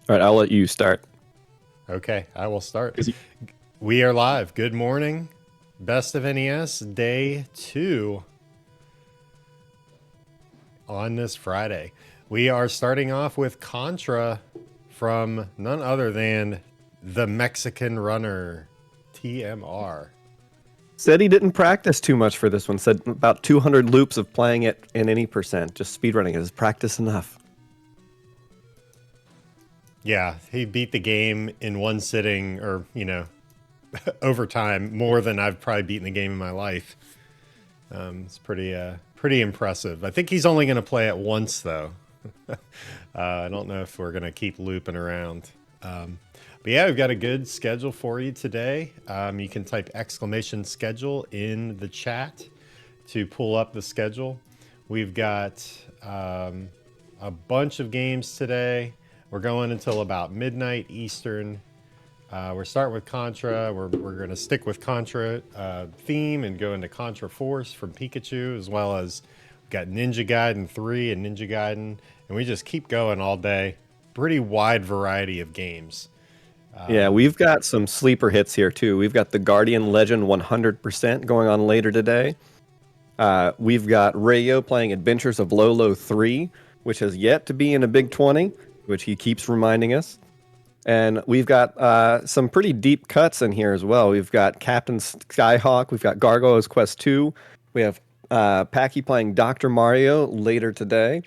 All right, I'll let you start. Okay, I will start. We are live. Good morning. Best of NES, day 2 on this Friday. We are starting off with Contra from none other than the Mexican Runner, TMR. Said he didn't practice too much for this one. Said about 200 loops of playing it in any percent. Just speedrunning is practice enough. Yeah, he beat the game in one sitting or, over time more than I've probably beaten the game in my life. It's pretty impressive. I think he's only going to play it once, though. I don't know if we're going to keep looping around. But yeah, we've got a good schedule for you today. You can type exclamation schedule in the chat to pull up the schedule. We've got a bunch of games today. We're going until about midnight Eastern. We're starting with Contra. We're going to stick with Contra theme and go into Contra Force from Pikachu, as well as we've got Ninja Gaiden 3 and Ninja Gaiden. And we just keep going all day. Pretty wide variety of games. Yeah, we've got some sleeper hits here too. We've got the Guardian Legend 100% going on later today. We've got Rayo playing Adventures of Lolo 3, which has yet to be in a Big 20, which he keeps reminding us. And we've got some pretty deep cuts in here as well. We've got Captain Skyhawk. We've got Gargoyle's Quest 2. We have Packy playing Dr. Mario later today,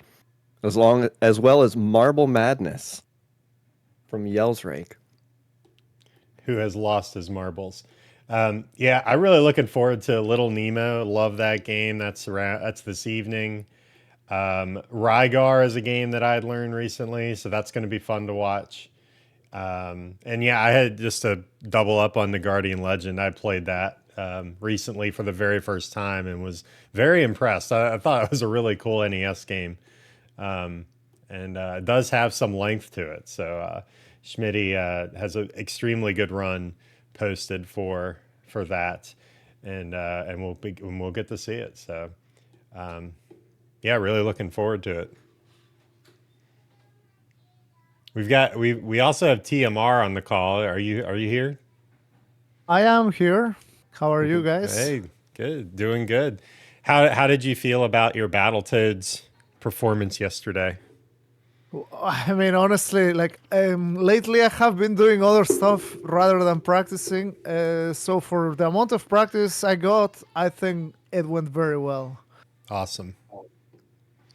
as well as Marble Madness from Yellsrake. Who has lost his marbles. Yeah, I'm really looking forward to Little Nemo. Love that game. That's this evening. Rygar is a game that I had learned recently, so that's going to be fun to watch. And yeah, I had just to double up on the Guardian Legend. I played that recently for the very first time and was very impressed. I thought it was a really cool NES game. And it does have some length to it. So Schmitty has an extremely good run posted for that, and we'll get to see it. So yeah, really looking forward to it. We also have TMR on the call. Are you here? I am here. How are you guys? Hey, good, doing good. How did you feel about your Battletoads performance yesterday? I mean, honestly, lately I have been doing other stuff rather than practicing. So for the amount of practice I got, I think it went very well. Awesome.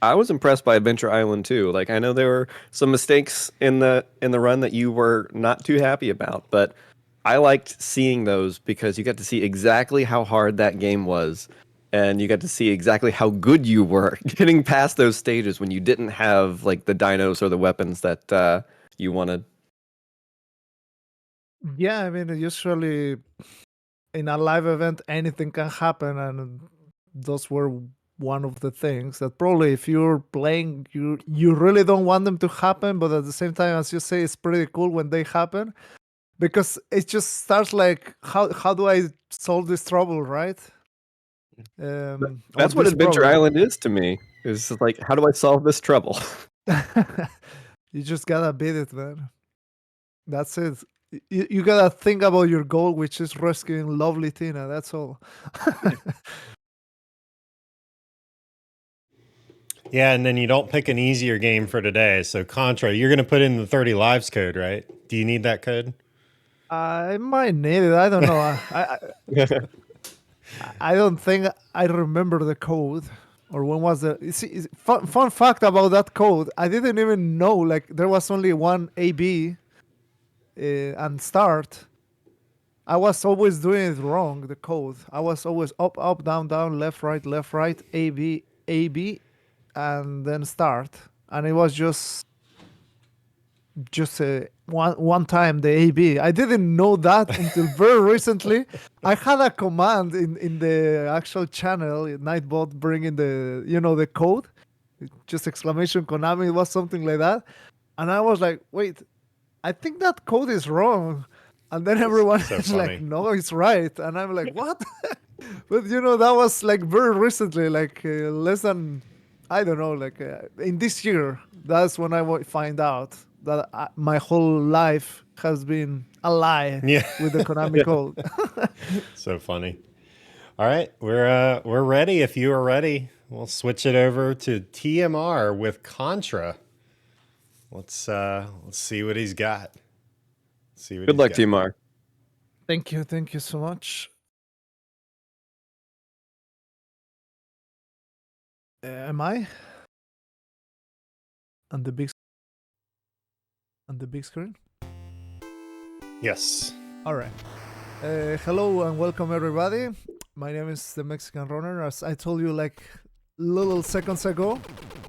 I was impressed by Adventure Island too. Like I know there were some mistakes in the run that you were not too happy about, but I liked seeing those because you got to see exactly how hard that game was, and you got to see exactly how good you were getting past those stages when you didn't have like the dinos or the weapons that you wanted. Yeah, I mean, usually in a live event, anything can happen, and those were one of the things that probably if you're playing, you really don't want them to happen, but at the same time, as you say, it's pretty cool when they happen. Because it just starts like, how do I solve this trouble, right? That's what Adventure Island is to me. It's like, how do I solve this trouble? You just gotta beat it, man. That's it. You gotta think about your goal, which is rescuing lovely Tina. That's all. Yeah, and then you don't pick an easier game for today. So Contra, you're going to put in the 30 lives code, right? Do you need that code? I might need it. I don't know. I don't think I remember the code or when was the. See, fun fact about that code. I didn't even know like there was only one AB and start. I was always doing it wrong. The code. I was always up, up, down, down, left, right, AB, AB, and then start. And it was just one time the AB. I didn't know that until very recently. I had a command in the actual channel, Nightbot, bringing the code, just exclamation Konami. It was something like that, and I was like, wait, I think that code is wrong. And then everyone so is funny. like, no, it's right. And I'm like, what? But that was like very recently, like less than, I don't know, like in this year. That's when I find out. that my whole life has been a lie Yeah. with the Konami code. So funny. All right, we're ready. If you are ready, we'll switch it over to TMR with Contra. Let's see what he's got. See what Good he's luck got. to you, Mar. Thank you so much. Am I on the big screen? Yes. All right. Hello and welcome everybody. My name is the Mexican Runner, as I told you like little seconds ago.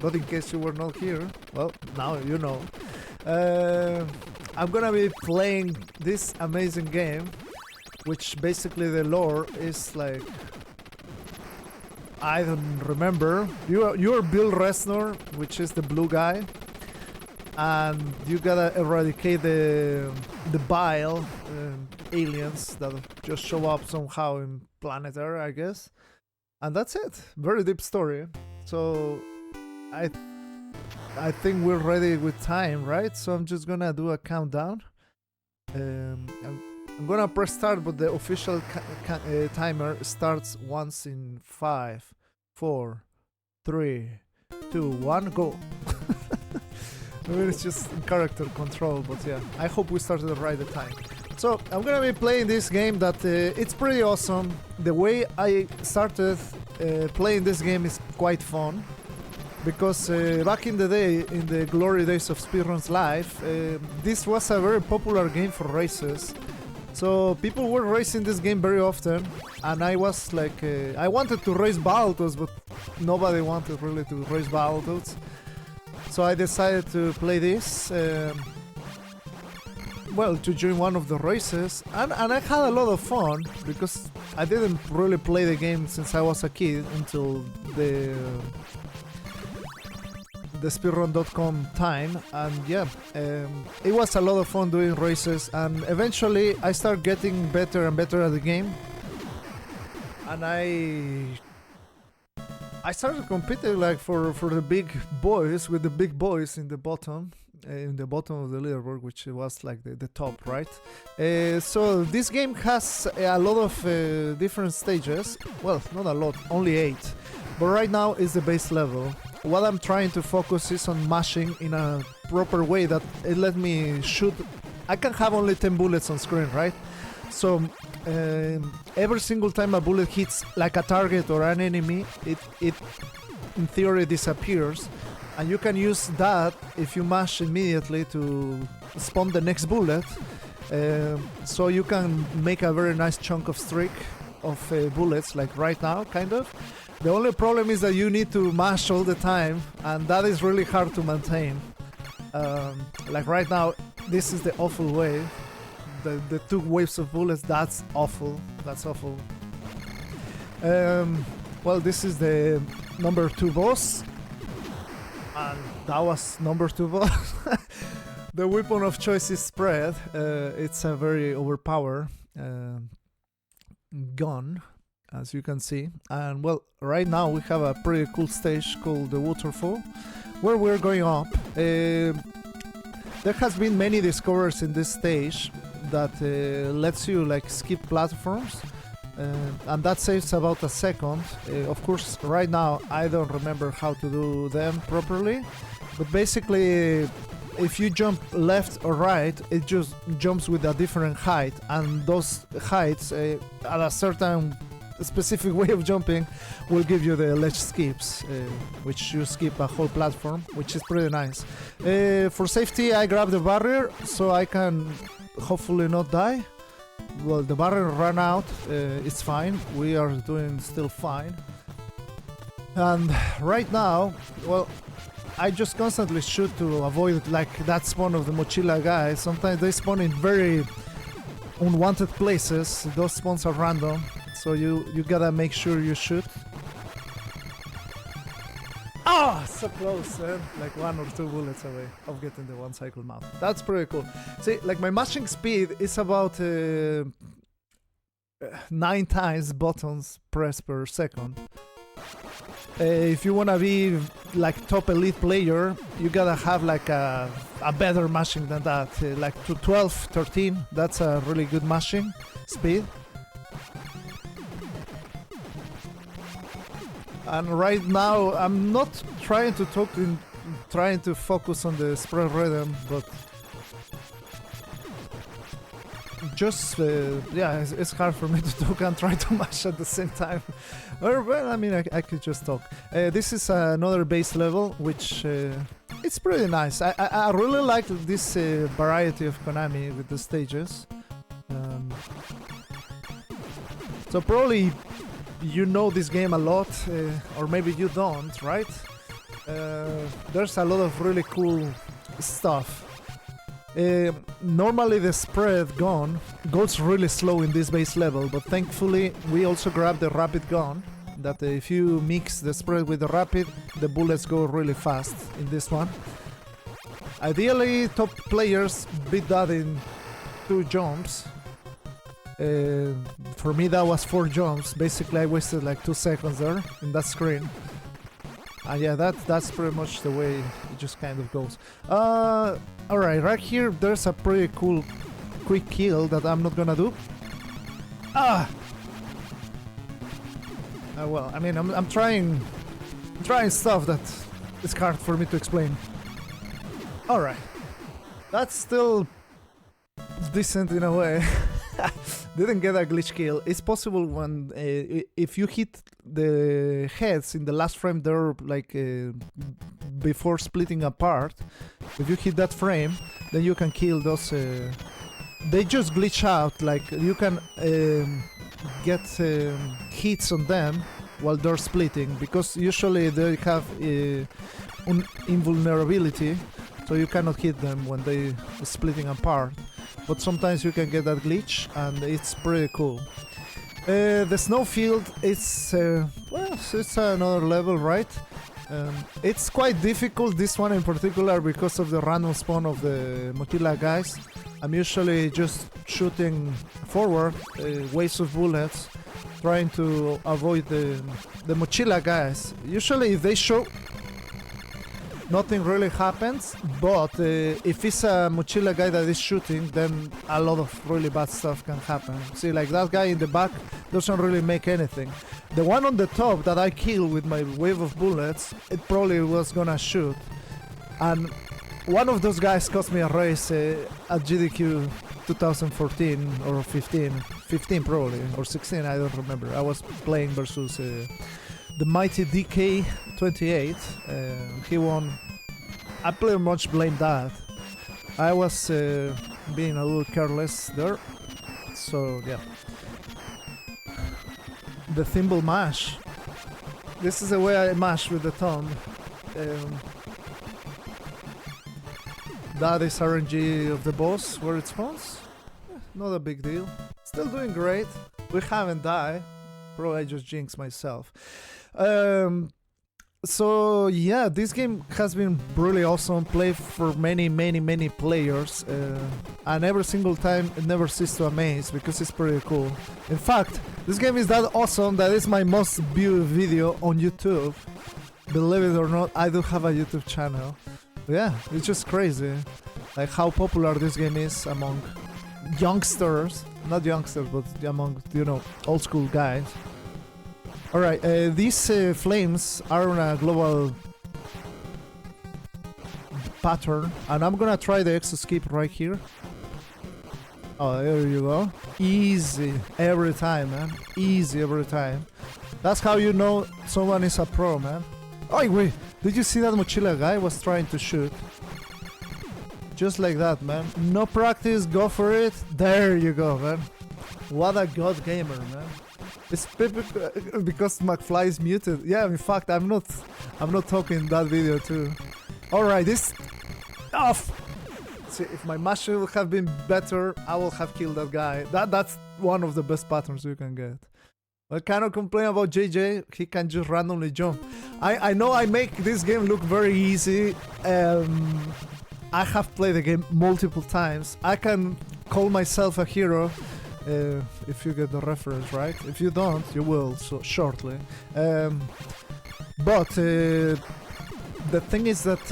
But in case you were not here, well, now you know. I'm gonna be playing this amazing game, which basically the lore is like, I don't remember. You're Bill Resnor, which is the blue guy, and you gotta eradicate the bile aliens that just show up somehow in planet Earth, I guess. And that's it. Very deep story. So I think we're ready with time, right? So I'm just gonna do a countdown. I'm gonna press start, but the official timer starts once in 5, 4, 3, 2, 1, go. I mean, it's just character control, but yeah, I hope we started right at time. So I'm gonna be playing this game that it's pretty awesome. The way I started playing this game is quite fun, because back in the day, in the glory days of Speedrun's life, this was a very popular game for races. So people were racing this game very often, and I was like, I wanted to race Baltos, but nobody wanted really to race Baltos. So I decided to play this, well, to join one of the races, and I had a lot of fun, because I didn't really play the game since I was a kid until the speedrun.com time, and yeah, it was a lot of fun doing races, and eventually I started getting better and better at the game, and I started competing like for the big boys, with the big boys in the bottom of the leaderboard, which was like the top, right? So this game has a lot of different stages. Well, not a lot, only 8. But right now is the base level. What I'm trying to focus is on mashing in a proper way that it let me shoot. I can have only 10 bullets on screen, right? So every single time a bullet hits like a target or an enemy, it in theory disappears, and you can use that if you mash immediately to spawn the next bullet. So you can make a very nice chunk of streak of bullets, like right now, kind of. The only problem is that you need to mash all the time, and that is really hard to maintain. Like right now, this is the awful way. The 2 waves of bullets, that's awful. That's awful. Well, this is the number 2 boss. And that was number 2 boss. The weapon of choice is spread. It's a very overpowered gun, as you can see. And well, right now we have a pretty cool stage called the waterfall, where we're going up. There has been many discoveries in this stage that lets you like skip platforms, and that saves about a second. Of course, right now I don't remember how to do them properly, but basically if you jump left or right, it just jumps with a different height, and those heights at a certain specific way of jumping will give you the ledge skips, which you skip a whole platform, which is pretty nice. For safety, I grab the barrier so I can hopefully not die. Well, the barrier ran out, it's fine, we are doing still fine. And right now, well, I just constantly shoot to avoid like that spawn of the mochila guys. Sometimes they spawn in very unwanted places, those spawns are random, so you gotta make sure you shoot. Ah, so close, like 1 or 2 bullets away of getting the 1 cycle mount. That's pretty cool. See, like my mashing speed is about 9 times buttons pressed per second. If you wanna be like top elite player, you gotta have like a better mashing than that. Like to 12, 13, that's a really good mashing speed. And right now, I'm not trying to trying to focus on the spread rhythm, but just yeah, it's hard for me to talk and try to mash at the same time. Or well, I mean, I could just talk. This is another base level, which it's pretty nice. I really like this variety of Konami with the stages. So probably you know this game a lot, or maybe you don't, right? There's a lot of really cool stuff. Normally the spread gun goes really slow in this base level, but thankfully we also grab the rapid gun, that if you mix the spread with the rapid, the bullets go really fast in this one. Ideally, top players beat that in 2 jumps. For me that was 4 jumps. Basically I wasted like 2 seconds there in that screen. And yeah, that's pretty much the way it just kind of goes. Alright, right here there's a pretty cool quick kill that I'm not gonna do. Well, I mean, I'm trying stuff that is hard for me to explain. Alright, that's still decent in a way. Didn't get a glitch kill. It's possible when if you hit the heads in the last frame there, like before splitting apart, if you hit that frame, then you can kill those. They just glitch out. Like you can get hits on them while they're splitting, because usually they have invulnerability, so you cannot hit them when they are splitting apart. But sometimes you can get that glitch, and it's pretty cool. The snowfield, it's well, it's another level, right? It's quite difficult, this one in particular, because of the random spawn of the mochila guys. I'm usually just shooting forward waves of bullets, trying to avoid the mochila guys. Usually if they show, nothing really happens, but if it's a mochila guy that is shooting, then a lot of really bad stuff can happen. See, like that guy in the back doesn't really make anything. The one on the top that I killed with my wave of bullets, it probably was gonna shoot. And one of those guys cost me a race at GDQ 2014 or 15 probably, or 16, I don't remember. I was playing versus the mighty DK28. He won. I pretty much blame that. I was being a little careless there. So yeah. The thimble mash. This is the way I mash with the thumb. That is RNG of the boss where it spawns. Not a big deal. Still doing great. We haven't died. Probably I just jinxed myself. So yeah, this game has been really awesome. Played for many players, and every single time it never ceases to amaze because it's pretty cool. In fact, this game is that awesome that it's my most viewed video on YouTube. Believe it or not, I do have a YouTube channel. Yeah, it's just crazy, like how popular this game is among youngsters. Not youngsters, but among, you know, old school guys. Alright, these flames are on a global pattern, and I'm gonna try the exo skip right here. Oh, there you go. Easy every time, man. Easy every time. That's how you know someone is a pro, man. Oh, wait, did you see that mochila guy was trying to shoot? Just like that, man. No practice, go for it. There you go, man. What a god gamer, man. It's because McFly is muted. Yeah, in fact, I'm not talking that video too. All right, this off. See, if my mash would have been better, I will have killed that guy. That's one of the best patterns you can get. I cannot complain about JJ. He can just randomly jump. I know I make this game look very easy. I have played the game multiple times. I can call myself a hero if you get the reference right. If you don't, you will so shortly. But the thing is that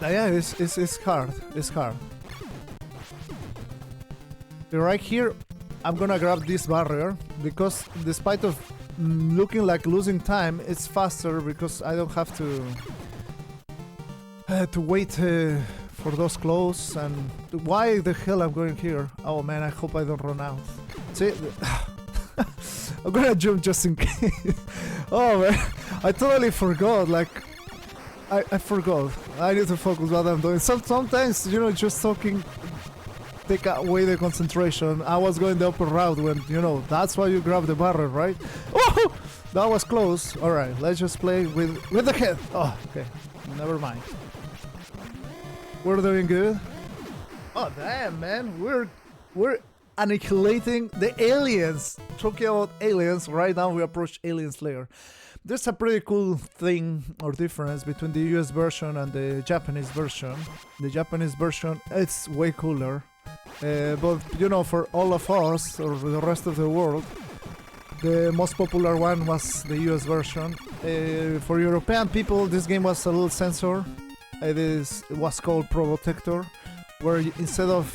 yeah, it's hard. It's hard. Right here, I'm gonna grab this barrier because despite of looking like losing time, it's faster because I don't have to wait for those clothes. And why the hell I'm going here? Oh man, I hope I don't run out. See, I'm gonna jump just in case. Oh man, I totally forgot. Like, I forgot. I need to focus what I'm doing. Sometimes, you know, just talking take away the concentration. I was going the upper route when, you know, that's why you grab the barrel, right? Oh, that was close. All right, let's just play with the head. Oh, okay, never mind. We're doing good. Oh damn, man, we're annihilating the aliens. Talking about aliens, right now we approach Alien Slayer. There's a pretty cool thing or difference between the US version and the Japanese version. The Japanese version, it's way cooler. But, you know, for all of us, or the rest of the world, the most popular one was the US version. For European people, this game was a little censored. It was called Probotector, where instead of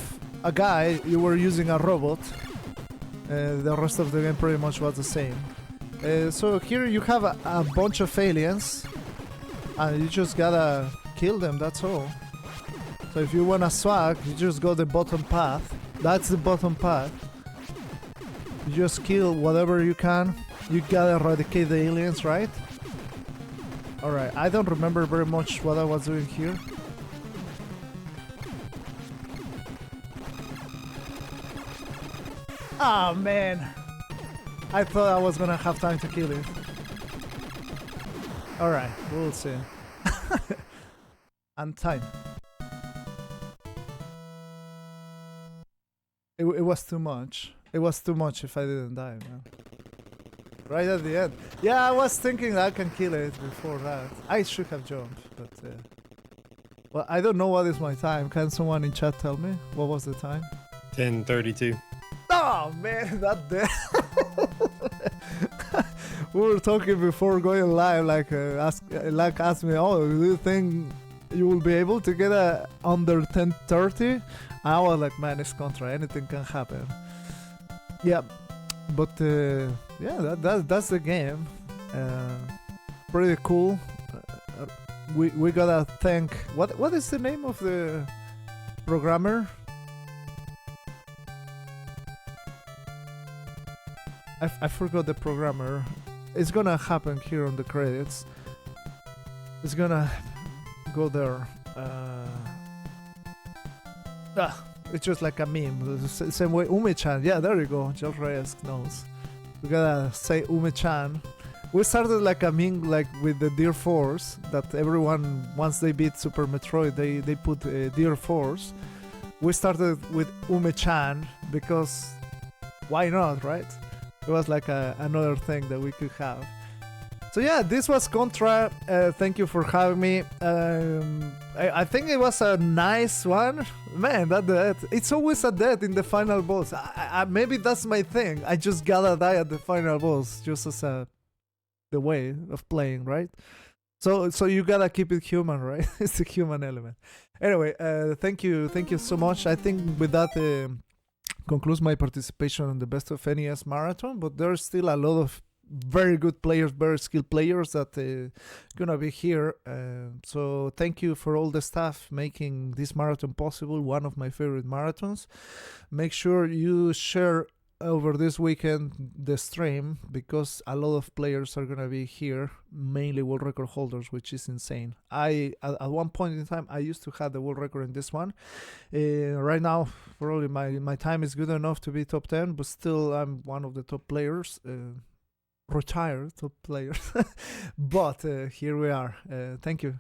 a guy, you were using a robot. The rest of the game pretty much was the same. So here you have a bunch of aliens, and you just gotta kill them, that's all. So if you wanna swag, you just go the bottom path. That's the bottom path. You just kill whatever you can. You gotta eradicate the aliens, right? Alright, I don't remember very much what I was doing here. Ah, man! I thought I was gonna have time to kill it. Alright, we'll see. And time. It was too much. It was too much if I didn't die, man. Right at the end. Yeah, I was thinking I can kill it before that. I should have jumped, but... well, I don't know what is my time. Can someone in chat tell me? What was the time? 10:32. Oh, man, that day. We were talking before going live, like asked me, oh, do you think you will be able to get under 10:30? I was like, man, it's Contra, anything can happen. Yeah, but yeah, that's the game. Pretty cool. We gotta thank what is the name of the programmer? I forgot the programmer. It's gonna happen here on the credits. It's gonna go there. It's just like a meme. The same way Ume-chan. Yeah, there you go. Josh Reyes knows. We gotta say Ume-chan. We started like a meme, like with the Deer Force, that everyone, once they beat Super Metroid, they put Deer Force. We started with Ume-chan because why not, right? It was like another thing that we could have. So yeah, this was Contra. Thank you for having me. I think it was a nice one. Man, that death. It's always a death in the final boss. Maybe that's my thing. I just gotta die at the final boss, just as the way of playing, right? So you gotta keep it human, right? It's the human element. Anyway, thank you so much. I think with that concludes my participation on the Best of NES Marathon, but there's still a lot of very good players, very skilled players that gonna be here. So thank you for all the staff making this marathon possible, one of my favorite marathons. Make sure you share over this weekend the stream, because a lot of players are gonna be here, mainly world record holders, which is insane. At one point in time I used to have the world record in this one. Right now probably my time is good enough to be top 10, but still I'm one of the top players, retired top players. But here we are. Thank you.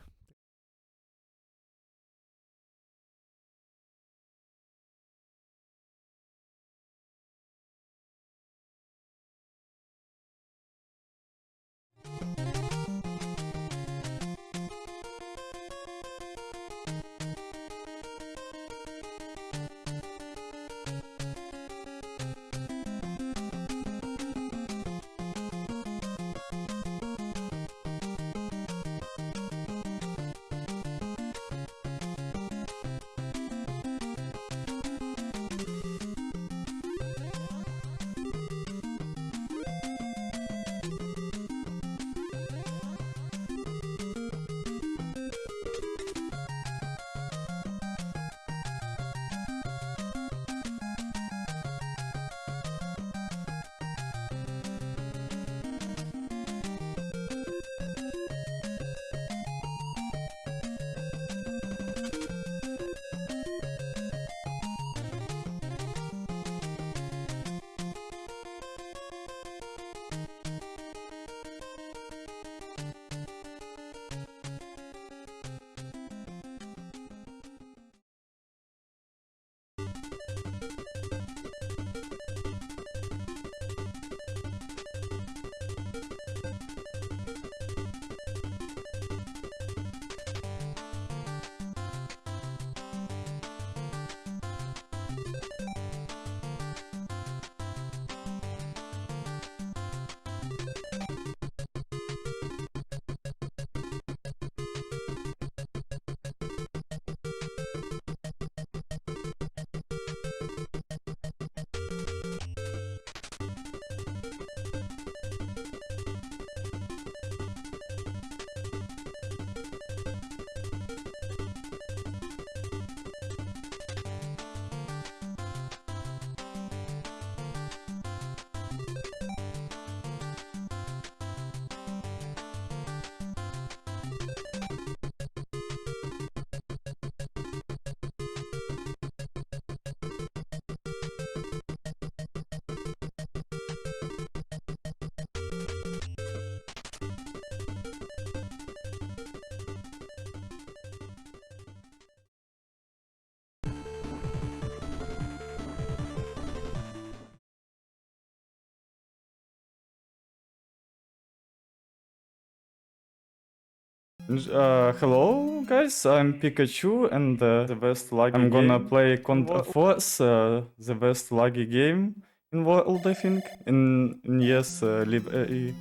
Hello guys, I'm Pikachu and the best laggy I'm gonna play Force, the best laggy game in world, I think, in NES Lib AE.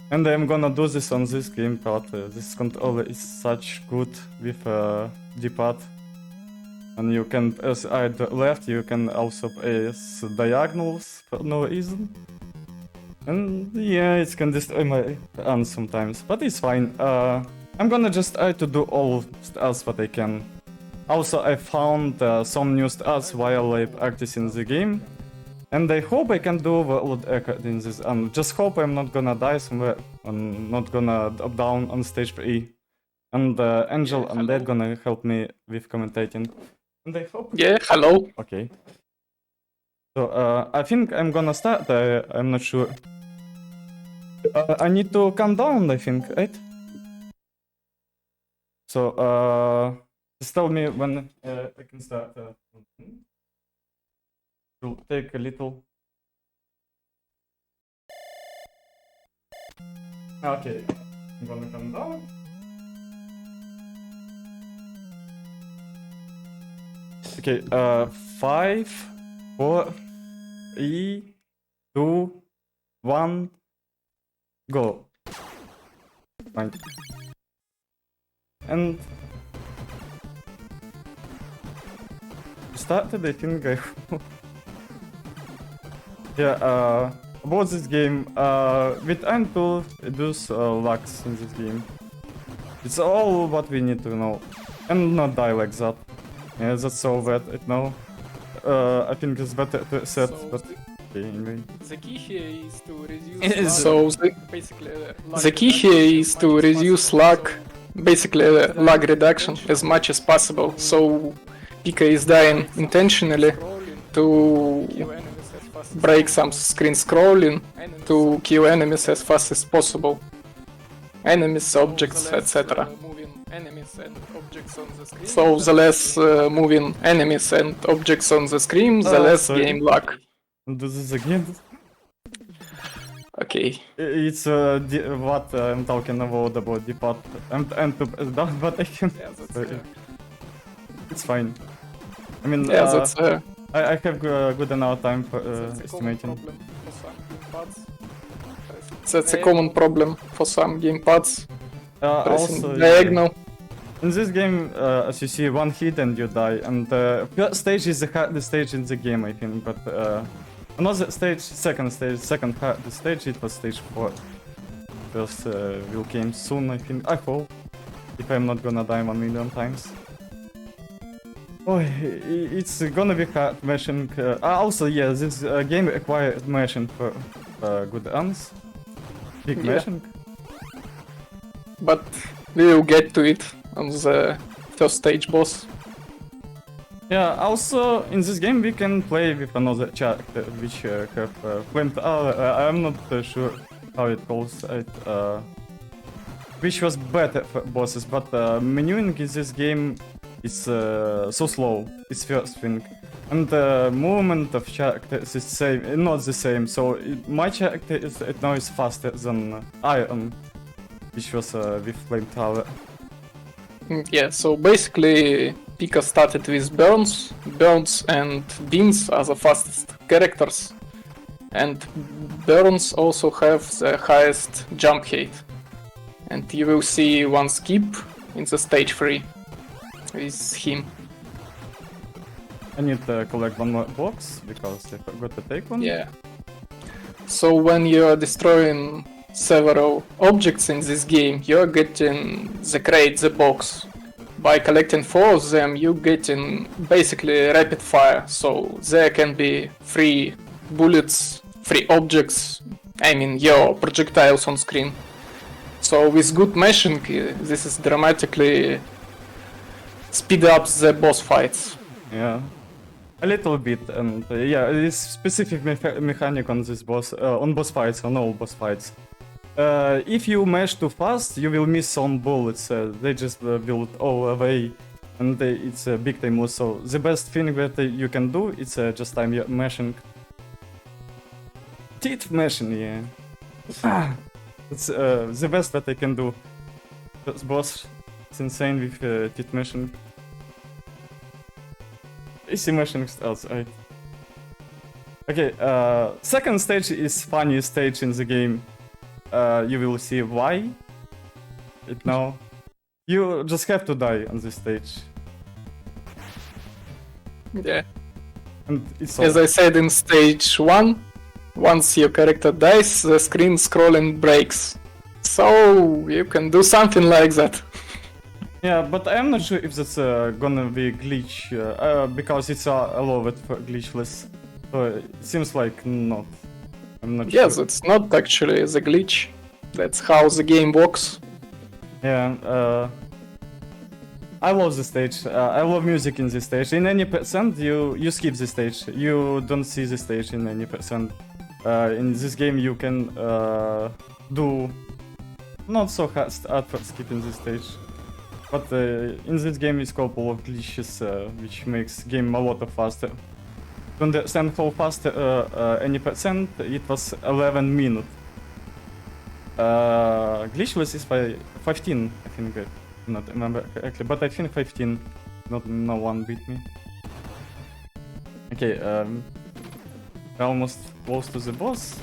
And I'm gonna do this on this gamepad. This controller is such good with D-pad. And you can press either left, you can also press diagonals for no reason. And yeah, it can destroy my hand sometimes, but it's fine. I'm gonna just try to do all stars what I can. Also, I found some new stars while I practice in the game. And I hope I can do world record in this. And just hope I'm not gonna die somewhere. I'm not gonna drop down on stage 3. And Angel and Dad gonna help me with commentating. And I hope... Yeah, hello. Okay. So, I think I'm gonna start. I'm not sure. I need to calm down, I think, right? So, just tell me when I can start. Will take a little. Okay, I'm gonna calm down. Okay, 5, 4, 3, 2, 1, go. Fine. And started, I think. Yeah, about this game, we trying to reduce lags in this game. It's all what we need to know. And not die like that. Yeah, that's so bad right now. I think it's better to set, but okay, anyway. The key here is to reduce So basically the key here is to reduce lag, basically lag reduction as much as possible. So Pika is dying intentionally to break some screen scrolling to kill enemies as fast as possible. Enemies, objects, etc. So the less moving enemies and objects on the screen, the less game lag. Do this again. Okay. It's what I'm talking about D-pad. And to press down, but I can. It's fine. I mean, Yeah, that's I have good enough time for estimating. That's a common problem for some gamepads. Also, diagonal. In this game, as you see, one hit and you die. And first stage is the hardest stage in the game, I think. But another stage, second hardest stage, it was stage 4. First will came soon, I think. I hope. If I'm not gonna die 1 million times. Oh, it's gonna be hard mashing. Also, yeah, this game requires mashing for good runs. Big mashing. But we will get to it on the first stage boss. Yeah, also in this game we can play with another character which have flamethrower. I'm not sure how it calls it. Which was better for bosses, but menuing in this game is so slow. It's first thing, and the movement of characters is not the same. So my character is right now is faster than Iron, which was with flamethrower. Yeah, so basically Pika started with Burns. Burns and Beans are the fastest characters. And Burns also have the highest jump height. And you will see one skip in the stage 3 with him. I need to collect one more box because I forgot to take one. Yeah. So when you are destroying several objects in this game, you're getting the crate, the box. By collecting 4 of them, you're getting basically rapid fire. So there can be 3 bullets, 3 objects, I mean your projectiles on screen. So with good mashing, this is dramatically speed up the boss fights. Yeah. A little bit, and yeah, this specific mechanic on this boss, on boss fights, on all boss fights. If you mash too fast, you will miss some bullets. They just will all away, and it's a big time loss. So the best thing that you can do is just time your mashing. Teeth mashing, yeah. It's the best that I can do. This boss is insane with tit mission. Easy mission else, right? Okay, second stage is funniest stage in the game. You will see why. It now. You just have to die on this stage. Yeah. And it's As all. I said in stage 1, once your character dies, the screen scrolling breaks. So you can do something like that. Yeah, but I'm not sure if that's gonna be glitch, because it's allowed for glitchless. So it seems like not. I'm not Yes, sure. it's not actually the glitch. That's how the game works. Yeah, I love the stage. I love music in this stage. In any percent, you skip the stage. You don't see the stage in any percent. In this game, you can do not so hard for skipping this stage. But in this game, it's couple of glitches, which makes game a lot faster. To understand how fast any percent, it was 11 minutes. Glitchless is by 15, I think. I not remember correctly, but I think 15. No one beat me. Okay, we're almost close to the boss.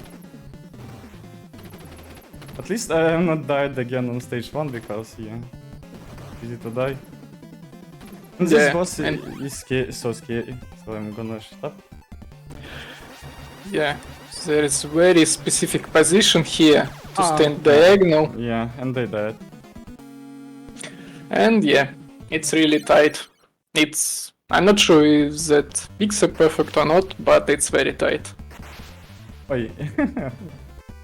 At least I have not died again on stage 1 because, yeah, easy to die. And this Yeah, boss and- is so scary, so I'm gonna shut up. Yeah, there is very specific position here to Ah, stand yeah. diagonal, Yeah, and I died. and yeah, it's really tight. I'm not sure if that pixel perfect or not, but it's very tight. Oi.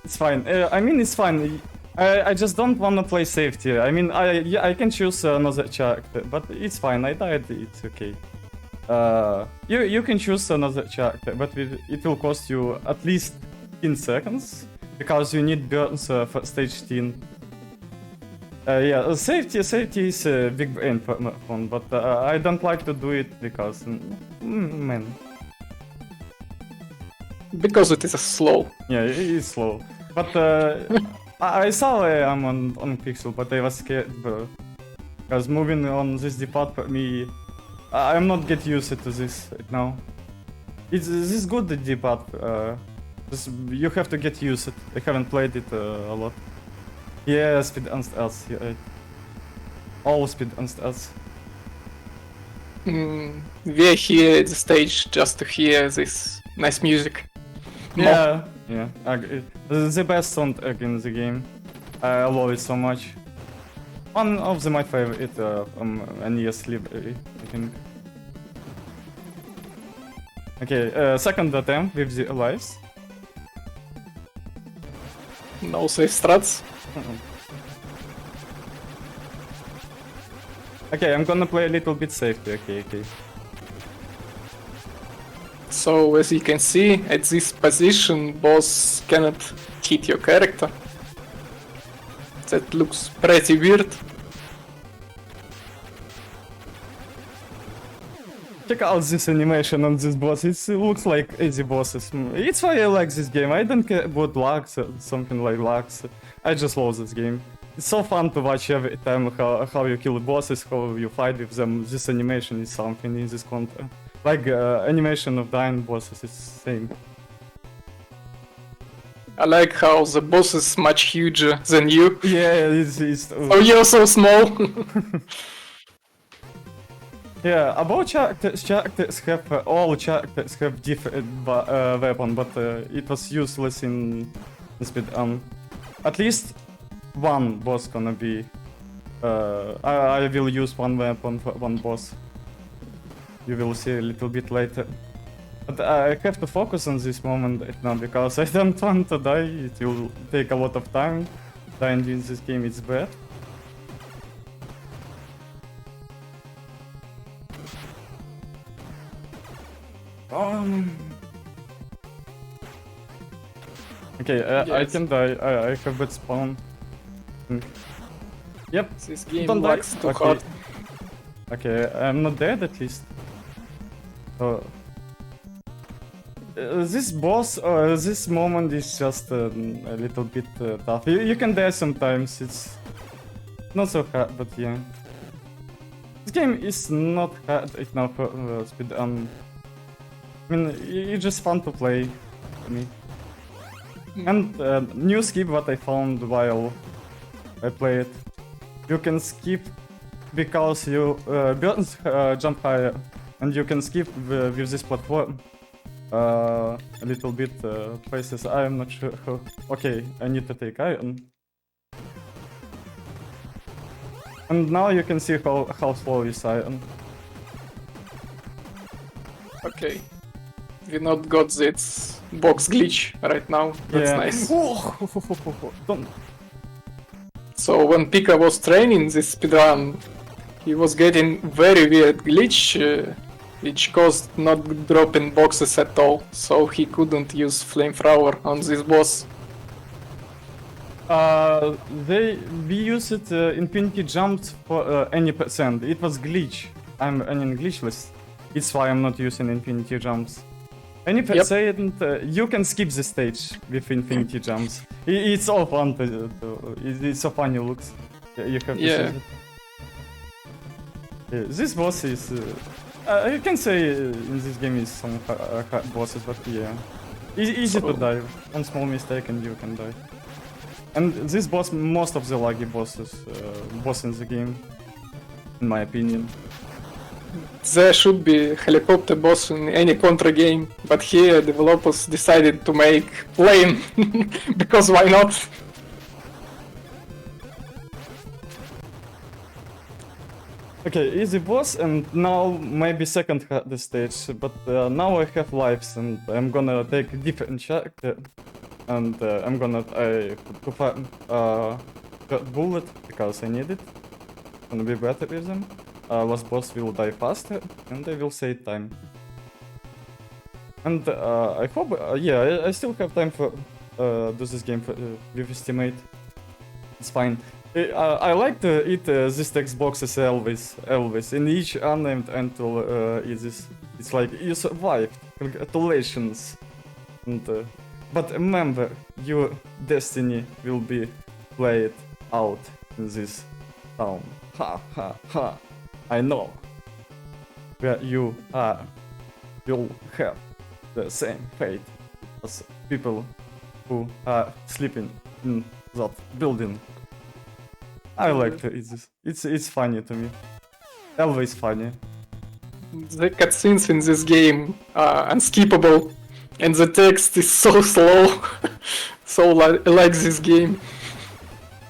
It's fine. I mean, it's fine. I just don't wanna play safety. I mean, I can choose another character, but it's fine. I died. It's okay. You can choose another character, but it will cost you at least 10 seconds because you need burns for stage 10. Yeah, safety is a big brain for my phone, but I don't like to do it because, man, Because it is slow. yeah, it is slow. But I saw I'm on pixel, but I was scared, bro. Because moving on this part for me, I'm not get used to this right now. It's this good the part. You have to get used. I haven't played it a lot. Yeah, speed and stats. Yeah, right. All speed and stats. We're here at the stage just to hear this nice music. Yeah, yeah. The best soundtrack in the game. I love it so much. One of my favorite from NES library, I think. Okay, second attempt with the lives. No safe strats. Okay, I'm gonna play a little bit safety. Okay. So as you can see, at this position, boss cannot hit your character. That looks pretty weird. Check out this animation on this boss. It looks like easy bosses. It's why I like this game. I don't care about lags or something like lags. I just love this game. It's so fun to watch every time how you kill bosses, how you fight with them. This animation is something in this content. Like animation of dying bosses is same. I like how the boss is much huger than you. Yeah, it's So you're so small. yeah. About characters have all characters have different weapon, but it was useless in speed. At least one boss gonna be. I will use one weapon for one boss. You will see a little bit later. But I have to focus on this moment right now because I don't want to die. It will take a lot of time. Dying in this game is bad. Okay, I Yes. can die. I have bad spawn. Yep. This game Don't die. likes too Okay. hard. Okay, I'm not dead at least. This boss, this moment is just a little bit tough. You can die sometimes. not so hard, but yeah. This game is not hard enough for speedrun. I mean, it's just fun to play for me. And new skip what I found while I play it. You can skip because you birds jump higher, and you can skip with this platform a little bit places. I am not sure how. Okay, I need to take iron. And now you can see how slow is iron. Okay. We not got this box glitch right now. That's Yeah. nice. Don't. So when Pika was training this speedrun, he was getting very weird glitch, which caused not dropping boxes at all. So he couldn't use flamethrower on this boss. We used it infinity jumps for any percent. It was glitch. I'm running glitchless. It's why I'm not using infinity jumps. Any percent, you can skip the stage with infinity jumps. It's so fun it's so funny looks. You have to see it. This boss is you can say in this game is some hard bosses, but yeah, easy to die. One small mistake and you can die. And this boss, most of the laggy bosses, boss in the game, in my opinion. There should be helicopter boss in any Contra game, but here developers decided to make plane, because why not? Okay, easy boss, and now maybe second hardest stage, but now I have lives, and I'm gonna take a different character, and I'm gonna to farm bullet, because I need it. Gonna be better with them. Last boss will die faster, and I will save time. And I hope, yeah, I still have time for do this game with estimate. It's fine. I like to eat these text boxes always. In each unnamed until it's like you survived. Congratulations. And, but remember, your destiny will be played out in this town. Ha ha ha. I know. Where you are, you'll have the same fate as people who are sleeping in that building. I like to eat this. It's funny to me. Always funny. The cutscenes in this game are unskippable, and the text is so slow. So I like this game.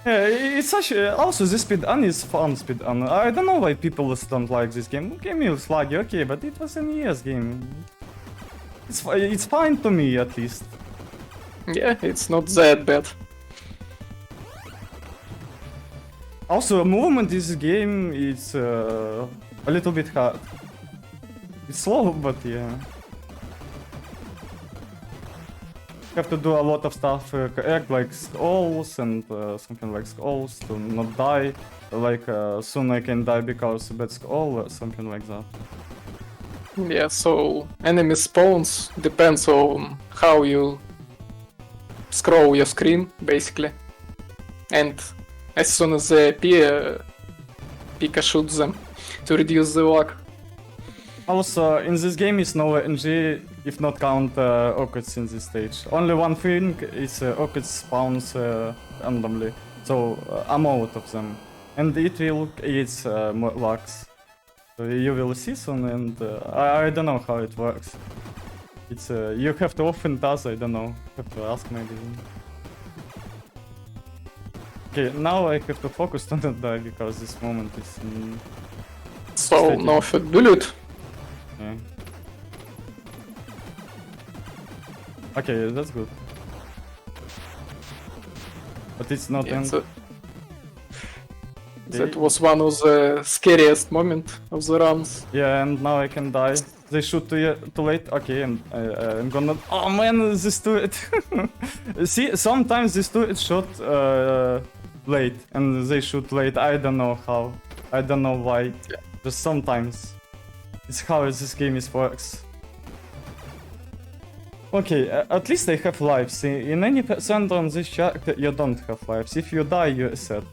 Yeah, it's such. Also, this speedrun is fun speedrun. I don't know why people don't like this game. Game is laggy, okay, but it was an NES game. It's fine to me at least. Yeah, it's not that bad. Also, movement in this game is a little bit hard. It's slow, but yeah. Have to do a lot of stuff correct, like skulls and something like skulls to not die. Like soon I can die because bad skull or something like that. Yeah, so enemy spawns depends on how you scroll your screen, basically. And as soon as they appear, Pika shoots them to reduce the lag. Also, in this game is no RNG if not count orchids in this stage. Only one thing is orchids spawns randomly, so I'm out of them. And it will create more lags. So you will see soon, and I don't know how it works. It's you have to open does, I don't know. Have to ask maybe. Okay, now I have to focus on not die because this moment is. So Steady. no third bullet. Yeah. Okay, that's good. But it's not Yeah, end. that was one of the scariest moment of the runs. Yeah, and now I can die. They shoot too late. Okay, and I'm gonna. Oh man, this turret. See, sometimes this turret shot late, and they shoot late. I don't know how. I don't know why. Yeah. Just sometimes. It's how this game works. Okay, at least I have lives. In any percent on this character, you don't have lives. If you die, you reset.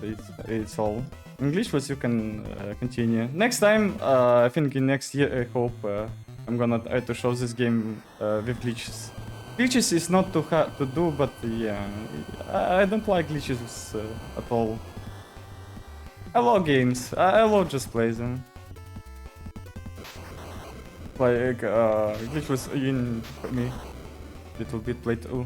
It's all. glitchless, you can continue. Next time, I think in next year, I hope I'm gonna try to show this game with glitches. Glitches is not too hard to do, but yeah, I don't like glitches at all. I love games. I love just play them. Like glitchless in for me, little bit play too.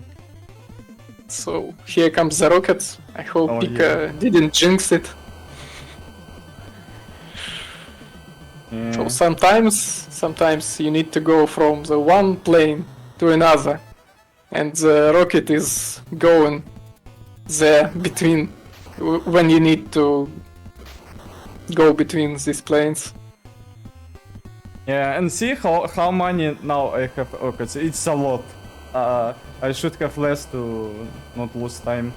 So here comes the rocket. I hope Oh, Pika didn't jinx it. Yeah. So sometimes you need to go from the one plane to another, and the rocket is going there between when you need to go between these planes. Yeah, and see how many now I have rockets. It's a lot. I should have less to not lose time.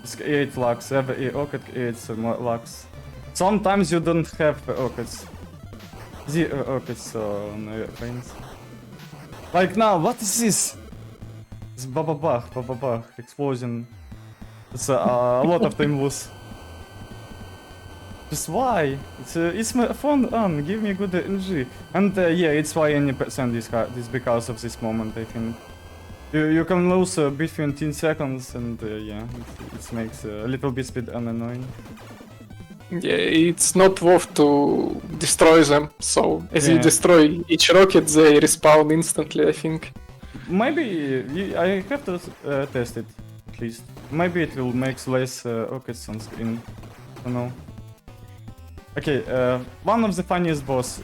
It's 8 lakhs. Every rocket creates more lakhs. Sometimes you don't have rockets. The rockets on airplanes. Like now, what is this? It's bababach, explosion. It's a lot of time loose. Just why? It's my fun run, give me good energy. And yeah, it's why any percent is hard. It's because of this moment, I think. You can lose between 10 seconds and yeah, it makes a little bit speed annoying. Yeah, it's not worth to destroy them. So as you Yeah. destroy each rocket, they respawn instantly, I think. Maybe I have to test it at least. Maybe it will make less rockets on screen. I don't know. Okay, one of the funniest boss.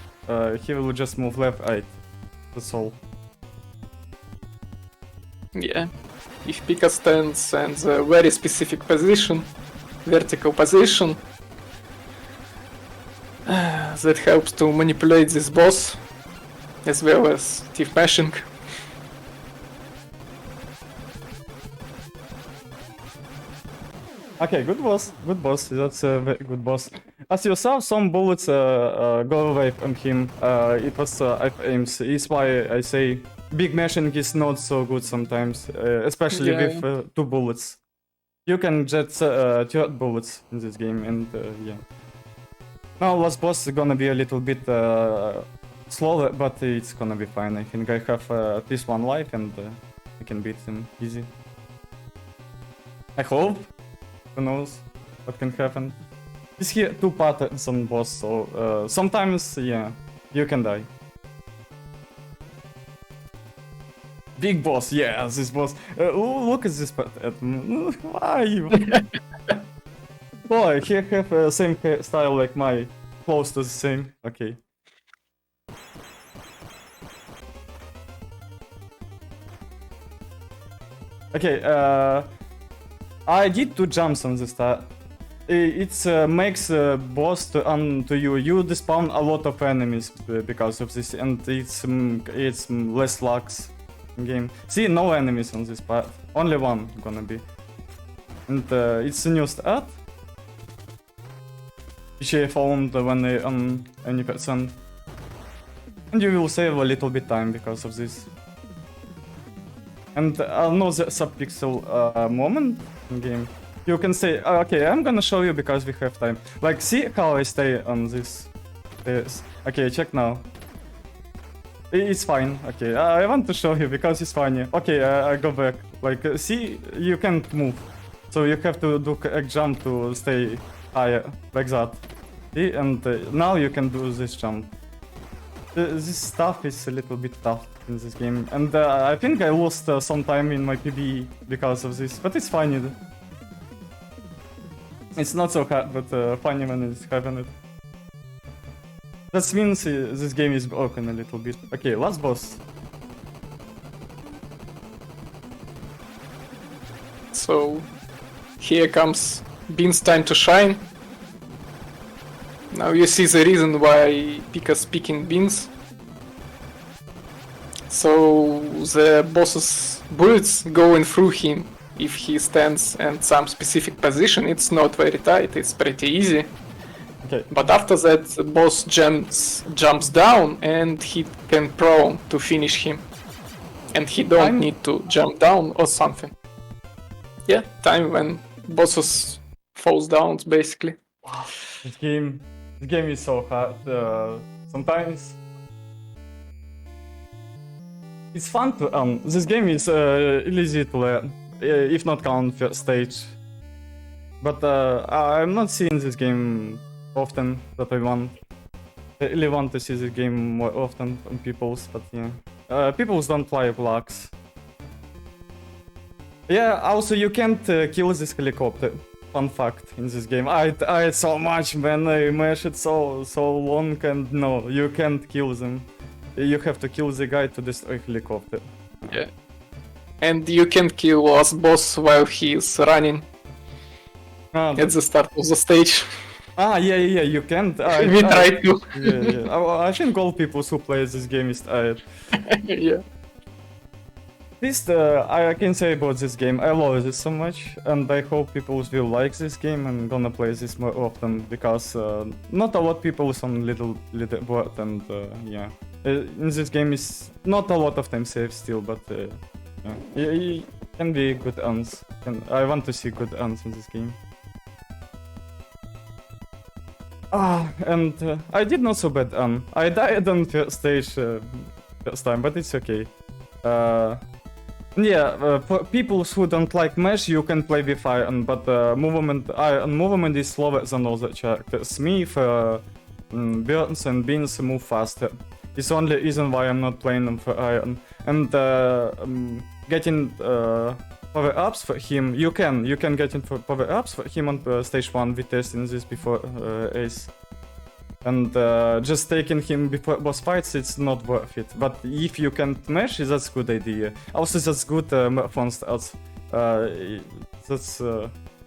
He will just move left, right. That's all. Yeah, if Pika stands in a very specific position, vertical position, that helps to manipulate this boss, as well as thief mashing. Okay, good boss. Good boss. That's a very good boss. As you saw, some bullets go away from him. It was F aims. It's why I say big mashing is not so good sometimes, especially Yeah. with 2 bullets. You can jet 3 bullets in this game, and yeah. Now last boss is gonna be a little bit slower, but it's gonna be fine. I think I have at least 1 life, and I can beat him easy. I hope. Who knows what can happen? He's here 2 patterns on boss, so sometimes, yeah, you can die. Big boss, yeah, this boss. Look at this pattern. Why? Boy, he have same style like my, close to the same. Okay. Okay, I did 2 jumps on the start. It makes boss to you. You despawn a lot of enemies because of this, and it's less lags in game. See, no enemies on this part. Only 1 gonna be. And it's a new start, which I found when on any percent. And you will save a little bit time because of this. And another subpixel moment in game. You can say, okay, I'm gonna show you because we have time. Like, see how I stay on this. Okay, check now. It's fine. Okay, I want to show you because it's funny. Okay, I go back. Like, see, you can't move. So you have to do a jump to stay higher, like that. See, and now you can do this jump. This stuff is a little bit tough in this game, and I think I lost some time in my PB because of this, but it's funny. It's not so hard, but funny when it's happening. That means this game is broken a little bit. Okay, last boss. So here comes Bean's time to shine. Now you see the reason why Pika's picking Beans. So the boss's bullets going through him if he stands in some specific position. It's not very tight, it's pretty easy. Okay. But after that, the boss jumps down and he can prone to finish him. And he don't need to jump down or something. Yeah, time when bosses falls down basically. This game is so hard. Sometimes it's fun to this game is easy to learn, if not count first stage. But I'm not seeing this game often that I want. I really want to see this game more often from people's, but yeah. People's don't play blocks. Yeah, also you can't kill this helicopter. Fun fact in this game. I tried so much, man. I mashed it so long, and no, you can't kill them. You have to kill the guy to destroy helicopter. Yeah. And you can kill last boss while he's running Ah, at the start of the stage. yeah, you can't. We tried to. I think all people who play this game is tired. Yeah. At least I can say about this game, I love this so much, and I hope people will like this game and gonna play this more often, because not a lot of people is on little board, and yeah. In this game is not a lot of time saved still, but yeah. It can be good runs. I want to see good runs in this game. And I did not so bad run. I died on first stage first time, but it's okay. Yeah, for people who don't like mesh, you can play with iron, but movement is slower than other characters. Smith, Burns and Beans move faster. It's the only reason why I'm not playing them for iron. And getting power-ups for him, you can get in for power-ups for him on stage 1. We tested this before Ace. And just taking him before boss fights, it's not worth it. But if you can mesh, that's a good idea. Also, that's good marathon starts. That's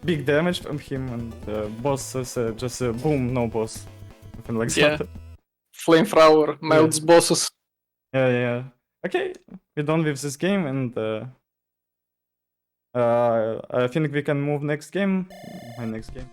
big damage from him, and boss is just boom, no boss. Something like Yeah. that. Flamethrower melts bosses. Yeah. Okay, we're done with this game, and I think we can move next game. My next game.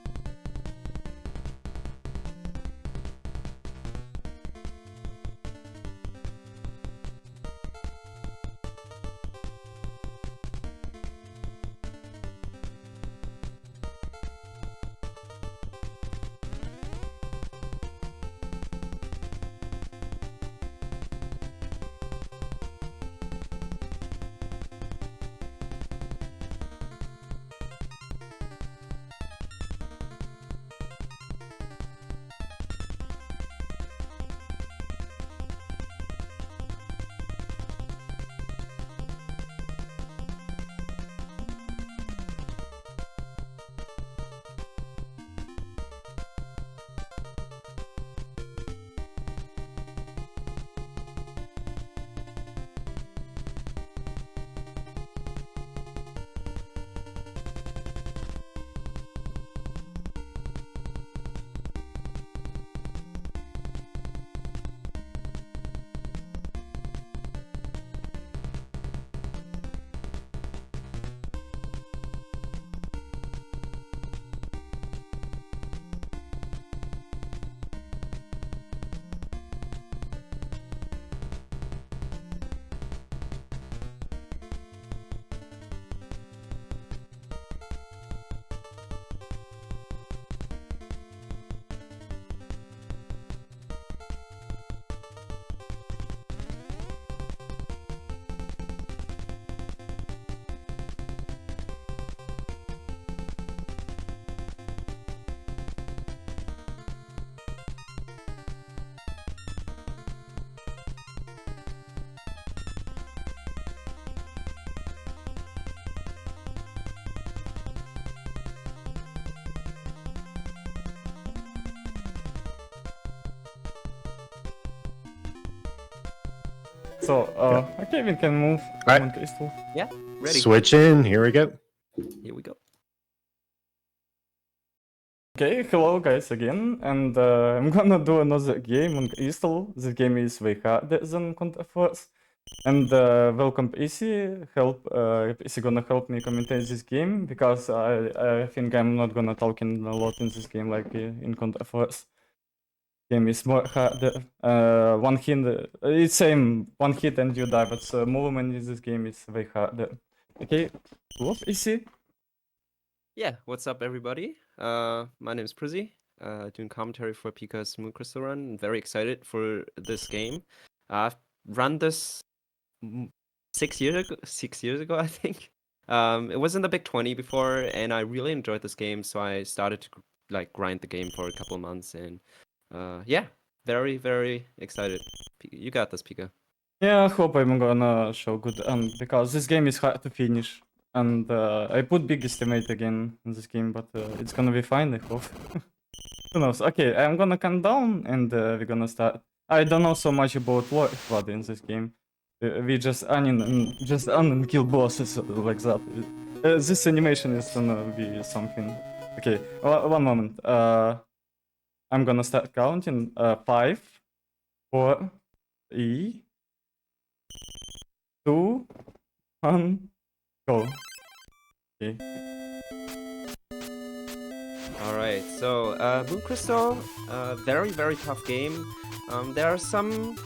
So, okay, we can move. Right. On Crystal. Yeah, ready. Switch in. Here we go. Here we go. Okay, hello guys again, and I'm gonna do another game on Crystal. This game is way harder than Contra Force. And welcome PC, PC gonna help me commentate this game, because I think I'm not gonna talking a lot in this game like in Contra Force. Game is more harder. One hit, it's same, one hit and you die, but movement in this game is way harder. Okay, love PC. Yeah, what's up, everybody? My name is Prizzy. doing commentary for Pika's Moon Crystal run. I'm very excited for this game. I've run this 6 years ago, I think. It was in the Big 20 before, and I really enjoyed this game, so I started to like grind the game for a couple of months, and yeah, very, very excited. You got this, Pika. Yeah, I hope I'm gonna show good end because this game is hard to finish. And I put big estimate again in this game, but it's gonna be fine, I hope. Who knows? Okay, I'm gonna count down and we're gonna start. I don't know so much about Flood in this game. We just and kill bosses like that. This animation is gonna be something. Okay, one moment. I'm gonna start counting. 5, 4, 3, 2, 1, go. Okay. All right, so Moon Crystal, very, very tough game. There are some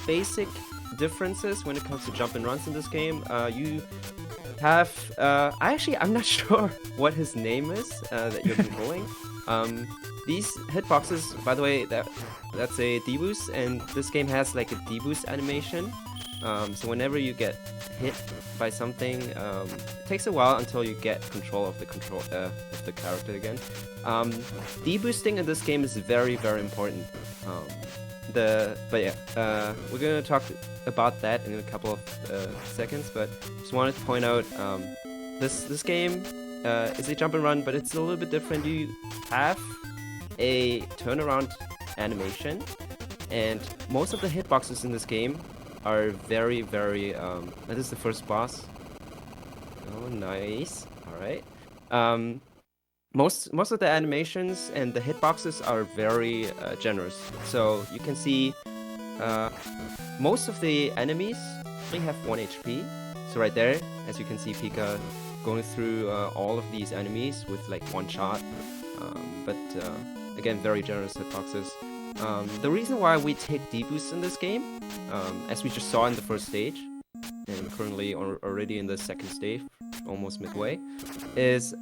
basic differences when it comes to jump and runs in this game. You have I'm not sure what his name is that you're controlling. These hitboxes, by the way, that's a deboost, and this game has like a deboost animation. So whenever you get hit by something, it takes a while until you get control of the character again. Deboosting in this game is very, very important. We're gonna talk about that in a couple of seconds. But just wanted to point out this game is a jump and run, but it's a little bit different. You have a turnaround animation, and most of the hitboxes in this game are very, very. That is the first boss. Oh, nice. All right. Most of the animations and the hitboxes are very generous. So you can see most of the enemies only have 1 HP. So right there, as you can see, Pika going through all of these enemies with like 1 shot. Again, very generous hitboxes. The reason why we take deboosts in this game, as we just saw in the first stage, and currently already in the second stage, almost midway, is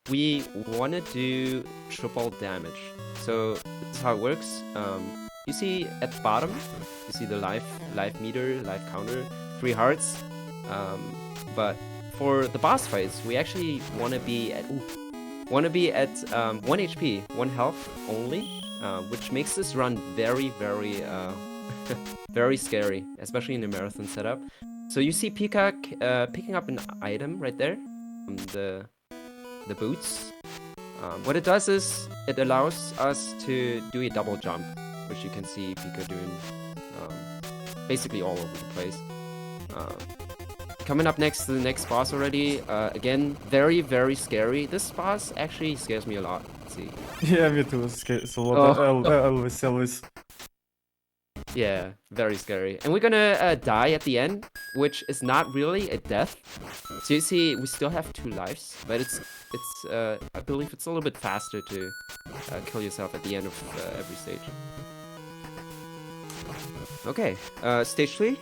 we want to do triple damage. So this is how it works. You see at the bottom, you see the life meter, life counter, 3 hearts. But for the boss fights, we actually want to be at 1 HP, 1 health only, which makes this run very, very, very scary, especially in the marathon setup. So you see Pika picking up an item right there, the boots. What it does is it allows us to do a double jump, which you can see Pika doing basically all over the place. Coming up next to the next boss already, again, very, very scary. This boss actually scares me a lot. Let's see. Yeah, me too. It's a lot. Always. Yeah, very scary. And we're gonna die at the end, which is not really a death. So you see, we still have 2 lives, but it's I believe it's a little bit faster to kill yourself at the end of every stage. Okay, stage 3.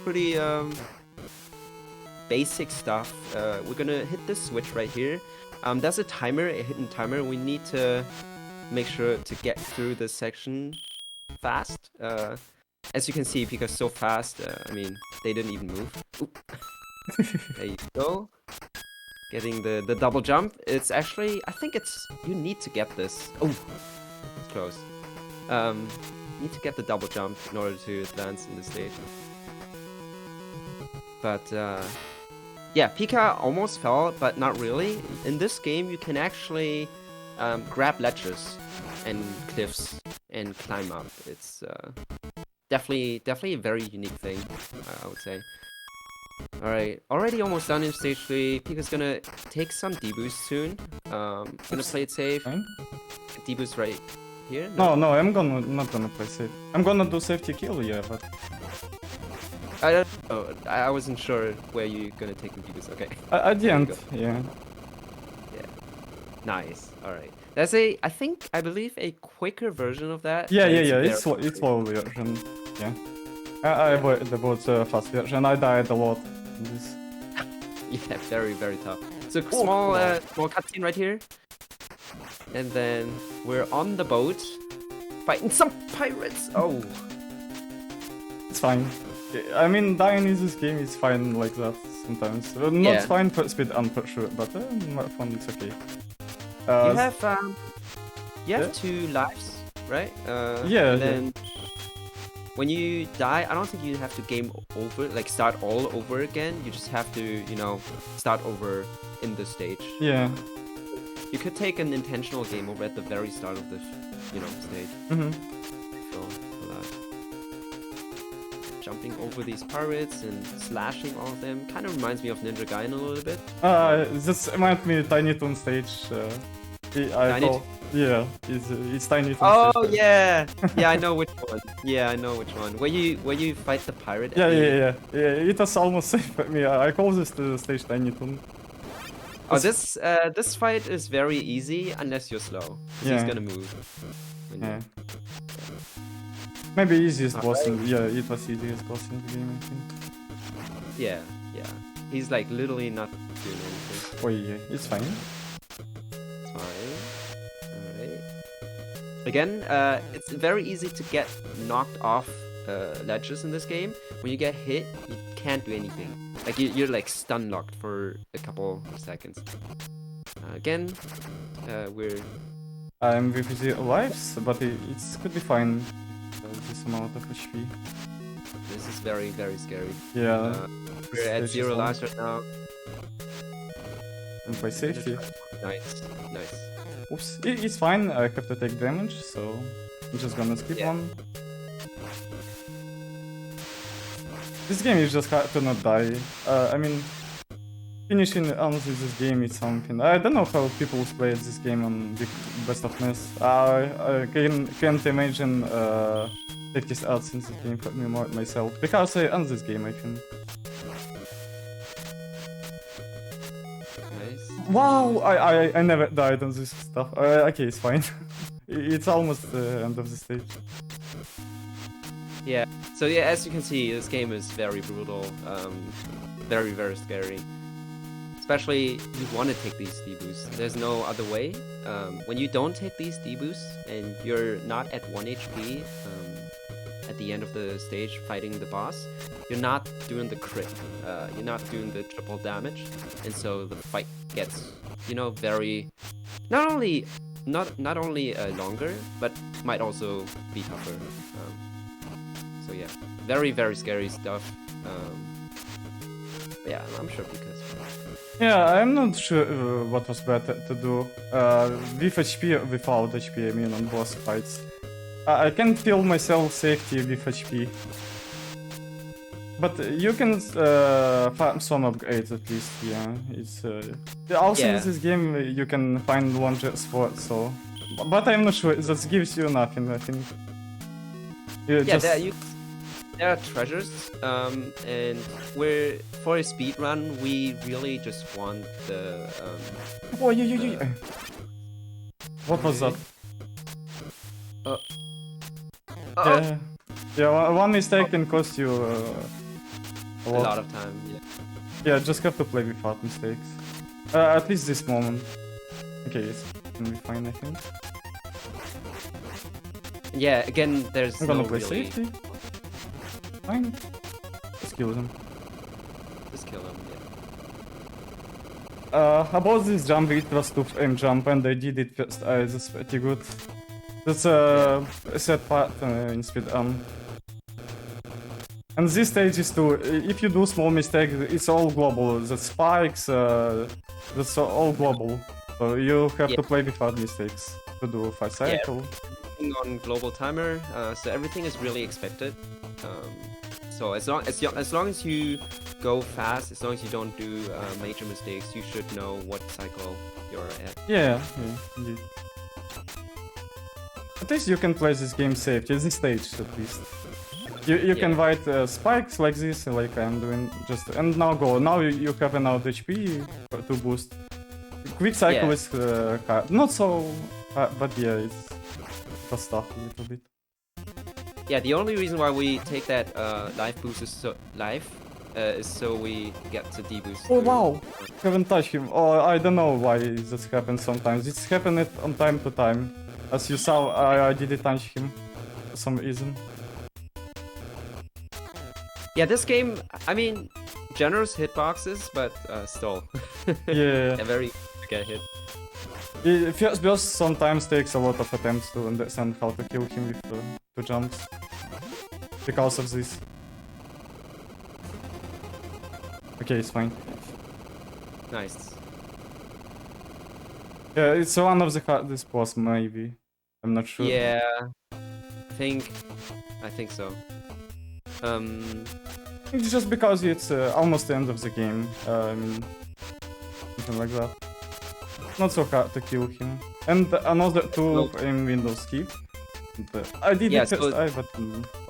Pretty basic stuff. We're gonna hit this switch right here. There's a timer, a hidden timer. We need to make sure to get through this section fast. As you can see, Pika's so fast, I mean, they didn't even move. Oop. There you go. Getting the double jump. It's actually, I think you need to get this. Oh, it's close. Need to get the double jump in order to advance in this stage. But, yeah, Pika almost fell, but not really. In this game, you can actually grab ledges and cliffs and climb up. It's definitely a very unique thing, I would say. Alright, already almost done in stage 3. Pika's gonna take some deboost soon. Gonna play it safe. Deboost right here? No, I'm not gonna play safe. I'm gonna do safety kill, yeah, but... I don't know. I wasn't sure where you're gonna take the deboost. Okay. At the end, yeah. Yeah. Nice. Alright. There's I believe a quicker version of that. Yeah. It's slow version. Yeah. I avoided the fast version. I died a lot in this. Yeah, very, very tough. So small cutscene right here. and then we're on the boat fighting some pirates. Oh, It's fine. I mean, dying in this game is fine like that sometimes. Not Yeah. fine for speed, I'm for sure, but fun, it's okay. you have yeah. 2 lives, right? Yeah, And then when you die, I don't think you have to game over, like start all over again. You just have to, start over in the stage. Yeah. You could take an intentional game over at the very start of the, stage. Mm-hmm. So, jumping over these pirates and slashing all of them kind of reminds me of Ninja Gaiden a little bit. This reminds me of Tiny Toon stage. Tiny Toon? Yeah, it's Tiny Toon Oh stage. yeah, yeah, I know which one. Yeah, I know which one. Where you fight the pirate. at the- Yeah. It was almost safe for me. I call this the stage Tiny Toon. Oh, this fight is very easy unless you're slow. So he's Yeah. gonna move. when you- Yeah. Maybe easiest boss in it was easiest boss in the game, I think. Yeah, yeah. He's like literally not doing anything. Oh yeah, it's fine. It's fine. Alright. Again, it's very easy to get knocked off ledges in this game. When you get hit, you can't do anything. Like you're like stun locked for a couple of seconds. Again, we're I'm with 0 lives, but it could be fine. This amount of HP. this is very very scary. Yeah. We're at This 0 is lives right now. And by safety. Nice, nice. Oops, it's fine. I have to take damage, so I'm just gonna skip Yeah. one. This game is just hard to not die. I mean, finishing honestly this game is something. I don't know how people play this game on Best of NES. I can't imagine safety odds in this game for me myself because I own this game, I think. Nice. Wow, I never died on this stuff. Okay, it's fine. It's almost the end of the stage. Yeah. So yeah, as you can see, this game is very brutal. Very very scary. Especially you want to take these deboosts. There's no other way. When you don't take these deboosts and you're not at 1 HP at the end of the stage fighting the boss, you're not doing the crit. You're not doing the triple damage, and so the fight gets, very not only longer, but might also be tougher. So yeah, very very scary stuff. Yeah, I'm sure because. Yeah, I'm not sure what was better to do. With HP or without HP, I mean, on boss fights. I can feel myself safety with HP. But you can farm some upgrades at least, yeah. It's also Yeah. in this game you can find longer swords, so. But I'm not sure, that gives you nothing, I think. You Yeah, just... there are treasures, and for a speed run, we really just want the. Oh, yeah. What was that? Oh. Yeah, one mistake can cost you A lot of time. Yeah. Yeah, just have to play without mistakes. At least this moment. Okay, it's gonna be fine, I think. Yeah. Again, there's I'm gonna no play really. safety. Fine. Let's kill them. Just kill them. Yeah. About this jump, it was 2-frame jump, and I did it first. That's pretty good. That's a set part in speedrun. And this stage is too. If you do small mistakes, it's all global. The spikes, that's all global. So you have to play without mistakes to do a fast cycle. On global timer, so everything is really expected. So as long as you go fast, as long as you don't do major mistakes, you should know what cycle you're at. Yeah, indeed. At least you can play this game safe, this stage at least. You can fight spikes like this, like I'm doing, and now go. Now you have enough HP to boost. Quick cycle is hard. Not so hard, but yeah, it's tough a little bit. Yeah, the only reason why we take that life boost is is so we get to deboost. Oh through- wow! Haven't touched him. Oh, I don't know why this happens sometimes. It's happened on time to time. As you saw, I didn't touch him for some reason. Yeah, this game, I mean, generous hitboxes, but still, Yeah. yeah, very easy to get hit. First boss sometimes takes a lot of attempts to understand how to kill him with two jumps. Because of this. Okay, it's fine. Nice. Yeah, it's one of the hardest boss, maybe. I'm not sure. Yeah, I think so. It's just because it's almost the end of the game. I mean, something like that. Not so hard to kill him. And another two aim window skip. I did Yeah, it first so- time, but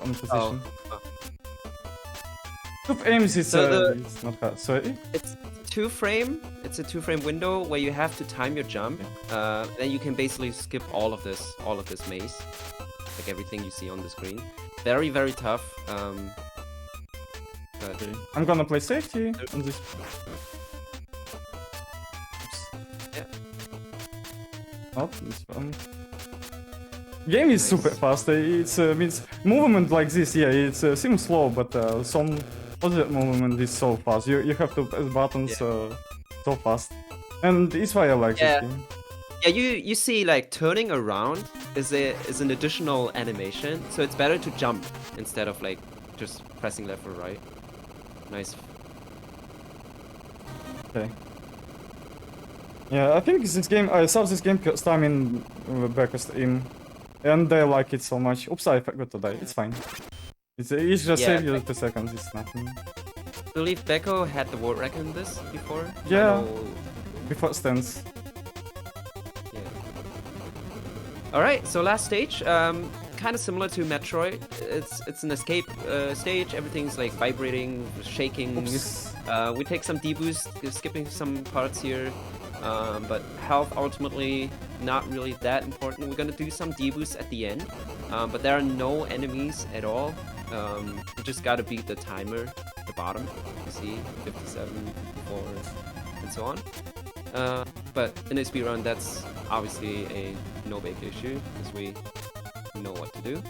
on position. Oh. Two aims is So it's not hard. Sorry. It's a two frame window where you have to time your jump. Then you can basically skip all of this maze, like everything you see on the screen. Very, very tough. But Okay. I'm gonna play safety on this. Yeah. Oh, this one. Game is Nice. super fast. It's means movement like this. Yeah, it's seems slow, but some other movement is so fast. You have to press buttons so fast, and it's why I like Yeah. this game. yeah, you see like turning around is an additional animation, so it's better to jump instead of like just pressing left or right. Nice. Okay. Yeah, I think this game. I saw this game first time in Becca's stream, and I like it so much. Oops, I forgot to die. It's fine. It's just Yeah, save you 2 seconds. It's nothing. I believe Beko had the world record in this before. I Yeah. know- Before stands. Yeah. All right, so last stage, kind of similar to Metroid. It's an escape stage. Everything's like vibrating, shaking. Oops. We take some deboost, skipping some parts here, but health ultimately not really that important. We're gonna do some deboost at the end, but there are no enemies at all. You just gotta beat the timer at the bottom. You see, 57, 54, and so on. But in a speedrun, that's obviously a no big issue because we know what to do.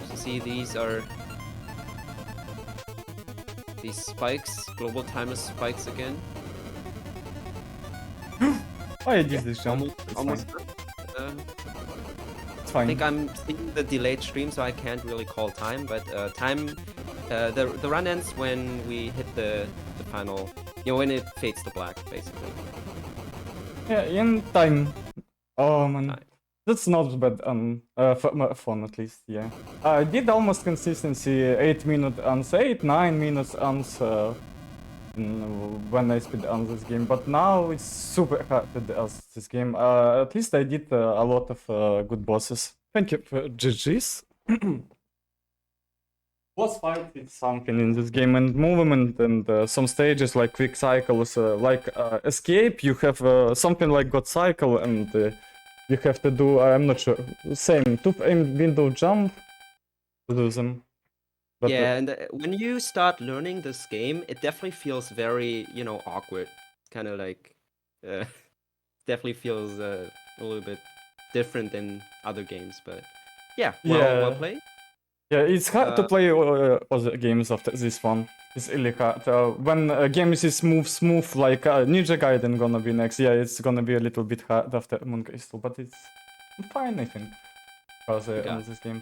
So see, these are these spikes, global timer spikes again. Oh, I did this jump. It's Almost. fine. It's I fine. think I'm seeing the delayed stream, so I can't really call time. But the run ends when we hit the final, when it fades to black, basically. Yeah, in time. Oh man, Nice. that's not bad. For my phone at least. Yeah, I did almost consistency 8-minute runs, 8-9 minutes runs when I speed on this game. But now it's super hard to do this game. At least I did a lot of good bosses. Thank you for GG's. Boss fight is something in this game, and movement and some stages like quick cycles, like escape. You have something like God cycle, and you have to do. I'm not sure. Same aim window jump to do them. But, Yeah, and when you start learning this game, it definitely feels very, awkward. Kind of like, definitely feels a little bit different than other games. But yeah, well played. Yeah, it's hard to play other games after this one. It's really hard. When a game is smooth like Ninja Gaiden gonna be next, yeah, it's gonna be a little bit hard after Moon Crystal, but it's fine, I think, because Yeah. this game.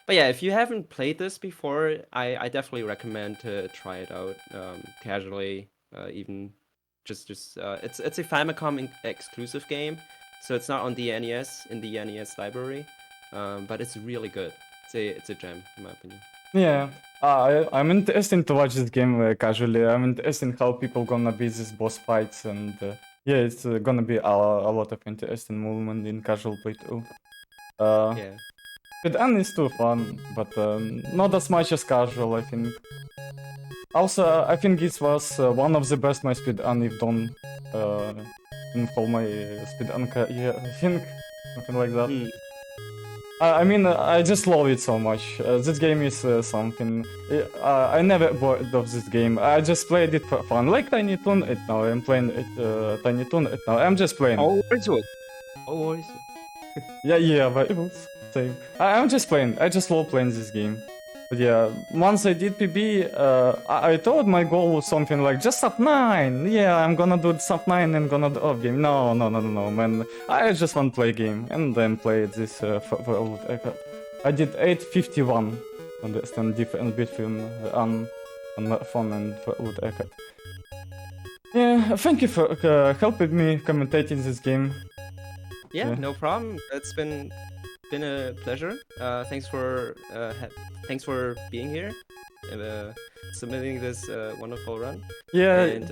But yeah, if you haven't played this before, I definitely recommend to try it out casually, even just it's a Famicom exclusive game, so it's not on the NES in the NES library, but it's really good. It's a gem in my opinion. Yeah, I'm interested to watch this game casually. I'm interested in how people gonna be these boss fights, and yeah, it's gonna be a lot of interesting movement in casual playthrough. Yeah. Speedrun is too fun, but not as much as casual, I think. Also, I think it was one of the best my speedrun I've done in whole my speedrun career, I think. Something like that. I mean, I just love it so much. This game is something. I never bored of this game. I just played it for fun. Like Tiny Toon, it now. I'm playing it. Tiny Toon, it now. I'm just playing. Oh, what is it? Oh, what is it? Yeah, but it was same. I'm just playing. I just love playing this game. But yeah, once I did PB, I thought my goal was something like just sub 9. Yeah, I'm gonna do sub 9 and gonna do off game. No, man. I just want to play game and then play this for I did 851. Understand difference between fun and for Eckert. Yeah, thank you for helping me commentating this game. Yeah, Yeah. no problem. It's been a pleasure. Thanks for being here, submitting this wonderful run. Yeah, And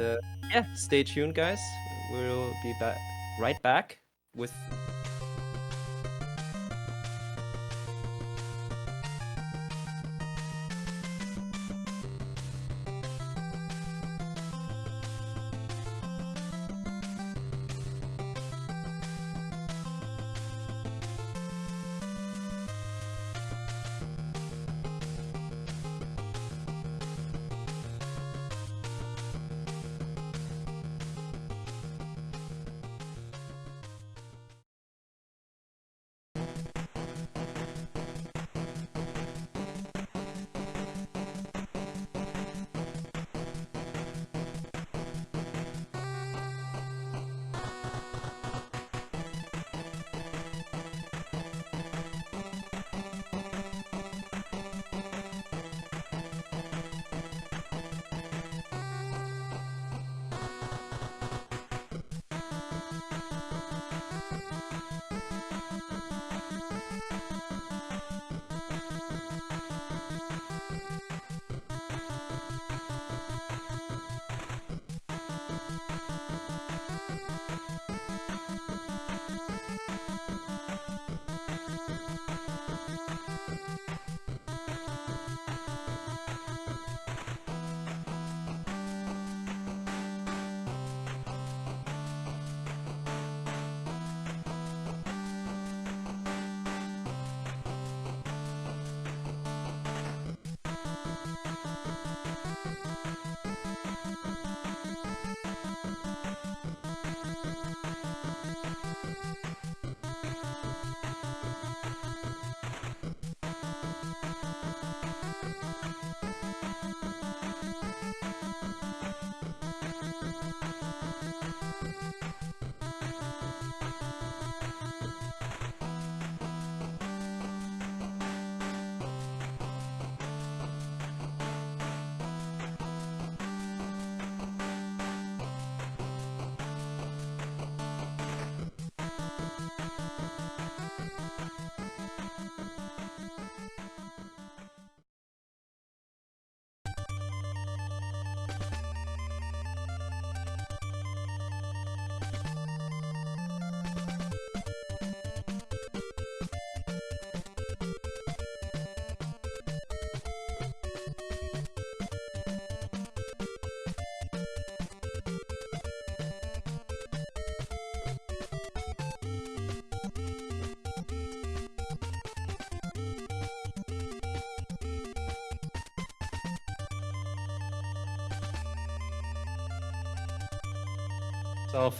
yeah, stay tuned, guys. We'll be right back with.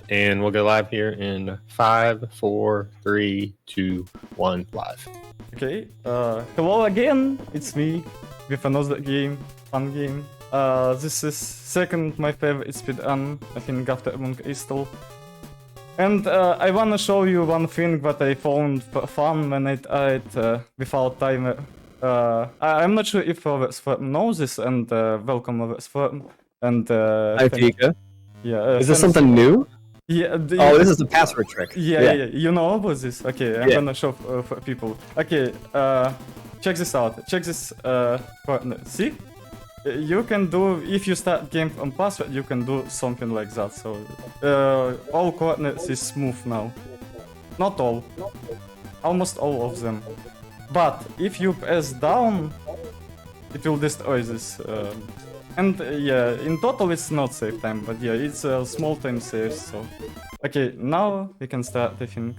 And we'll go live here in 5, 4, 3, 2, 1, live. okay. Hello again. It's me with another game, fun game. This is second my favorite speedrun, I think, after Among Crystal. And I wanna show you one thing that I found fun when I tried without timer. I'm not sure if Roberts knows this, and welcome Roberts. And Hi, Tika. yeah, Is this thanks. something new? Yeah. Oh, this is the password trick. Yeah. You know about this? Okay, I'm Yeah. gonna show for people. Okay, check this out. Check this coordinate. See? You can do, if you start game on password, you can do something like that. So all coordinates is smooth now. Not all. Almost all of them. But if you press down, it will destroy this. And yeah, in total it's not save time, but yeah, it's a small time save, so... Okay, now we can start, I think.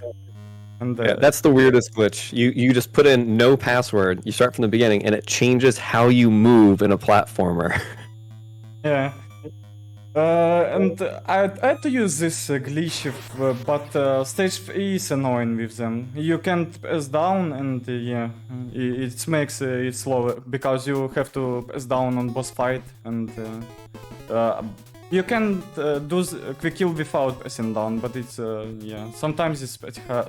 And Yeah, that's the weirdest glitch. You just put in no password. You start from the beginning, and it changes how you move in a platformer. yeah. And I had to use this glitch, but stage 3 is annoying with them. You can't press down, and yeah, it makes it slower because you have to press down on boss fight, and you can do quick kill without pressing down, but it's yeah, sometimes it's pretty hard.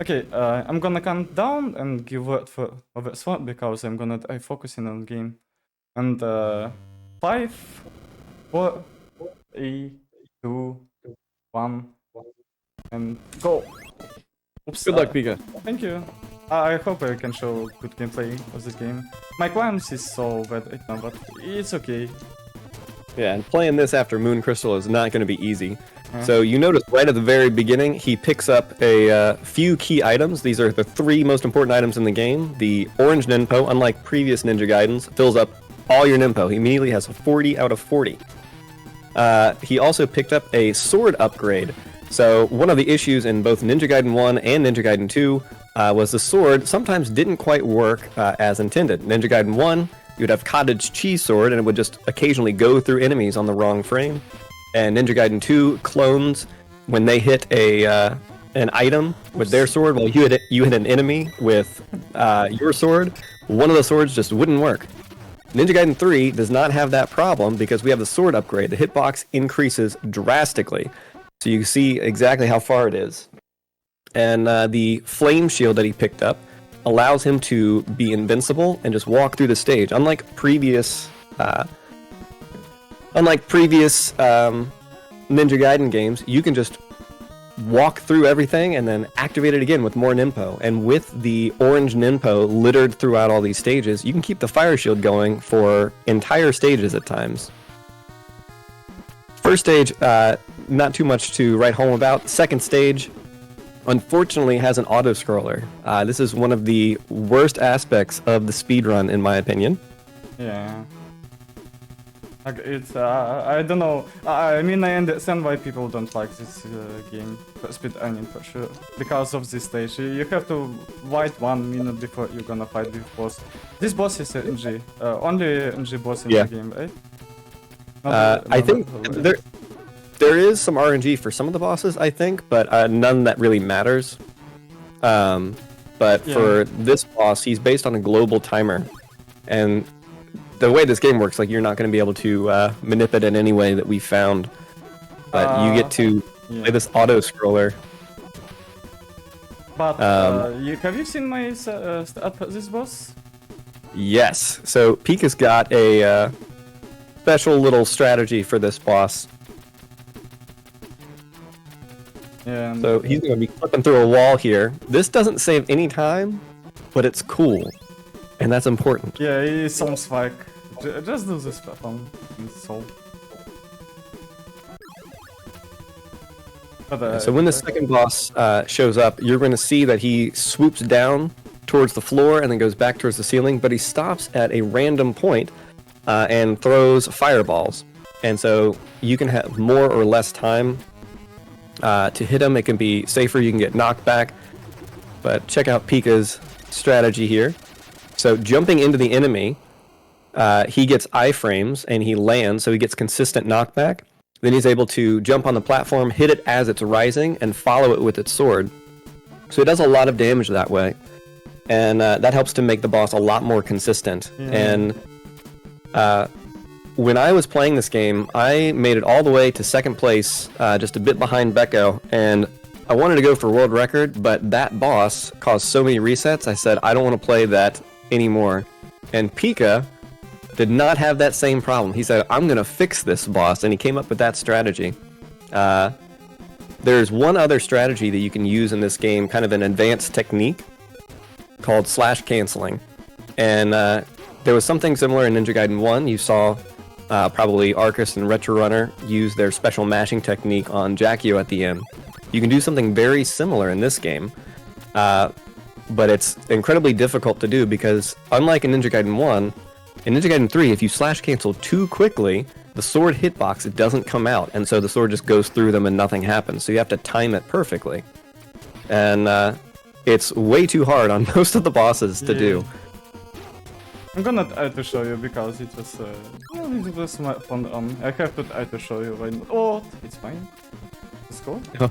Okay, I'm gonna count down and give word for over sword because I'm gonna try focusing on game. And 5, 4, 3, 2, 1, and go. Oops. Good luck, Pika. Thank you. I hope I can show good gameplay of this game. My clamps is so bad right now, but it's okay. Yeah, and playing this after Moon Crystal is not going to be easy. So you notice right at the very beginning, he picks up a few key items. These are the 3 most important items in the game. The orange Ninpo, unlike previous Ninja Gaidens, fills up all your Ninpo. He immediately has a 40 out of 40. He also picked up a sword upgrade. So one of the issues in both Ninja Gaiden 1 and Ninja Gaiden 2 was the sword sometimes didn't quite work as intended. Ninja Gaiden 1, you'd have Cottage Cheese Sword, and it would just occasionally go through enemies on the wrong frame. And Ninja Gaiden 2 clones, when they hit an item with their sword, while you hit an enemy with your sword, one of the swords just wouldn't work. Ninja Gaiden 3 does not have that problem because we have the sword upgrade. The hitbox increases drastically, so you can see exactly how far it is. And the flame shield that he picked up allows him to be invincible and just walk through the stage. Unlike previous Ninja Gaiden games, you can just walk through everything and then activate it again with more Ninpo. And with the orange Ninpo littered throughout all these stages, you can keep the fire shield going for entire stages at times. First stage, not too much to write home about. Second stage, unfortunately, has an auto-scroller. This is one of the worst aspects of the speedrun, in my opinion. Yeah. It's I don't know. I mean, I understand why people don't like this game, speedrunning for sure. Because of this stage, you have to wait 1 minute before you're gonna fight the boss. This boss is NG, only NG boss in the game, right? I think there is some RNG for some of the bosses, I think, but none that really matters. But for this boss, he's based on a global timer, and the way this game works, like, you're not going to be able to manipulate it in any way that we found. But you get to play this auto-scroller. But have you seen my setup for this boss? Yes. So Pika's got a special little strategy for this boss. Yeah. So he's going to be flipping through a wall here. This doesn't save any time, but it's cool. And that's important. Yeah, it sounds like just do this pattern and so. So when the second boss shows up, you're going to see that he swoops down towards the floor and then goes back towards the ceiling, but he stops at a random point and throws fireballs. And so you can have more or less time to hit him. It can be safer, you can get knocked back. But check out Pika's strategy here. So jumping into the enemy, he gets iframes and he lands, so he gets consistent knockback. Then he's able to jump on the platform, hit it as it's rising, and follow it with its sword. So it does a lot of damage that way. And that helps to make the boss a lot more consistent. And when I was playing this game, I made it all the way to second place, just a bit behind Becco, and I wanted to go for world record, but that boss caused so many resets, I said, I don't want to play that anymore. And Pika did not have that same problem. He said, I'm going to fix this boss, and he came up with that strategy. There's one other strategy that you can use in this game, kind of an advanced technique, called slash canceling. And there was something similar in Ninja Gaiden 1. You saw probably Arcus and Retro Runner use their special mashing technique on Jackio at the end. You can do something very similar in this game, but it's incredibly difficult to do because, unlike in Ninja Gaiden 1, in Ninja Gaiden 3, if you slash cancel too quickly, the sword hitbox, it doesn't come out, and so the sword just goes through them and nothing happens, so you have to time it perfectly. And it's way too hard on most of the bosses to do. I'm gonna try to show you because it was fun. I have to try to show you right now. Oh, it's fine. Let's go. Yeah.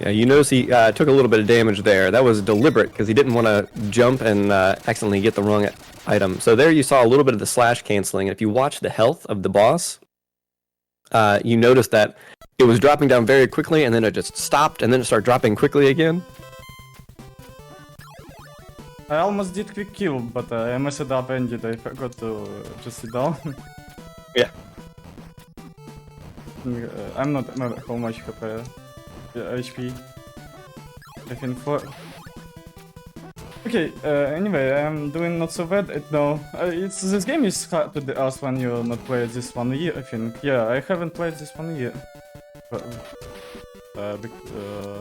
Yeah, you notice he took a little bit of damage there. That was deliberate because he didn't want to jump and accidentally get the wrong item. So there you saw a little bit of the slash canceling. If you watch the health of the boss, you notice that it was dropping down very quickly and then it just stopped and then it started dropping quickly again. I almost did quick kill, but I messed up ended. I forgot to just sit down. Yeah. I'm not remember how much HP. I think 4. Okay, anyway, I'm doing not so bad at now. This game is hard to ask when you not played this 1 year, I think. Yeah, I haven't played this 1 year.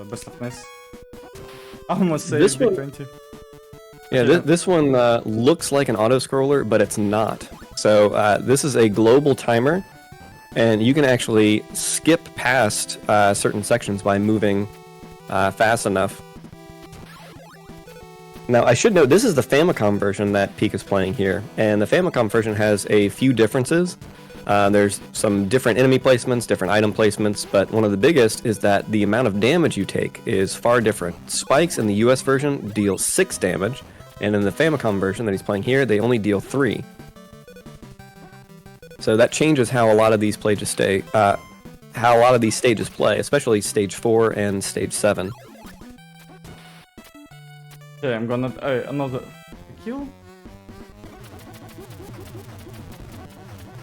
Best of NES. Almost say This Big one- 20. Yeah, this one looks like an auto-scroller, but it's not. So this is a global timer, and you can actually skip past certain sections by moving fast enough. Now, I should note, this is the Famicom version that Peak is playing here, and the Famicom version has a few differences. There's some different enemy placements, different item placements, but one of the biggest is that the amount of damage you take is far different. Spikes in the US version deal 6 damage, and in the Famicom version that he's playing here, they only deal 3. So that changes how a lot of these stages play, especially stage 4 and stage 7. Okay, I'm gonna another kill.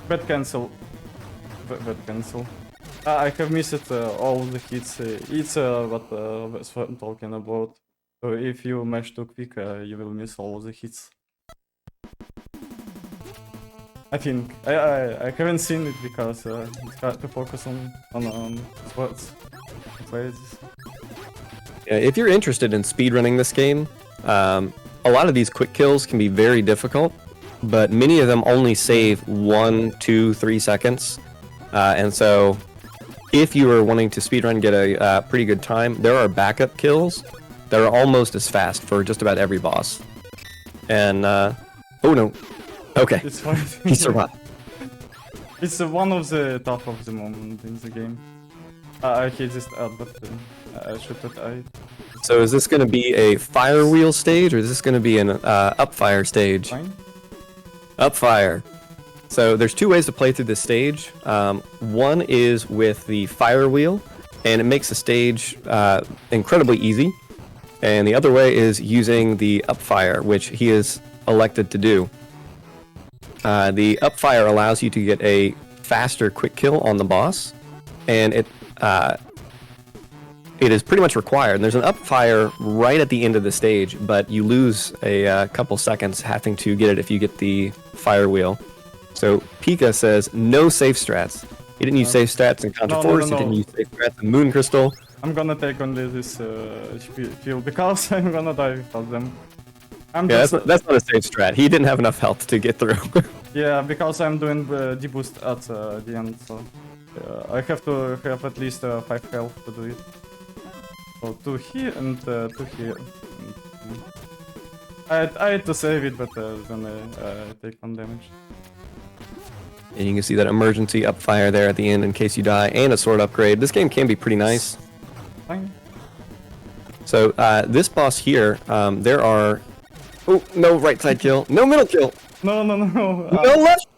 Bad cancel. Bad cancel. I have missed all the hits. It's what I'm talking about. So if you mash too quick, you will miss all the hits. I think I haven't seen it because it's hard to focus on sports. Play this. Yeah, if you're interested in speedrunning this game, a lot of these quick kills can be very difficult, but many of them only save 1, 2, 3 seconds. And so if you are wanting to speedrun and get a pretty good time, there are backup kills that are almost as fast for just about every boss. And, oh no. Okay, It's fine. he survived. It's one of the top of the moment in the game. I hate this art, but I should have tried. So is this going to be a fire wheel stage, or is this going to be an upfire stage? Fine. Upfire. So there's 2 ways to play through this stage. One is with the fire wheel, and it makes the stage incredibly easy. And the other way is using the upfire, which he is elected to do. The upfire allows you to get a faster quick kill on the boss, and it is pretty much required. There's an upfire right at the end of the stage, but you lose a couple seconds having to get it if you get the fire wheel. So Pika says no safe strats. He didn't use safe strats in Contra Force. He didn't use safe strats in Moon Crystal. I'm gonna take only this field because I'm gonna die without them. Yeah, that's not a safe strat. He didn't have enough health to get through. Yeah, because I'm doing deboost at the end, so I have to have at least 5 health to do it. So 2 here and 2 here. I had to save it, but then I take 1 damage. And you can see that emergency upfire there at the end in case you die, and a sword upgrade. This game can be pretty nice. Fine. So this boss here, there are... Oh, no right side kill. No middle kill. No. No left.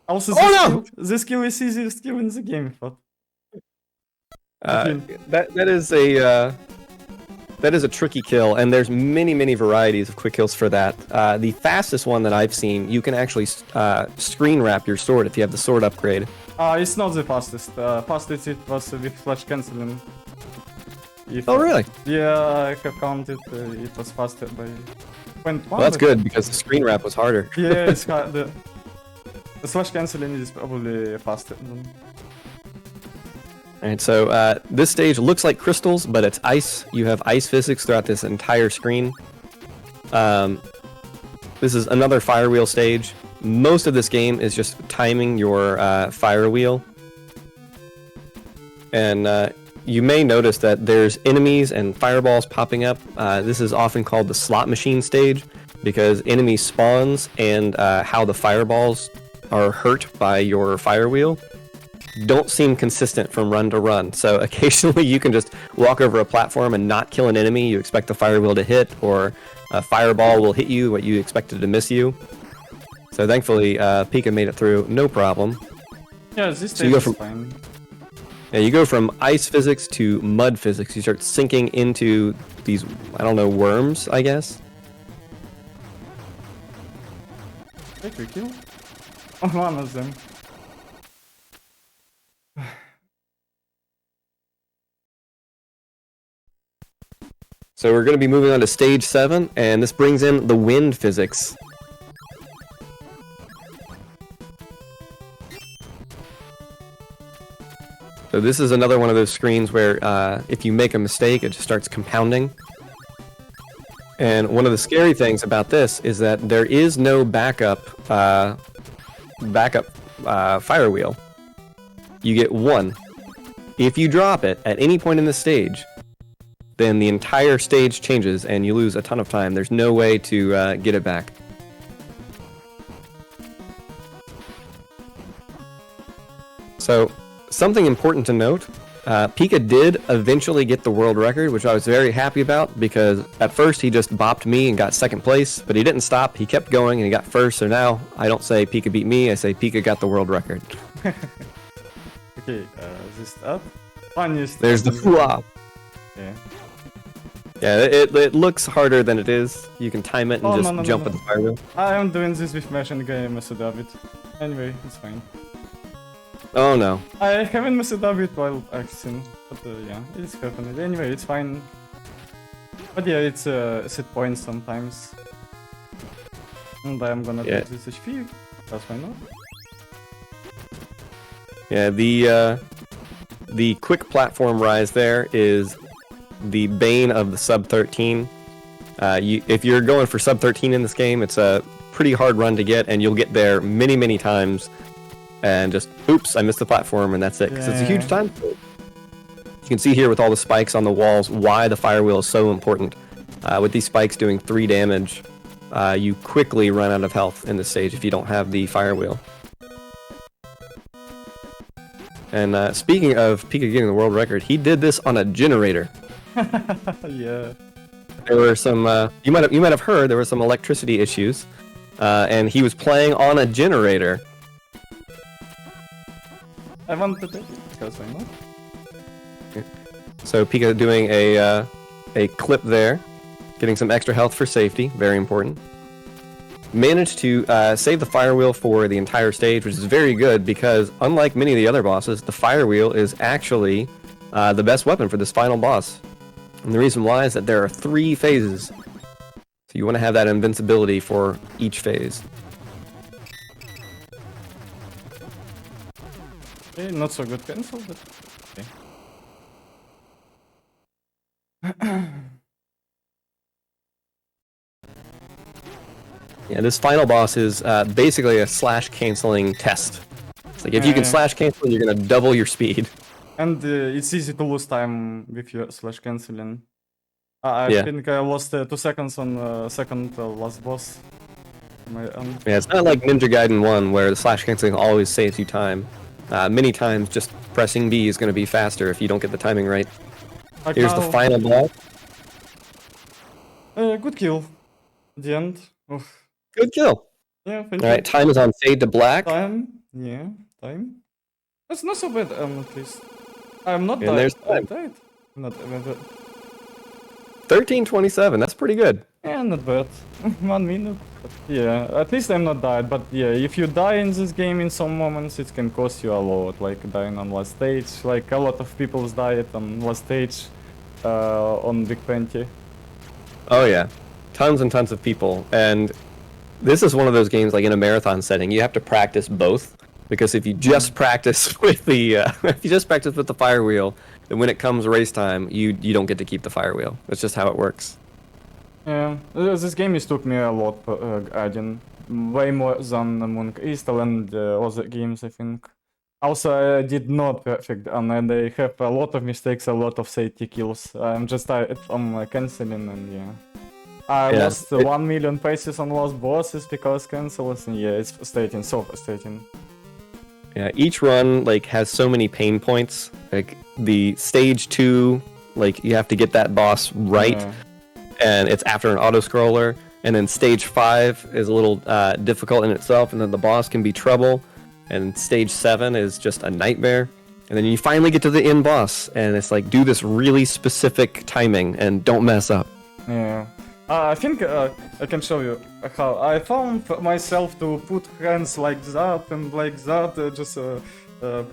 Also, Oh, this skill is easiest skill in the game, I thought. That is a tricky kill, and there's many varieties of quick kills for that. The fastest one that I've seen, you can actually screen wrap your sword if you have the sword upgrade. It's not the fastest. Fastest it was with flash canceling. Oh, really? Yeah, I have counted. It was faster by 0.1. Well, that's good because the screen wrap was harder. Yeah, it's hard. The slash canceling is probably faster. Alright, so this stage looks like crystals, but it's ice. You have ice physics throughout this entire screen. This is another fire wheel stage. Most of this game is just timing your fire wheel. And you may notice that there's enemies and fireballs popping up. This is often called the slot machine stage because enemy spawns and how the fireballs are hurt by your fire wheel don't seem consistent from run to run. So occasionally you can just walk over a platform and not kill an enemy you expect the fire wheel to hit, or a fireball will hit you what you expected to miss you. So thankfully, Pika made it through no problem. Yeah, this So you go stage from- is fine. Yeah, you go from ice physics to mud physics. You start sinking into these, I don't know, worms, I guess. Wait, we kill? One of them. So we're going to be moving on to stage 7, and this brings in the wind physics. So this is another one of those screens where if you make a mistake, it just starts compounding. And one of the scary things about this is that there is no backup fire wheel. You get one. If you drop it at any point in the stage, then the entire stage changes and you lose a ton of time. There's no way to get it back. So, something important to note, Pika did eventually get the world record, which I was very happy about, because at first he just bopped me and got second place, but he didn't stop, he kept going and he got first, so now I don't say Pika beat me, I say Pika got the world record. Okay, this up. Funniest. There's the hoo-ah. Yeah. Yeah, it looks harder than it is. You can time it and Oh, just no, jump no. at the fire wheel. I am doing this with Mesh and game David. Anyway, it's fine. Oh no. I haven't messed David while acting, but yeah, it's happening. Anyway, it's fine. But yeah, it's set points sometimes. And I'm gonna Yeah. take this HP. That's why not. Yeah, the quick platform rise there is the bane of the sub 13. If you're going for sub 13 in this game, it's a pretty hard run to get, and you'll get there many, many times, and just, oops, I missed the platform, and that's it, because it's a huge Yeah. time. You can see here with all the spikes on the walls why the fire wheel is so important. With these spikes doing 3 damage, you quickly run out of health in this stage if you don't have the fire wheel. And speaking of Pika getting the world record, he did this on a generator. Yeah. There were some, you might have heard there were some electricity issues, and he was playing on a generator. I want to take it because why not? So Pika doing a clip there, getting some extra health for safety, very important. Managed to save the fire wheel for the entire stage, which is very good because unlike many of the other bosses, the fire wheel is actually the best weapon for this final boss. And the reason why is that there are 3 phases. So you want to have that invincibility for each phase. Okay, not so good cancel, but okay. Yeah, this final boss is basically a slash canceling test. It's like if you can Yeah. slash cancel, you're gonna double your speed. And it's easy to lose time with your slash canceling. I Yeah. think I lost 2 seconds on second last boss. Yeah, it's not like Ninja Gaiden 1 where the slash canceling always saves you time. Many times just pressing B is gonna be faster if you don't get the timing right. Like Here's the now, final boss. good kill. At the end. Oof. Good kill. Yeah, thank Alright, time is on fade to black. Time. Yeah, time. That's not so bad, at least. I'm not And died. there's I time. died. Not bad. 13:27, that's pretty good. Yeah, not bad. 1 minute. But yeah, at least I'm not died. But yeah, if you die in this game in some moments, it can cost you a lot. Like dying on last stage. Like a lot of people died on last stage on Big 20. Oh yeah, tons and tons of people. And this is one of those games like in a marathon setting, you have to practice both. Because if you just practice with the fire wheel, then when it comes race time, you don't get to keep the fire wheel. That's just how it works. Yeah, this game is took me a lot, Adin. Way more than Monk Eastal and other games, I think. Also, I did not perfect, and I have a lot of mistakes, a lot of safety kills. I'm just tired from canceling, and yeah. I Yeah, lost 1 million pesos on lost bosses because cancels, and yeah, it's frustrating, so frustrating. Yeah, each run like has so many pain points. Like the stage 2, like you have to get that boss right, Yeah. and it's after an auto scroller. And then stage 5 is a little difficult in itself, and then the boss can be trouble. And stage 7 is just a nightmare. And then you finally get to the end boss, and it's like do this really specific timing and don't mess up. Yeah. I think I can show you how I found myself to put hands like that and like that, just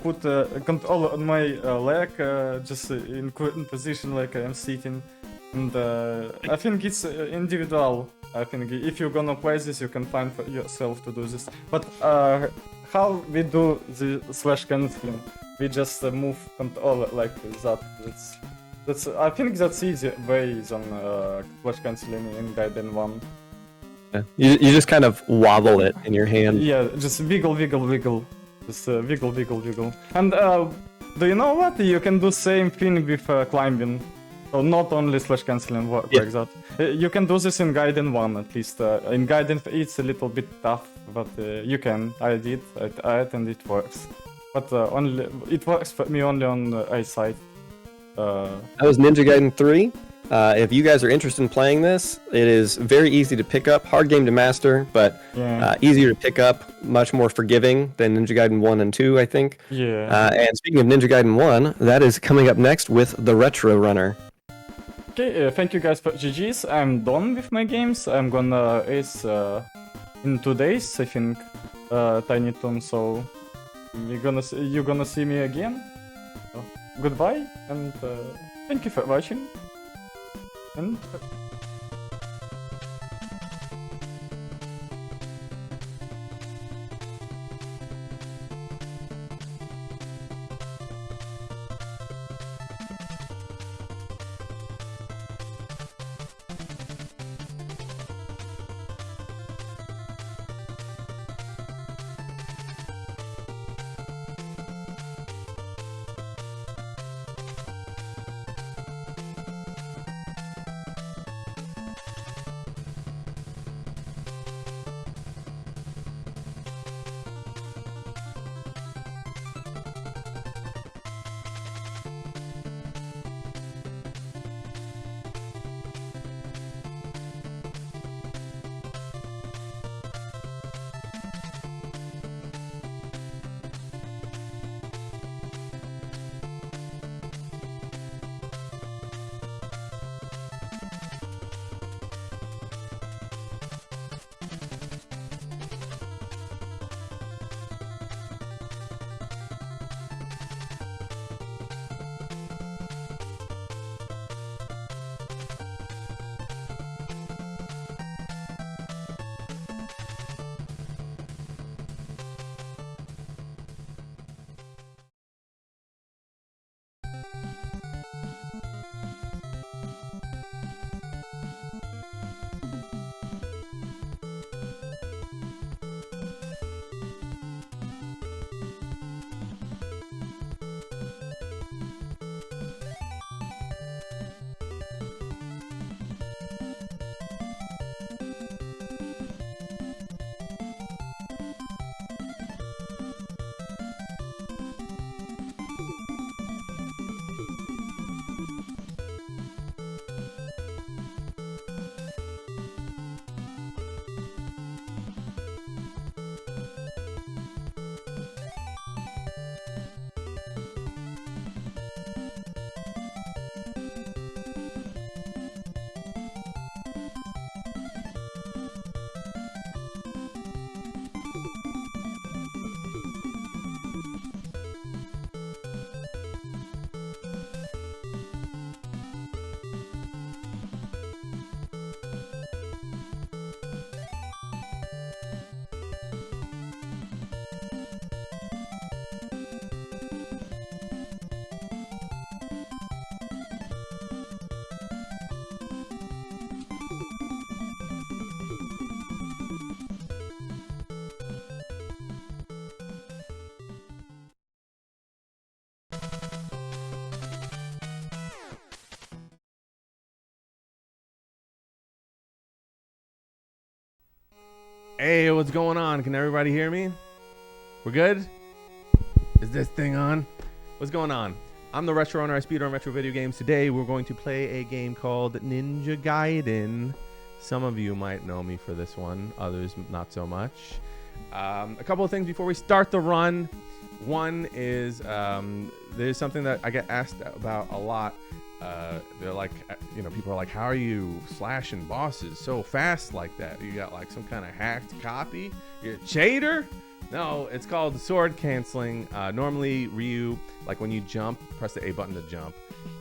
put control on my leg, just in current position like I am sitting. And I think it's individual. I think if you're gonna play this, you can find for yourself to do this. But how we do the slash canceling? We just move control like that. That's I think that's easy way than slash canceling in Gaiden 1. Yeah. You just kind of wobble it in your hand. Yeah, just wiggle, wiggle, wiggle. Just wiggle, wiggle, wiggle. And do you know what? You can do same thing with climbing. So not only slash canceling work Yeah. like that. You can do this in Gaiden 1 at least. In Gaiden 3 it's a little bit tough, but you can. I did, I tried and it works. But only it works for me only on eyesight. That was Ninja Gaiden 3. If you guys are interested in playing this, it is very easy to pick up, hard game to master, but Yeah. easier to pick up, much more forgiving than Ninja Gaiden 1 and 2, I think. Yeah. And speaking of Ninja Gaiden 1, that is coming up next with the Retro Runner. Okay, thank you guys for GG's. I'm done with my games. I'm gonna ace in 2 days, I think, Tiny Toon. So you're gonna see me again. So, goodbye, and thank you for watching. And Hey, what's going on? Can everybody hear me? We're good? Is this thing on? What's going on? I'm the Retro Owner. I speedrun retro video games. Today, we're going to play a game called Ninja Gaiden. Some of you might know me for this one. Others, not so much. A couple of things before we start the run. One is there's something that I get asked about a lot. They're like, people are like, how are you slashing bosses so fast like that? You got like some kind of hacked copy? You're a cheater? No, it's called sword canceling. Normally, Ryu, like when you jump, press the A button to jump,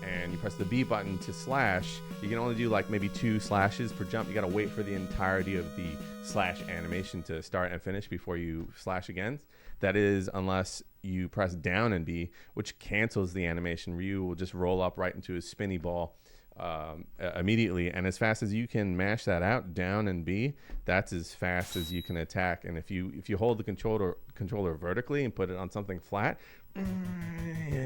and you press the B button to slash. You can only do like maybe 2 slashes per jump. You gotta wait for the entirety of the slash animation to start and finish before you slash again. That is, unless you press down and B, which cancels the animation. Ryu will just roll up right into his spinny ball immediately, and as fast as you can mash that out, down and B, that's as fast as you can attack. And if you hold the controller vertically and put it on something flat,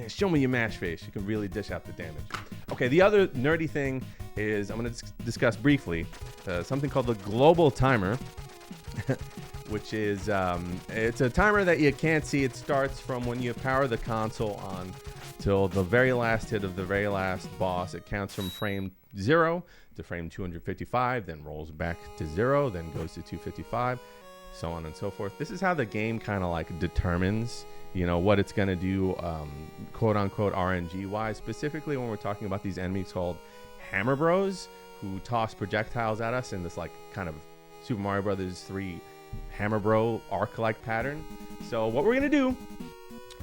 show me your mash face. You can really dish out the damage. Okay, the other nerdy thing is I'm going to discuss briefly something called the global timer. Which is it's a timer that you can't see. It starts from when you power the console on till the very last hit of the very last boss. It counts from frame 0 to frame 255, then rolls back to 0, then goes to 255, so on and so forth. This is how the game kind of like determines, what it's going to do, quote unquote RNG wise, specifically when we're talking about these enemies called Hammer Bros, who toss projectiles at us in this like kind of Super Mario Brothers 3 Hammer Bro arc-like pattern. So what we're gonna do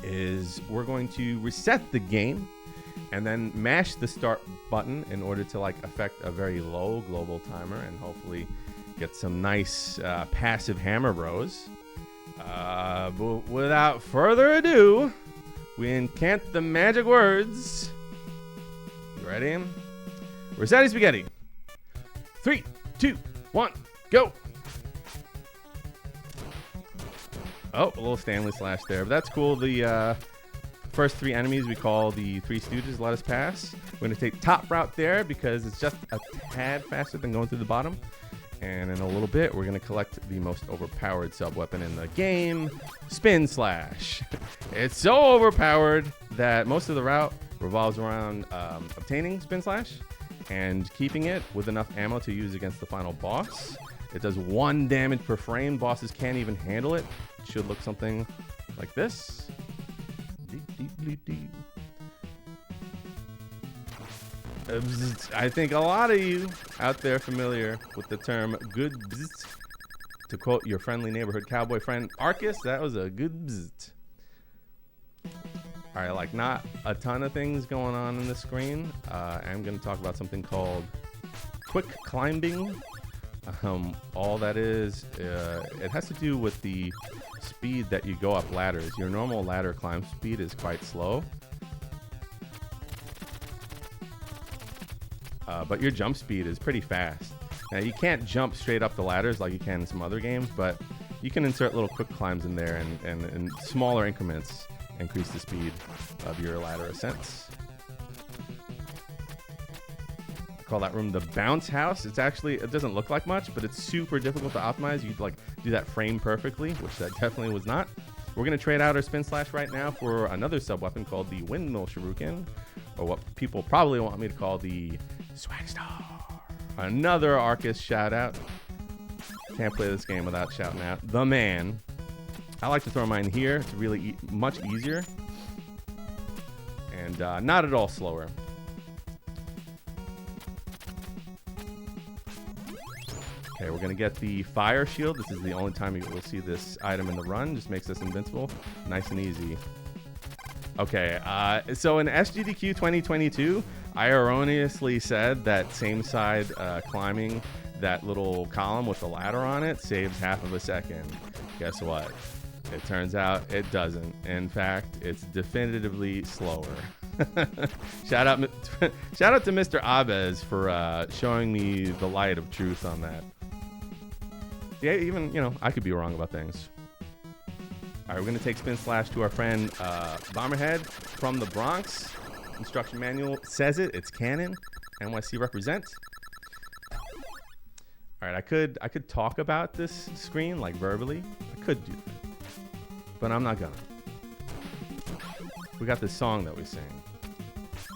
is we're going to reset the game and then mash the start button in order to like affect a very low global timer and hopefully get some nice passive Hammer Bros. But without further ado, we incant the magic words. You ready? Rossetti spaghetti. 3, 2, 1, go. Oh, a little Stanley slash there, but that's cool. The first 3 enemies we call the 3 Stooges. Let us pass. We're going to take top route there because it's just a tad faster than going through the bottom. And in a little bit, we're going to collect the most overpowered sub-weapon in the game, Spin Slash. It's so overpowered that most of the route revolves around obtaining Spin Slash and keeping it with enough ammo to use against the final boss. It does 1 damage per frame. Bosses can't even handle it. It should look something like this. I think a lot of you out there familiar with the term good bzzzt. To quote your friendly neighborhood cowboy friend Arcus, that was a good bzzzt. All right, like not a ton of things going on in the screen. I'm going to talk about something called quick climbing. All that is, it has to do with the speed that you go up ladders. Your normal ladder climb speed is quite slow. But your jump speed is pretty fast. Now, you can't jump straight up the ladders like you can in some other games, but you can insert little quick climbs in there and in smaller increments increase the speed of your ladder ascents. Call that room the bounce house. It doesn't look like much, but it's super difficult to optimize. You'd like do that frame perfectly, which that definitely was not. We're gonna trade out our Spin Slash right now for another sub weapon called the Windmill Shuriken, or what people probably want me to call the Swag Star. Another Arcus shout out. Can't play this game without shouting out the man. I like to throw mine here. It's really much easier and not at all slower. Okay, we're gonna get the fire shield. This is the only time you will see this item in the run. Just makes us invincible. Nice and easy. Okay, so in SGDQ 2022, I erroneously said that same side climbing that little column with the ladder on it saves half of a second. Guess what? It turns out it doesn't. In fact, it's definitively slower. Shout out to Mr. Abez for showing me the light of truth on that. Yeah, even, I could be wrong about things. All right, we're going to take Spin Slash to our friend Bomberhead from the Bronx. Instruction manual says it. It's canon. NYC represent. All right, I could talk about this screen like verbally. I could do that, but I'm not gonna. We got this song that we sing.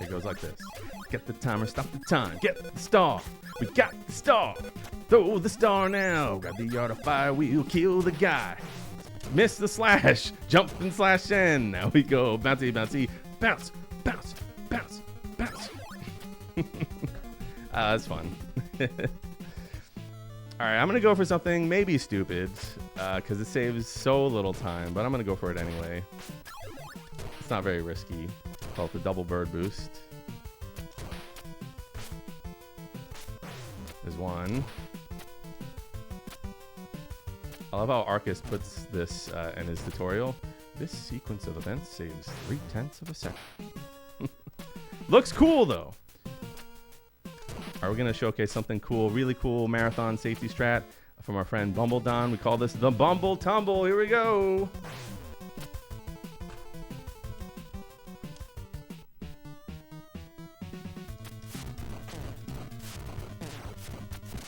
It goes like this: get the timer, stop the time, get the star. We got the star. Throw the star now. Grab the yard of fire. We'll kill the guy. Miss the slash. Jump and slash in. Now we go. Bouncy, bouncy. Bounce, bounce, bounce, bounce. That's fun. All right, I'm going to go for something maybe stupid because it saves so little time, but I'm going to go for it anyway. It's not very risky. Call it the double bird boost. There's one. I love how Arcus puts this in his tutorial. This sequence of events saves 0.3 of a second. Looks cool though. Are we gonna showcase something cool, really cool marathon safety strat from our friend Bumbledon? We call this the Bumble Tumble. Here we go.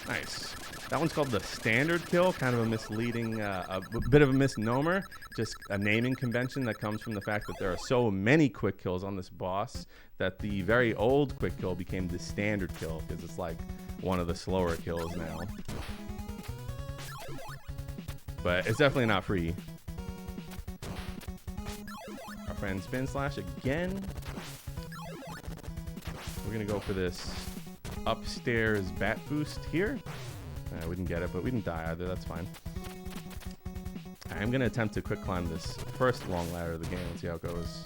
Nice. That one's called the standard kill, kind of a misleading, a bit of a misnomer. Just a naming convention that comes from the fact that there are so many quick kills on this boss that the very old quick kill became the standard kill because it's like one of the slower kills now. But it's definitely not free. Our friend Spin Slash again. We're gonna go for this upstairs bat boost here. We didn't get it, but we didn't die either. That's fine. I'm going to attempt to quick climb this first long ladder of the game and see how it goes.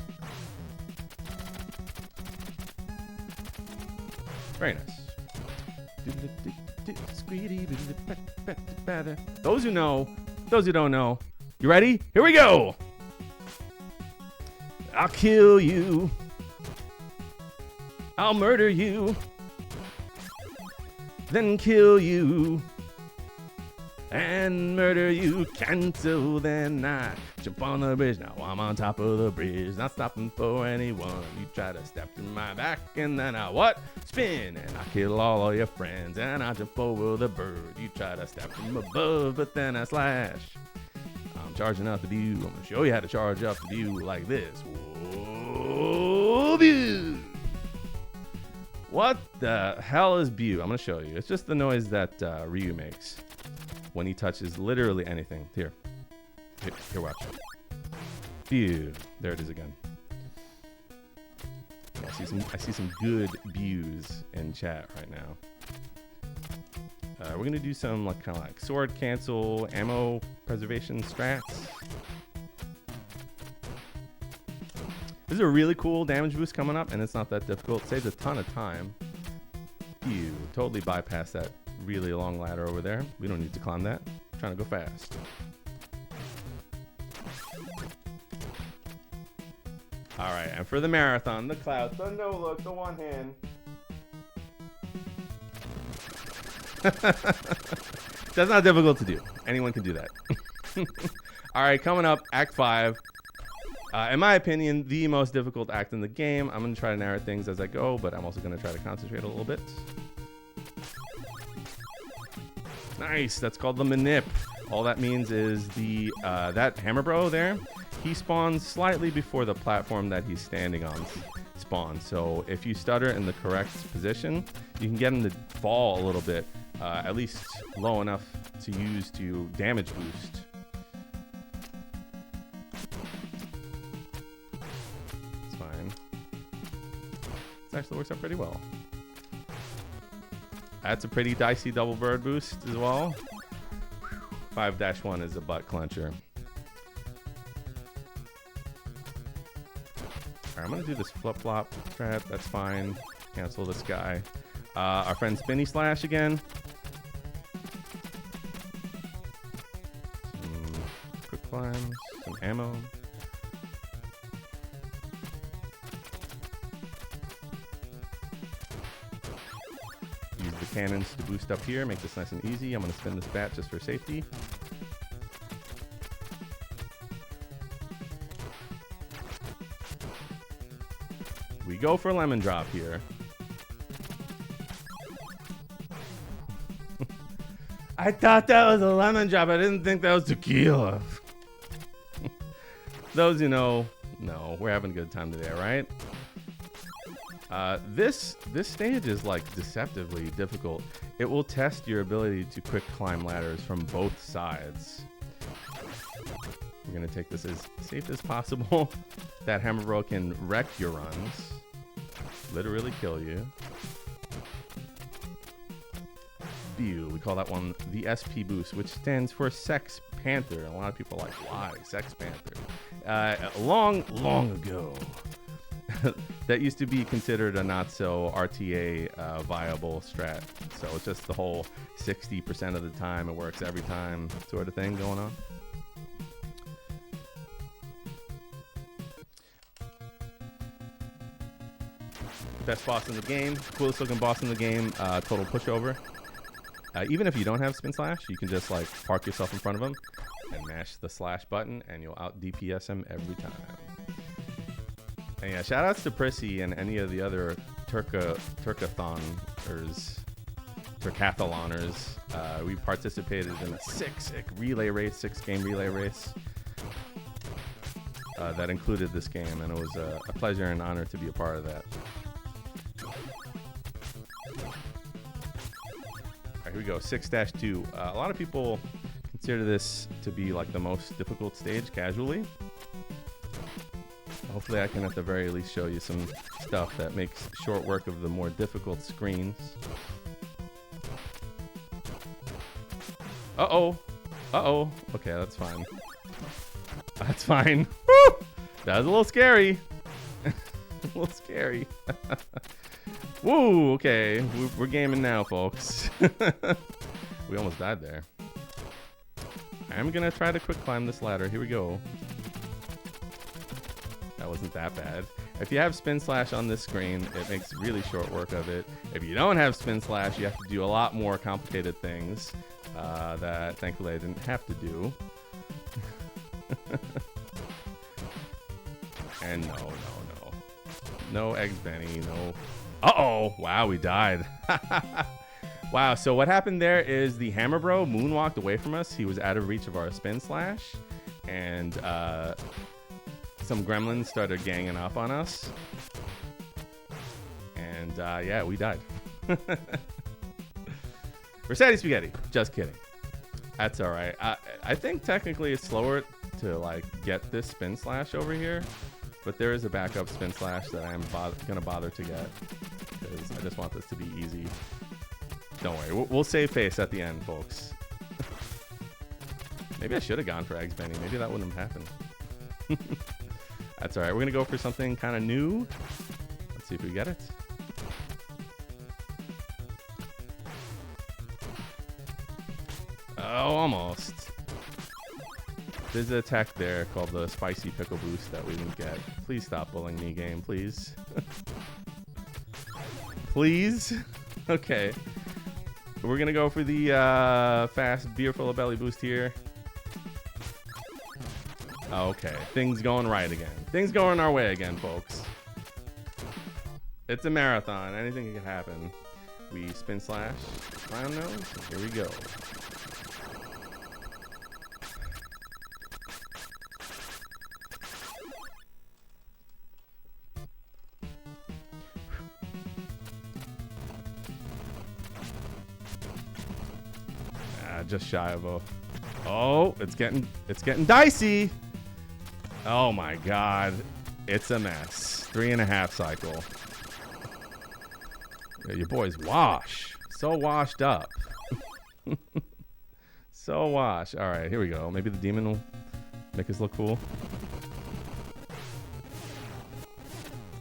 Very nice. Those who know, those who don't know. You ready? Here we go. I'll kill you. I'll murder you. Then kill you. And murder you, cancel, then I jump on the bridge. Now I'm on top of the bridge, not stopping for anyone. You try to step to my back, and then I what? Spin, and I kill all of your friends, and I jump over the bird. You try to step from above, but then I slash. I'm charging up the view. I'm gonna show you how to charge up the view like this. Whoa, view. What the hell is view? I'm gonna show you. It's just the noise that Ryu makes when he touches literally anything. Here, watch. Phew. There it is again. Yeah, I see some good views in chat right now. We're gonna do some kind of like sword cancel, ammo preservation strats. This is a really cool damage boost coming up, and it's not that difficult. It saves a ton of time. You totally bypass that really long ladder over there. We don't need to climb that. I'm trying to go fast. All right, and for the marathon, the cloud, the no look, the one hand. That's not difficult to do. Anyone can do that. All right, coming up, Act 5. In my opinion, the most difficult act in the game. I'm going to try to narrate things as I go, but I'm also going to try to concentrate a little bit. Nice, that's called the manip. All that means is the that hammer bro there, he spawns slightly before the platform that he's standing on spawns. So if you stutter in the correct position, you can get him to fall a little bit, at least low enough to use to damage boost. It's fine. This actually works out pretty well. That's a pretty dicey double bird boost as well. 5-1 is a butt clencher. Alright, I'm gonna do this flip-flop strat. That's fine. Cancel this guy. Our friend Spinny Slash again. Some quick climbs, some ammo. Use the cannons to boost up here, make this nice and easy. I'm going to spin this bat just for safety. We go for lemon drop here. I thought that was a lemon drop. I didn't think that was tequila. Those, no, we're having a good time today, right? This stage is like deceptively difficult. It will test your ability to quick climb ladders from both sides. We're gonna take this as safe as possible. That hammer bro can wreck your runs, literally kill you. We call that one the SP boost, which stands for Sex Panther. A lot of people are like, why Sex Panther? Long ago, that used to be considered a not so RTA viable strat. So it's just the whole 60% of the time it works every time sort of thing going on. Best boss in the game, coolest looking boss in the game, total pushover. Even if you don't have spin slash, you can just like park yourself in front of him and mash the slash button and you'll out DPS him every time. And yeah, shout outs to Prissy and any of the other Turkathloners. We participated in a sick relay race, 6-game relay race that included this game, and it was a pleasure and honor to be a part of that. Here we go, 6-2. A lot of people consider this to be like the most difficult stage casually. Hopefully I can at the very least show you some stuff that makes short work of the more difficult screens. Uh-oh. Okay, that's fine. That's fine. Woo! That was a little scary. A little scary. Woo, okay. We're gaming now, folks. We almost died there. I'm gonna try to quick climb this ladder. Here we go. That wasn't that bad. If you have spin slash on this screen, it makes really short work of it. If you don't have spin slash, you have to do a lot more complicated things that thankfully I didn't have to do. And no eggs, Benny. No. Uh-oh. Wow, we died. Wow, so what happened there is the hammer bro moonwalked away from us. He was out of reach of our spin slash, and some gremlins started ganging up on us. And yeah, we died. Versetti Spaghetti. Just kidding. That's all right. I think technically it's slower to like get this spin slash over here, but there is a backup spin slash that I am gonna bother to get because I just want this to be easy. Don't worry, we'll save face at the end, folks. Maybe I should have gone for eggs, Benny. Maybe that wouldn't have happened. That's all right. We're gonna go for something kind of new. Let's see if we get it. Oh, almost. There's an attack there called the spicy pickle boost that we didn't get. Please stop bullying me, game, please. Please? Okay. We're gonna go for the fast beer full of belly boost here. Okay, things going right again. Things going our way again, folks. It's a marathon. Anything can happen. We spin slash, clown nose. Here we go. Just shy of a. Oh, it's getting dicey. Oh my god, it's a mess. 3.5 cycle. Yeah, your boy's so washed up. So washed. All right, here we go. Maybe the demon will make us look cool.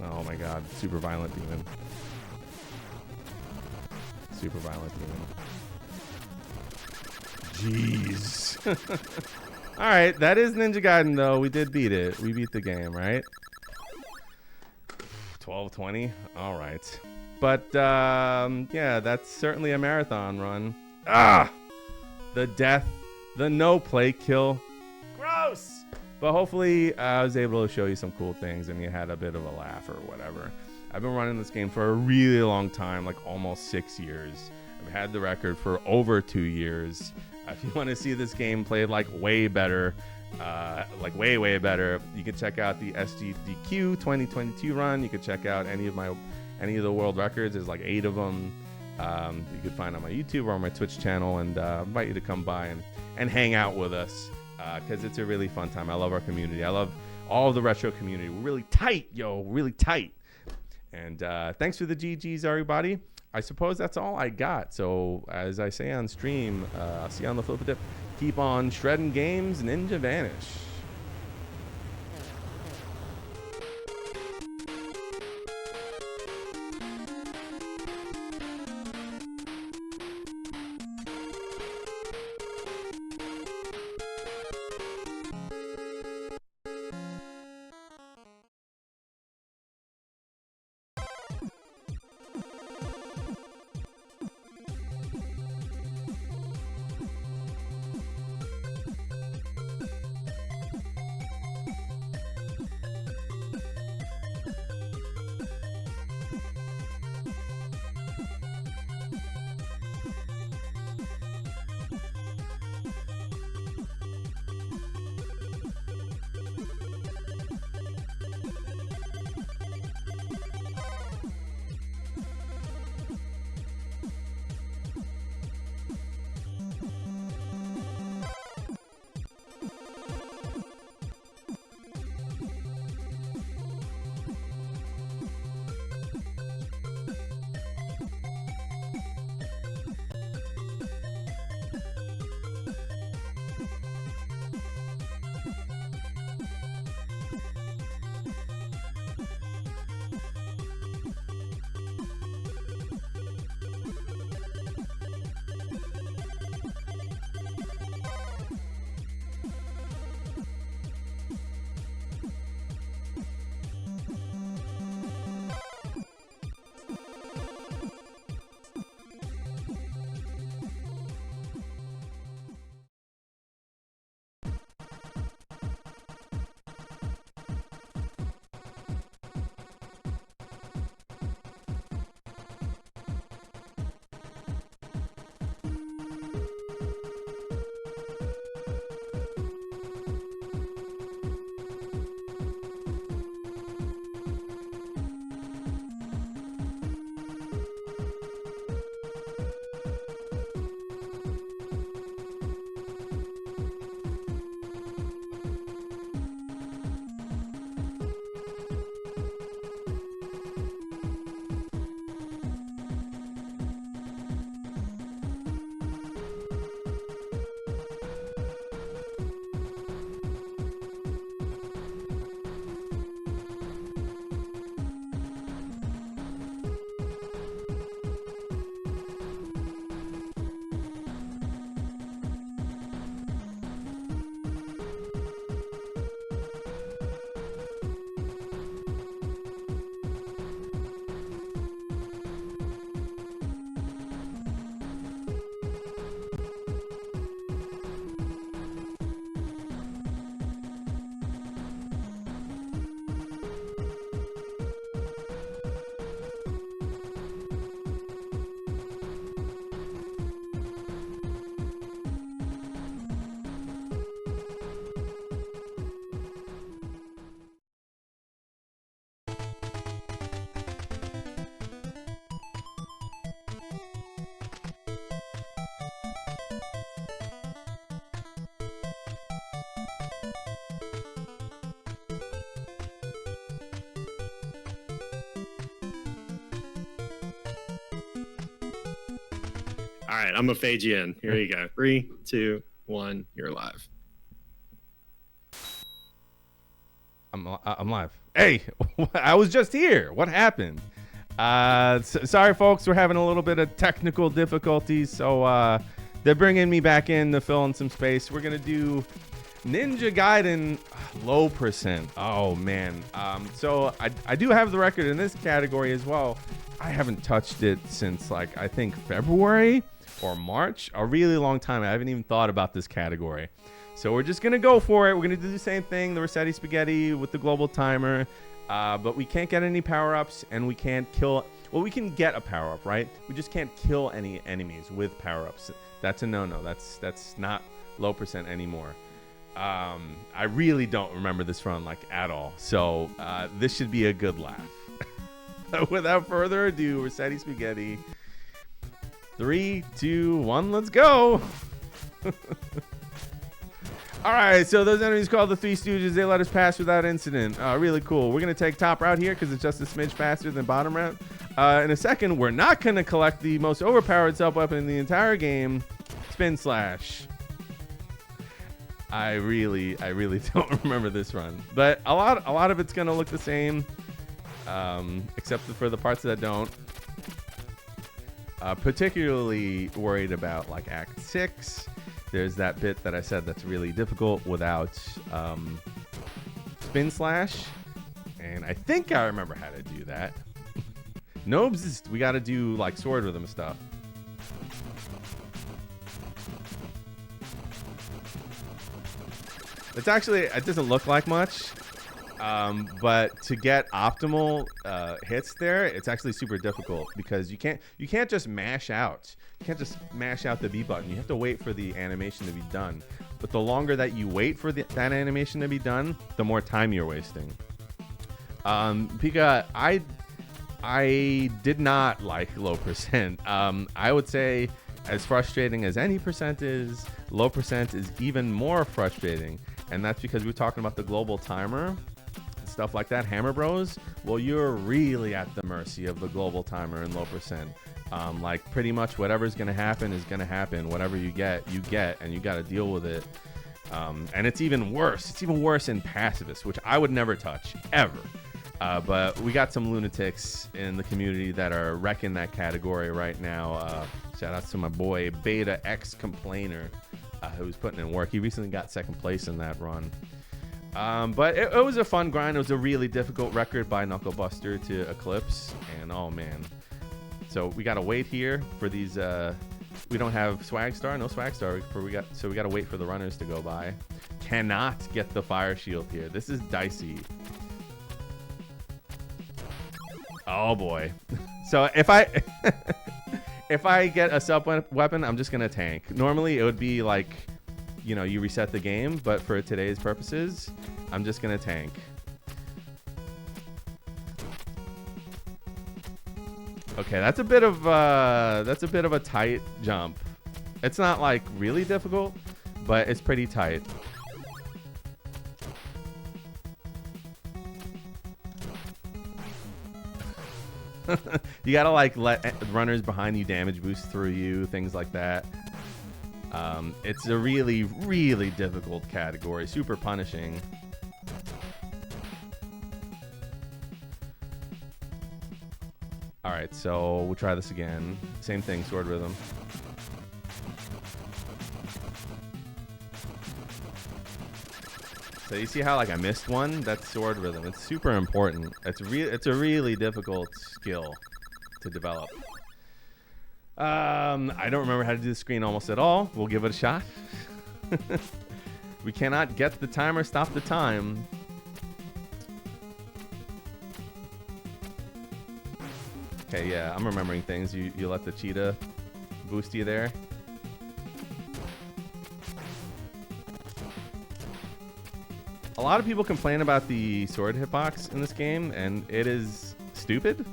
Oh my god, super violent demon. Super violent demon. Jeez. All right, that is Ninja Gaiden, though. We did beat it. We beat the game, right? 12:20. All right. But, yeah, that's certainly a marathon run. Ah! The death. The no-play kill. Gross! But hopefully, I was able to show you some cool things and you had a bit of a laugh or whatever. I've been running this game for a really long time, like almost 6 years. I've had the record for over 2 years. If you want to see this game played like way better, like way better, you can check out the SGDQ 2022 run. You can check out any of the world records. There's like 8 of them. You can find on my YouTube or on my Twitch channel, and invite you to come by and hang out with us, because it's a really fun time. I love our community. I love all of the retro community. We're really tight, really tight. And thanks for the GGs, everybody. I suppose that's all I got. So as I say on stream, I'll see you on the flip of dip. Keep on shredding games. Ninja Vanish. All right, I'm gonna fade you in. Here you go. 3, 2, 1. You're live. I'm live. Hey, I was just here. What happened? Sorry, folks. We're having a little bit of technical difficulties, so they're bringing me back in to fill in some space. We're gonna do Ninja Gaiden low percent. Oh man. So I do have the record in this category as well. I haven't touched it since like I think February or March, a really long time. I haven't even thought about this category. So we're just gonna go for it. We're gonna do the same thing, the Rossetti Spaghetti with the global timer, but we can't get any power-ups and we can't kill Well, we can get a power-up, right? We just can't kill any enemies with power-ups. That's a no-no. That's not low percent anymore. I really don't remember this run like at all. So this should be a good laugh. Without further ado, Rossetti Spaghetti. 3, 2, 1, let's go. All right, so those enemies called the Three Stooges, they let us pass without incident. Really cool. We're going to take top route here because it's just a smidge faster than bottom route. In a second, we're not going to collect the most overpowered sub-weapon in the entire game, Spin Slash. I really don't remember this run. But a lot of it's going to look the same, except for the parts that don't. Particularly worried about like Act 6. There's that bit that I said that's really difficult without Spin Slash. And I think I remember how to do that. Nobes, we got to do like sword rhythm stuff. It's actually, it doesn't look like much. But to get optimal hits there, it's actually super difficult because you can't just mash out. You can't just mash out the B button. You have to wait for the animation to be done. But the longer that you wait for that animation to be done, the more time you're wasting. Pika, I did not like low percent. I would say as frustrating as any percent is, low percent is even more frustrating. And that's because we're talking about the global timer. Stuff like that, Hammer Bros. Well, you're really at the mercy of the global timer in low percent. Like pretty much whatever's gonna happen is gonna happen. Whatever you get, and you got to deal with it. And it's even worse. It's even worse in Pacifist, which I would never touch ever. But we got some lunatics in the community that are wrecking that category right now. Shout out to my boy Beta X Complainer, who's putting in work. He recently got second place in that run. But it was a fun grind. It was a really difficult record by Knuckle Buster to eclipse, and oh man. So we gotta wait here for these. We don't have Swag Star, no Swag Star. So we gotta wait for the runners to go by. Cannot get the fire shield here. This is dicey. Oh boy. So if I if I get a sub weapon, I'm just gonna tank. Normally it would be like, you know, you reset the game, but for today's purposes, I'm just gonna tank. Okay, that's a bit of a tight jump. It's not like really difficult, but it's pretty tight. You gotta like let runners behind you damage boost through you, things like that. It's a really, really difficult category, super punishing. All right, so we'll try this again. Same thing, sword rhythm. So you see how like I missed one? That's sword rhythm. It's super important. It's a really difficult skill to develop. I don't remember how to do the screen almost at all. We'll give it a shot. We cannot get the timer, stop the time. Okay, yeah, I'm remembering things. You let the cheetah boost you there. A lot of people complain about the sword hitbox in this game, and it is stupid.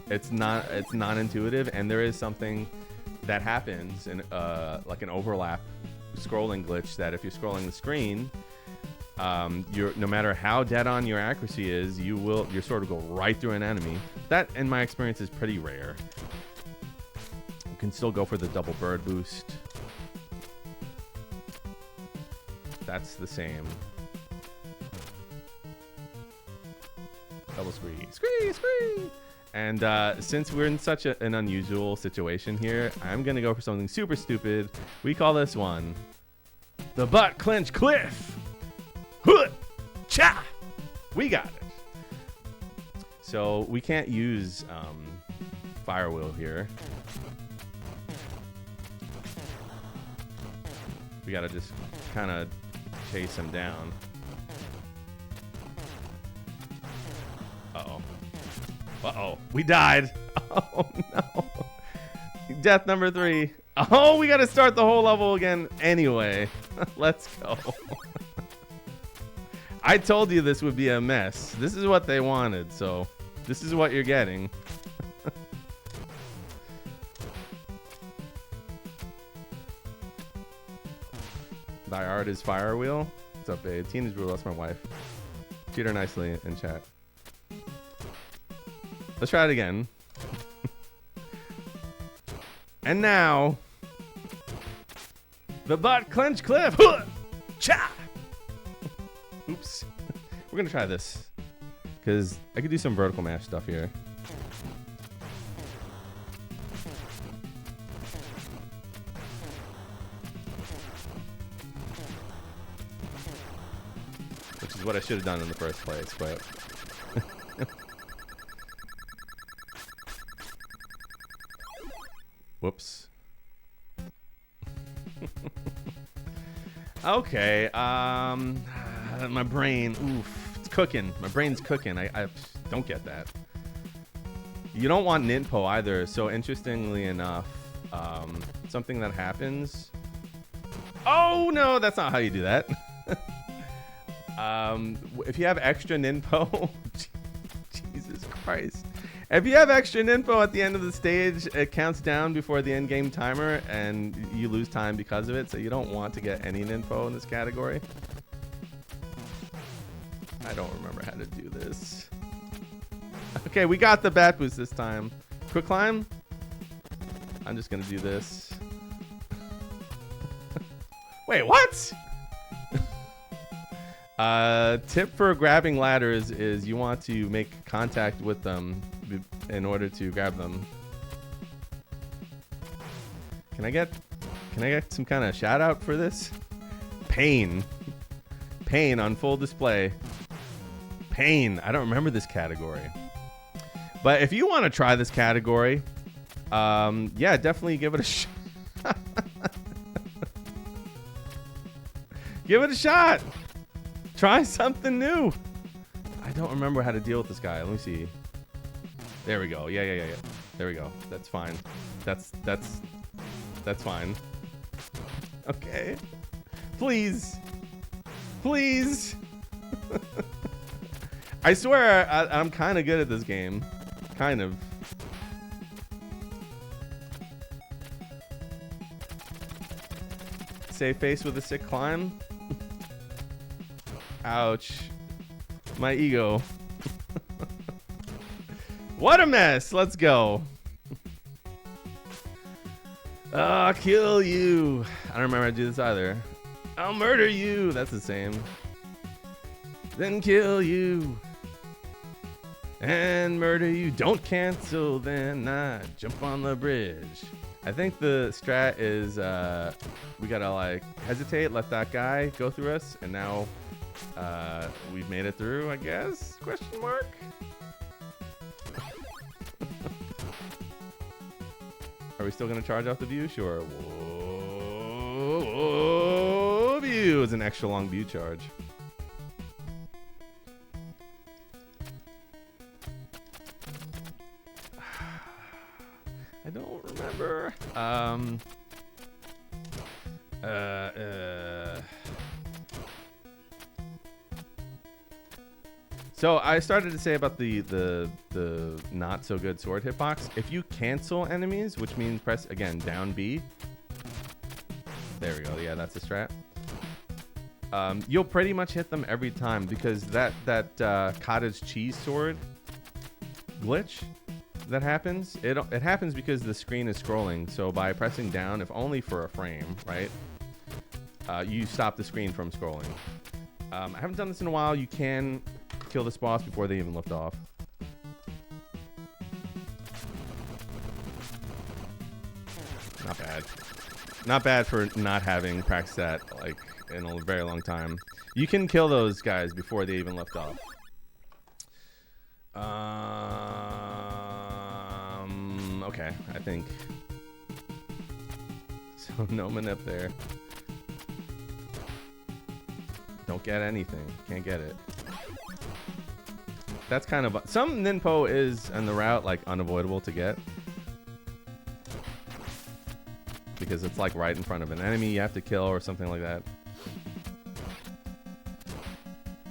It's non-intuitive, and there is something that happens in like an overlap scrolling glitch that if you're scrolling the screen, no matter how dead on your accuracy is, your sword will go right through an enemy. That, in my experience, is pretty rare. You can still go for the double bird boost. That's the same. Double scree. Scree, scree! And since we're in such an unusual situation here, I'm going to go for something super stupid. We call this one the Butt Clinch Cliff. Hoot! Cha! We got it. So we can't use Fire Wheel here. We got to just kind of chase him down. Uh-oh. Uh-oh. We died. Oh, no. Death number 3. Oh, we got to start the whole level again anyway. Let's go. I told you this would be a mess. This is what they wanted, so this is what you're getting. Thy art is fire wheel. What's up, babe? Teenage Brew, that's my wife. Treat her nicely in chat. Let's try it again. And now, the butt clench cliff. Cha! Oops. We're gonna try this because I could do some vertical mash stuff here. Which is what I should have done in the first place, but whoops. Okay, my brain, oof, it's cooking. My brain's cooking. I don't get that. You don't want Ninpo either. So interestingly enough, something that happens. Oh no, that's not how you do that. If you have extra Ninpo, Jesus Christ. If you have extra Ninpo at the end of the stage, it counts down before the end game timer and you lose time because of it. So you don't want to get any Ninpo in this category. I don't remember how to do this. Okay, we got the bat boost this time. Quick climb. I'm just gonna do this. Wait, what? Tip for grabbing ladders is you want to make contact with them in order to grab them. Can I get some kind of shout out for this? Pain on full display. Pain. I don't remember this category. But if you want to try this category, yeah, definitely give it a shot. Give it a shot. Try something new. I don't remember how to deal with this guy. Let me see. There we go. Yeah. There we go. That's fine. That's fine. Okay. Please. I swear I'm kind of good at this game. Kind of. Save face with a sick climb. Ouch. My ego. What a mess. Let's go. I'll kill you. I don't remember how to do this either. I'll murder you. That's the same. Then kill you. And murder you. Don't cancel, then I jump on the bridge. I think the strat is we gotta like hesitate, let that guy go through us, and now we've made it through, I guess? Question mark? Are we still gonna charge off the view? Sure. Whoa, view is an extra long view charge. I don't remember. So I started to say about the not so good sword hitbox. If you cancel enemies, which means press again down B. There we go. Yeah, that's the strat. You'll pretty much hit them every time because that cottage cheese sword glitch that happens. It happens because the screen is scrolling. So by pressing down, if only for a frame, right? You stop the screen from scrolling. I haven't done this in a while. You can kill this boss before they even lift off. Not bad. Not bad for not having practiced that like in a very long time. You can kill those guys before they even lift off. Okay, I think. So no manip there. Don't get anything. Can't get it. That's kind of some ninpo is on the route like unavoidable to get because it's like right in front of an enemy you have to kill or something like that.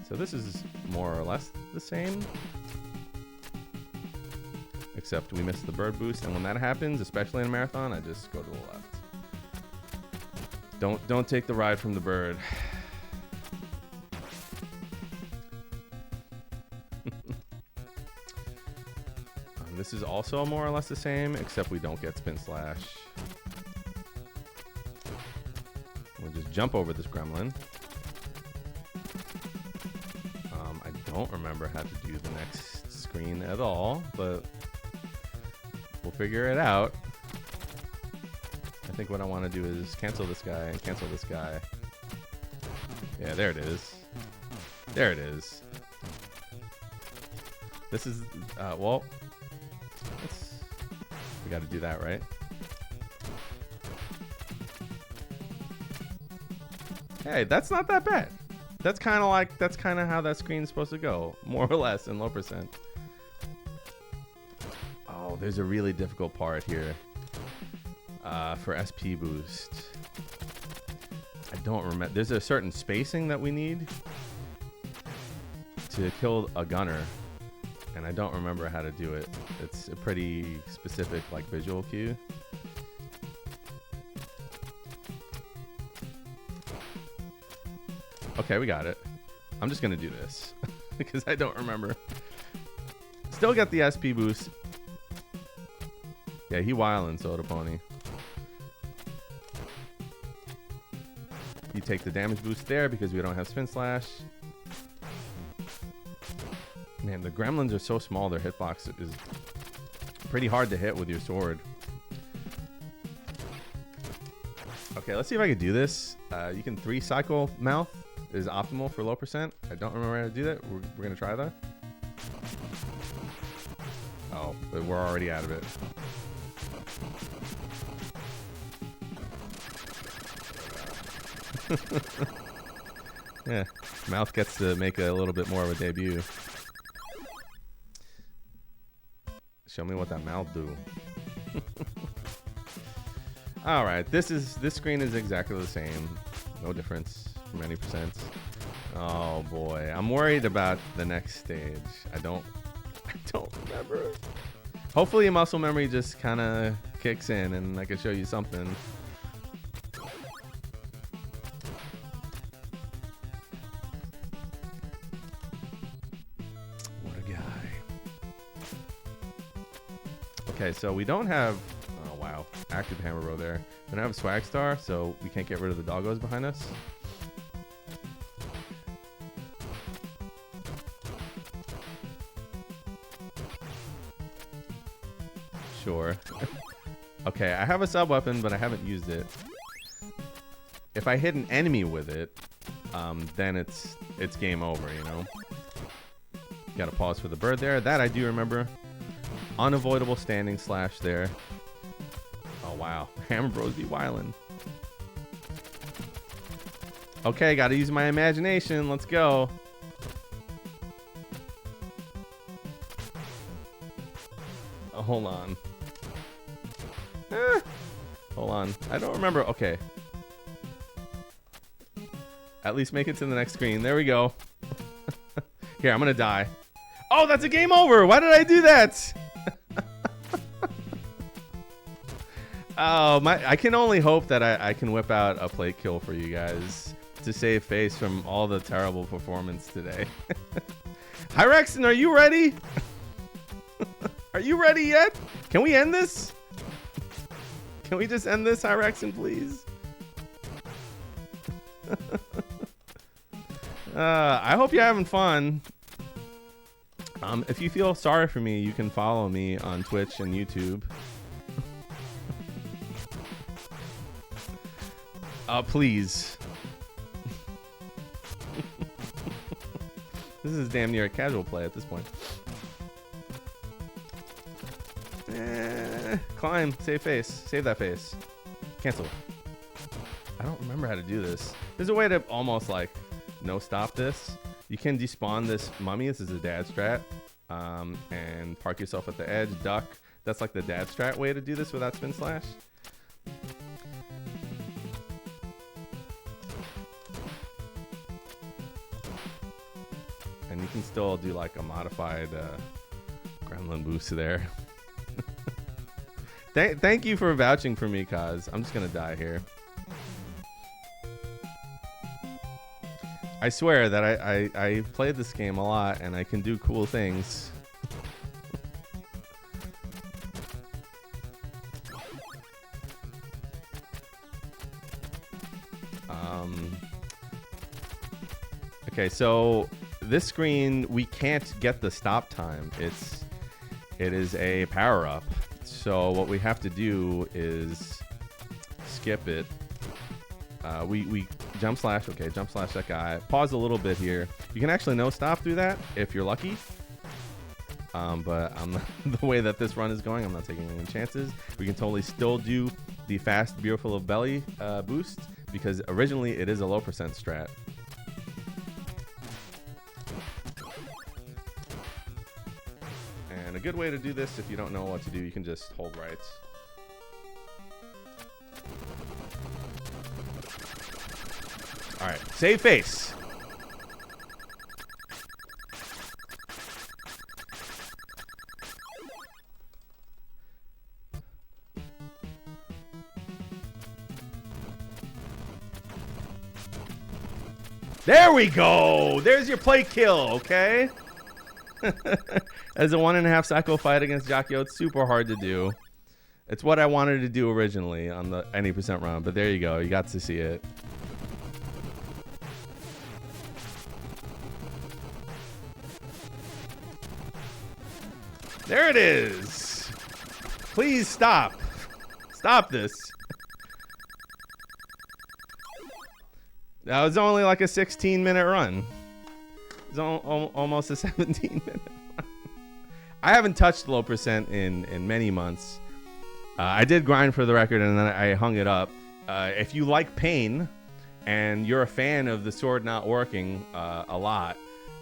So this is more or less the same, except we missed the bird boost, and when that happens, especially in a marathon, I just go to the left. Don't take the ride from the bird. This is also more or less the same, except we don't get spin slash. We'll just jump over this gremlin. I don't remember how to do the next screen at all, but we'll figure it out. I think what I want to do is cancel this guy and cancel this guy. Yeah, there it is. There it is. This is, well, we got to do that, right? Hey, that's not that bad. That's kind of how that screen's supposed to go, more or less, in low percent. Oh, there's a really difficult part here for SP boost. I don't remember. There's a certain spacing that we need to kill a gunner, and I don't remember how to do it. It's a pretty specific, like, visual cue. Okay, we got it. I'm just gonna do this because I don't remember. Still got the SP boost. Yeah, he wildin' Soda Pony. You take the damage boost there because we don't have spin slash. Man, the gremlins are so small, their hitbox is pretty hard to hit with your sword. Okay, let's see if I can do this. You can 3-cycle mouth is optimal for low percent. I don't remember how to do that. We're going to try that. Oh, but we're already out of it. Yeah, mouth gets to make a little bit more of a debut. Show me what that mouth do. All right, this screen is exactly the same. No difference from any percent. Oh boy, I'm worried about the next stage. I don't remember. Hopefully muscle memory just kind of kicks in and I can show you something. What a guy. Okay, so we don't have, oh wow, active hammer row there. We don't have a swag star, so we can't get rid of the doggos behind us. Sure. Okay, I have a sub weapon, but I haven't used it. If I hit an enemy with it, then it's game over, you know? Gotta pause for the bird there. That I do remember. Unavoidable standing slash there. Oh wow, Hammer Bros be wildin'. Okay, gotta use my imagination. Let's go. Oh, hold on. Hold on. I don't remember. Okay. At least make it to the next screen. There we go. Here, I'm gonna die. Oh, that's a game over. Why did I do that? Oh, I can only hope that I can whip out a plate kill for you guys to save face from all the terrible performance today. Hi, Rexon, are you ready? Are you ready yet? Can we end this? Can we just end this, Hyrexon, please? I hope you're having fun. If you feel sorry for me, you can follow me on Twitch and YouTube. Please. This is damn near a casual play at this point. Climb, save face, save that face. Cancel. I don't remember how to do this. There's a way to almost like no stop this. You can despawn this mummy. This is a dad strat. and park yourself at the edge, duck. That's like the dad strat way to do this without spin slash. And you can still do like a modified gremlin boost there. Thank you for vouching for me, Kaz. I'm just gonna die here. I swear that I played this game a lot and I can do cool things. Okay, so this screen, we can't get the stop time. It is a power up. So what we have to do is skip it. We jump slash. Okay, jump slash that guy. Pause a little bit here. You can actually no stop through that if you're lucky. But the way that this run is going, I'm not taking any chances. We can totally still do the fast, beautiful of belly boost because originally it is a low percent strat. And a good way to do this, if you don't know what to do, you can just hold right. All right, save face. There we go. There's your play kill, okay? As a 1.5 cycle fight against Jakyo, it's super hard to do. It's what I wanted to do originally on the any percent run, but there you go. You got to see it. There it is. Please stop. Stop this. That was only like a 16-minute run. It's almost a 17-minute run. I haven't touched low percent in many months. I did grind for the record, and then I hung it up. If you like pain, and you're a fan of the sword not working a lot,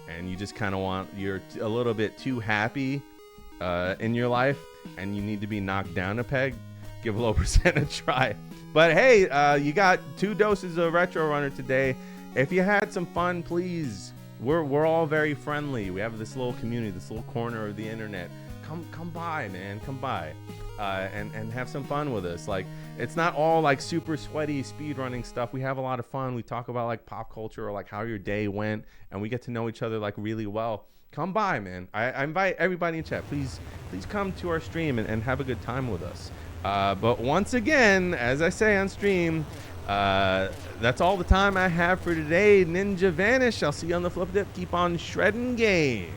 and you just kind of you're a little bit too happy in your life, and you need to be knocked down a peg, give low percent a try. But hey, you got 2 doses of Retro Runner today. If you had some fun, please. We're all very friendly. We have this little community, this little corner of the internet. Come by, man. Come by, and have some fun with us. Like, it's not all like super sweaty speedrunning stuff. We have a lot of fun. We talk about like pop culture or like how your day went, and we get to know each other like really well. Come by, man. I invite everybody in chat. Please come to our stream and have a good time with us. But once again, as I say on stream, that's all the time I have for today. Ninja Vanish. I'll see you on the flip dip. Keep on shredding games.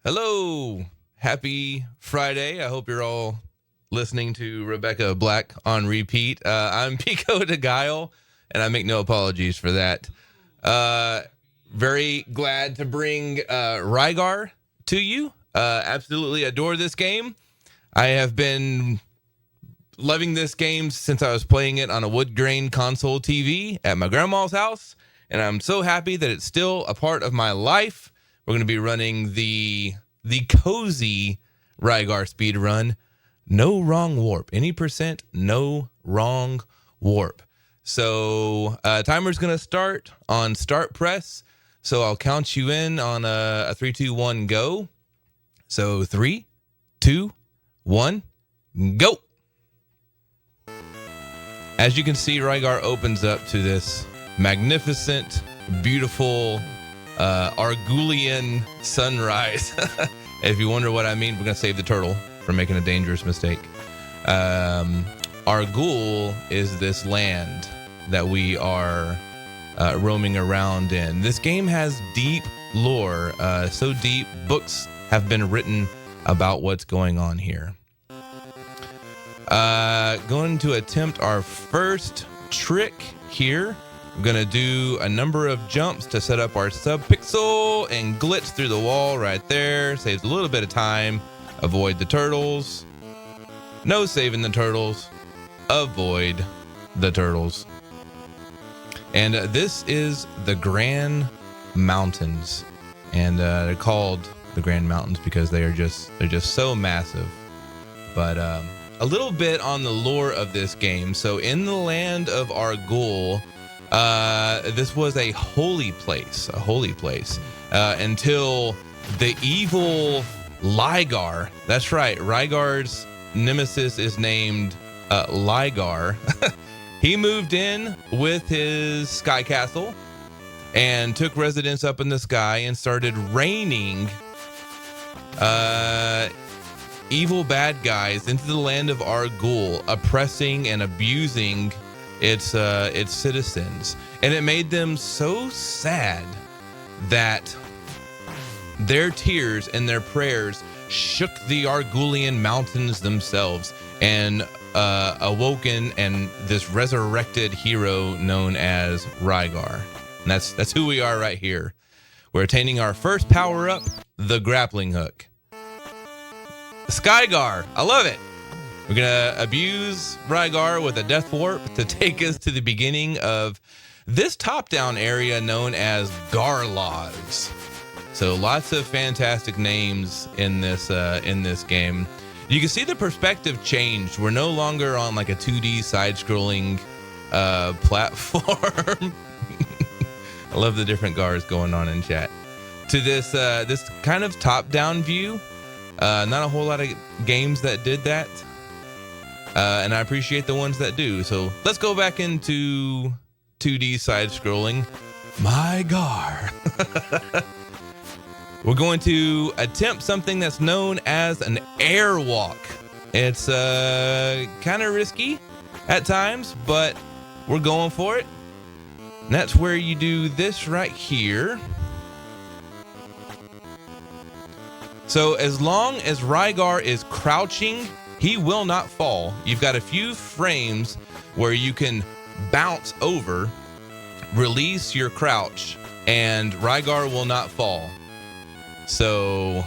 Hello. Happy Friday. I hope you're all listening to Rebecca Black on repeat. I'm Pico de Guile, and I make no apologies for that. Very glad to bring Rygar to you. Absolutely adore this game. I have been loving this game since I was playing it on a wood grain console TV at my grandma's house, and I'm so happy that it's still a part of my life. We're going to be running the cozy Rygar speed run. No wrong warp. Any percent, no wrong warp. So timer's going to start on start press. So I'll count you in on a 3, 2, 1, go. So 3, 2, 1, go. As you can see, Rygar opens up to this magnificent, beautiful Argulian sunrise. If you wonder what I mean, we're going to save the turtle from making a dangerous mistake. Argul is this land that we are roaming around in. This game has deep lore, so deep, books have been written about what's going on here. Going to attempt our first trick here. I'm going to do a number of jumps to set up our sub-pixel and glitch through the wall right there. Saves a little bit of time. Avoid the turtles. No saving the turtles. Avoid the turtles. And this is the Grand Mountains. And they're called the Grand Mountains because they're just so massive. But a little bit on the lore of this game. So in the land of Argul, this was a holy place, until the evil Ligar. That's right, Rygar's nemesis is named Ligar. He moved in with his sky castle and took residence up in the sky and started raining evil bad guys into the land of Argul, oppressing and abusing its citizens. And it made them so sad that their tears and their prayers shook the Argulian mountains themselves and awoken and this resurrected hero known as Rygar. And that's who we are right here. We're attaining our first power up, the grappling hook. Skygar, I love it. We're gonna abuse Rygar with a death warp to take us to the beginning of this top-down area known as Garlogs. So lots of fantastic names in this game. You can see the perspective changed. We're no longer on like a 2D side-scrolling platform. I love the different Gars going on in chat. To this this kind of top-down view. Not a whole lot of games that did that. And I appreciate the ones that do. So let's go back into 2D side-scrolling. My Gar. We're going to attempt something that's known as an airwalk. It's kind of risky at times, but we're going for it. And that's where you do this right here. So as long as Rygar is crouching, he will not fall. You've got a few frames where you can bounce over, release your crouch, and Rygar will not fall. So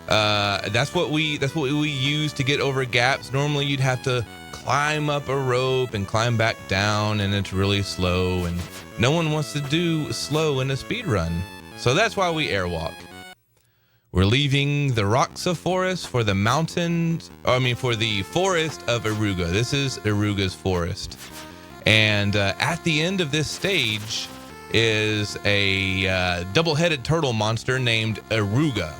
that's what we use to get over gaps. Normally you'd have to climb up a rope and climb back down, and it's really slow, and no one wants to do slow in a speed run. So that's why we airwalk. We're leaving the Roxa forest for the mountains, for the forest of Aruga. This is Aruga's forest. And at the end of this stage is a double-headed turtle monster named Aruga.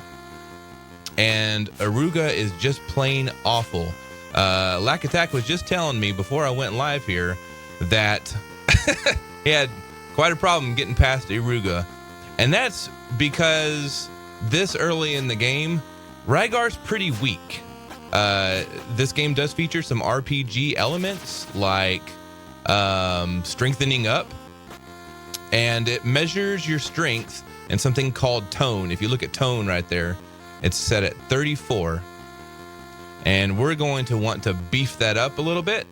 And Aruga is just plain awful. Lack Attack was just telling me before I went live here that he had quite a problem getting past Aruga. And that's because this early in the game, Rygar's pretty weak. This game does feature some RPG elements like strengthening up, and it measures your strength and something called tone. If you look at tone right there, it's set at 34. And we're going to want to beef that up a little bit.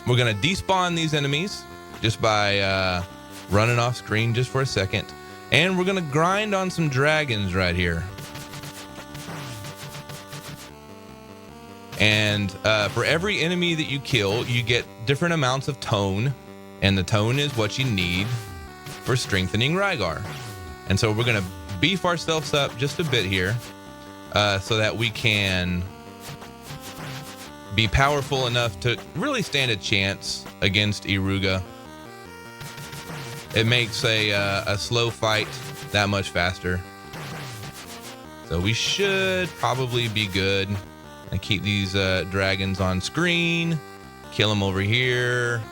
We're going to despawn these enemies just by running off screen just for a second. And we're going to grind on some dragons right here. And for every enemy that you kill, you get different amounts of tone. And the tone is what you need for strengthening Rygar. And so we're going to beef ourselves up just a bit here so that we can be powerful enough to really stand a chance against Iruga. It makes a slow fight that much faster. So we should probably be good. And keep these dragons on screen. Kill them over here.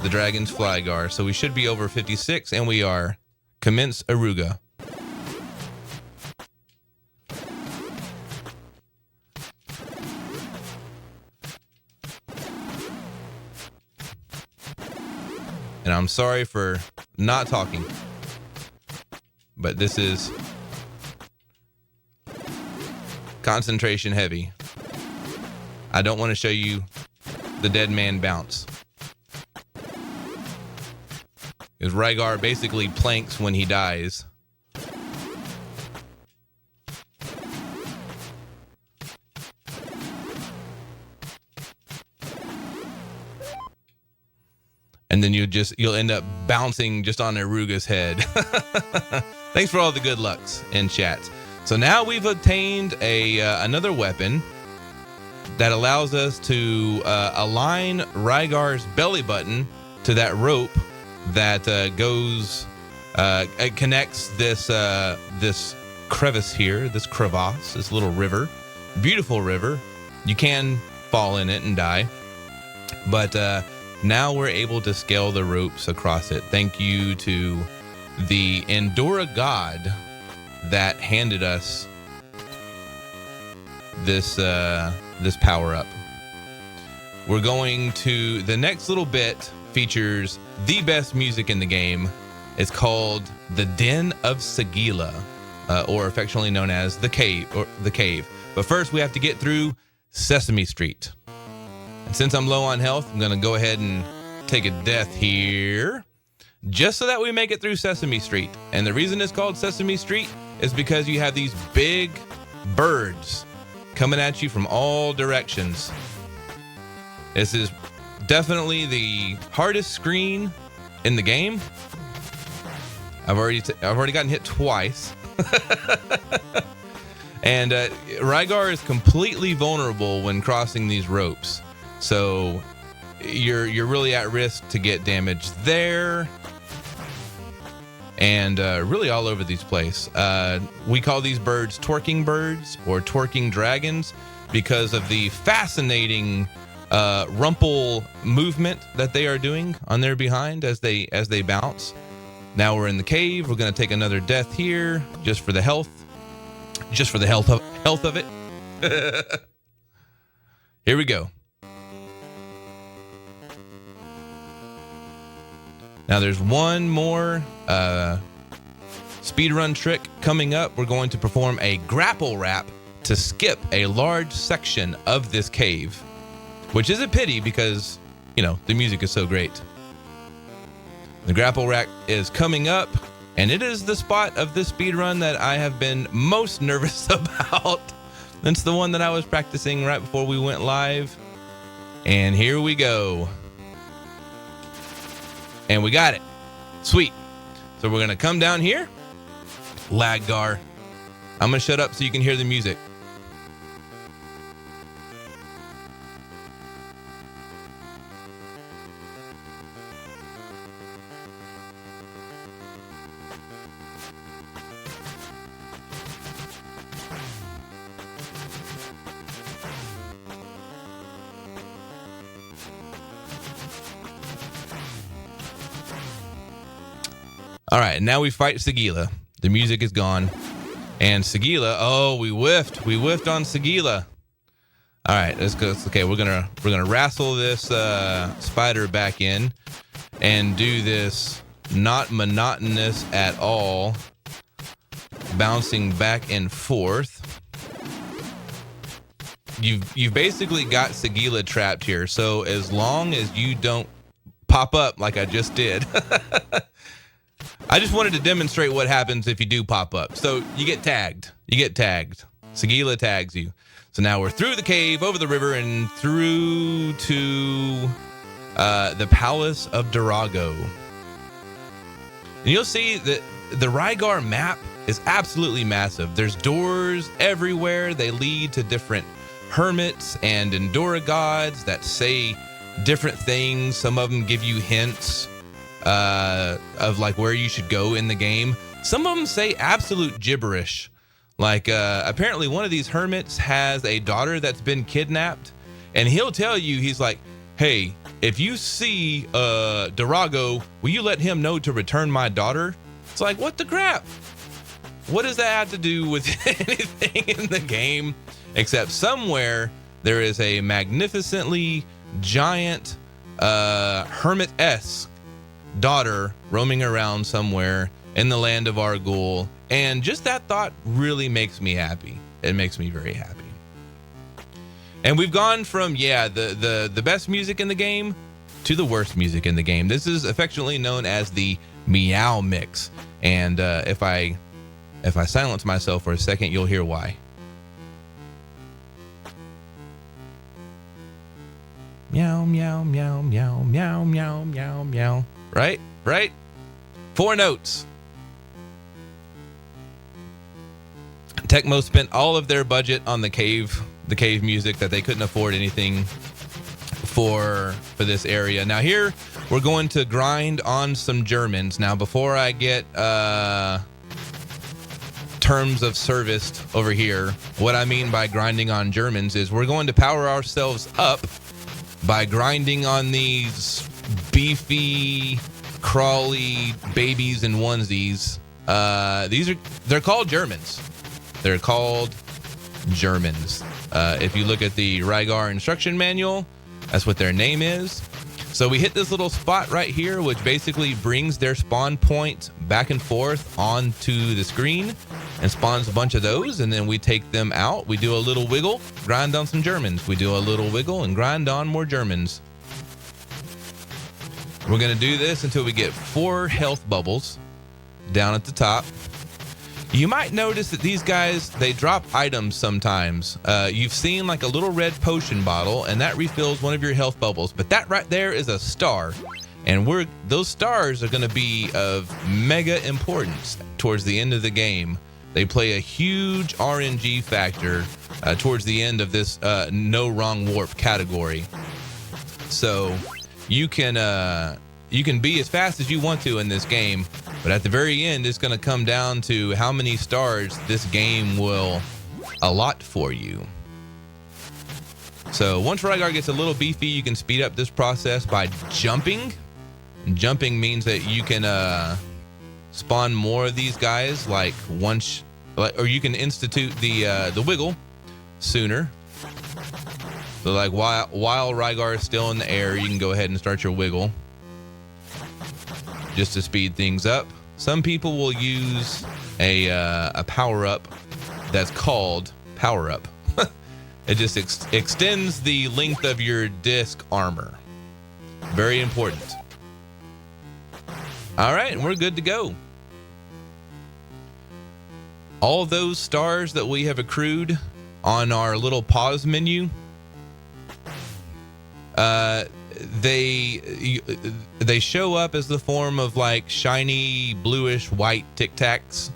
The dragons Flygar. So we should be over 56, and we are. Commence Iruga. And I'm sorry for not talking, but this is concentration heavy. I don't want to show you the dead man bounce. Because Rygar basically planks when he dies. And then you'll end up bouncing just on Iruga's head. Thanks for all the good lucks in chat. So now we've obtained another weapon that allows us to align Rygar's belly button to that rope that it connects this crevice here, this crevasse, this little river, beautiful river. You can fall in it and die, but now we're able to scale the ropes across it. Thank you to the Endora god that handed us this power up. We're going to the next little bit features the best music in the game. It's called The Den of Sagila, or affectionately known as the Cave. But first, we have to get through Sesame Street. And since I'm low on health, I'm going to go ahead and take a death here, just so that we make it through Sesame Street. And the reason it's called Sesame Street is because you have these big birds coming at you from all directions. This is definitely the hardest screen in the game. I've already gotten hit twice. And Rygar is completely vulnerable when crossing these ropes. So you're really at risk to get damaged there. And really all over these places. We call these birds twerking birds or twerking dragons because of the fascinating rumple movement that they are doing on their behind as they bounce. Now we're in the cave. We're going to take another death here just for the health. Just for the health of it. Here we go. Now there's one more speedrun trick coming up. We're going to perform a grapple wrap to skip a large section of this cave, which is a pity because, you know, the music is so great. The grapple wrap is coming up, and it is the spot of this speedrun that I have been most nervous about. It's the one that I was practicing right before we went live. And here we go. And we got it. Sweet. So we're going to come down here. Laggar. I'm going to shut up so you can hear the music. All right, now we fight Sagila. The music is gone. And Sagila, oh, we whiffed. We whiffed on Sagila. All right, let's go. Okay, we're gonna wrestle this spider back in and do this not monotonous at all. Bouncing back and forth. You've basically got Sagila trapped here. So as long as you don't pop up like I just did. I just wanted to demonstrate what happens if you do pop up. So you get tagged. Sagila tags you. So now we're through the cave, over the river, and through to the Palace of Durago. And you'll see that the Rygar map is absolutely massive. There's doors everywhere. They lead to different hermits and Endura gods that say different things. Some of them give you hints of like where you should go in the game. Some of them say absolute gibberish. Like apparently one of these hermits has a daughter that's been kidnapped, and he'll tell you, he's like, hey, if you see Durago, will you let him know to return my daughter? It's like, what the crap? What does that have to do with anything in the game? Except somewhere there is a magnificently giant hermit-esque daughter roaming around somewhere in the land of Argul. And just that thought really makes me happy. It makes me very happy. And we've gone from, the best music in the game to the worst music in the game. This is affectionately known as the Meow Mix. And if I silence myself for a second, you'll hear why. Meow, meow, meow, meow, meow, meow, meow, meow. Right? 4 notes. Tecmo spent all of their budget on the cave music, that they couldn't afford anything for this area. Now here we're going to grind on some Germans. Now before I get terms of service over here, what I mean by grinding on Germans is we're going to power ourselves up by grinding on these beefy, crawly babies and onesies. They're called Germans. They're called Germans. If you look at the Rygar instruction manual, that's what their name is. So we hit this little spot right here, which basically brings their spawn point back and forth onto the screen and spawns a bunch of those, and then we take them out. We do a little wiggle, grind on some Germans. We do a little wiggle and grind on more Germans. We're going to do this until we get 4 health bubbles down at the top. You might notice that these guys, they drop items sometimes. You've seen like a little red potion bottle, and that refills one of your health bubbles. But that right there is a star. And those stars are going to be of mega importance towards the end of the game. They play a huge RNG factor towards the end of this no wrong warp category. So you can be as fast as you want to in this game, but at the very end, it's going to come down to how many stars this game will allot for you. So once Rygar gets a little beefy, you can speed up this process by jumping. Jumping means that you can spawn more of these guys, or you can institute the wiggle sooner. So like while Rygar is still in the air, you can go ahead and start your wiggle, just to speed things up. Some people will use a power-up that's called power-up. It just extends the length of your disc armor. Very important. All right, and we're good to go. All of those stars that we have accrued on our little pause menu, they show up as the form of like shiny bluish white Tic Tacs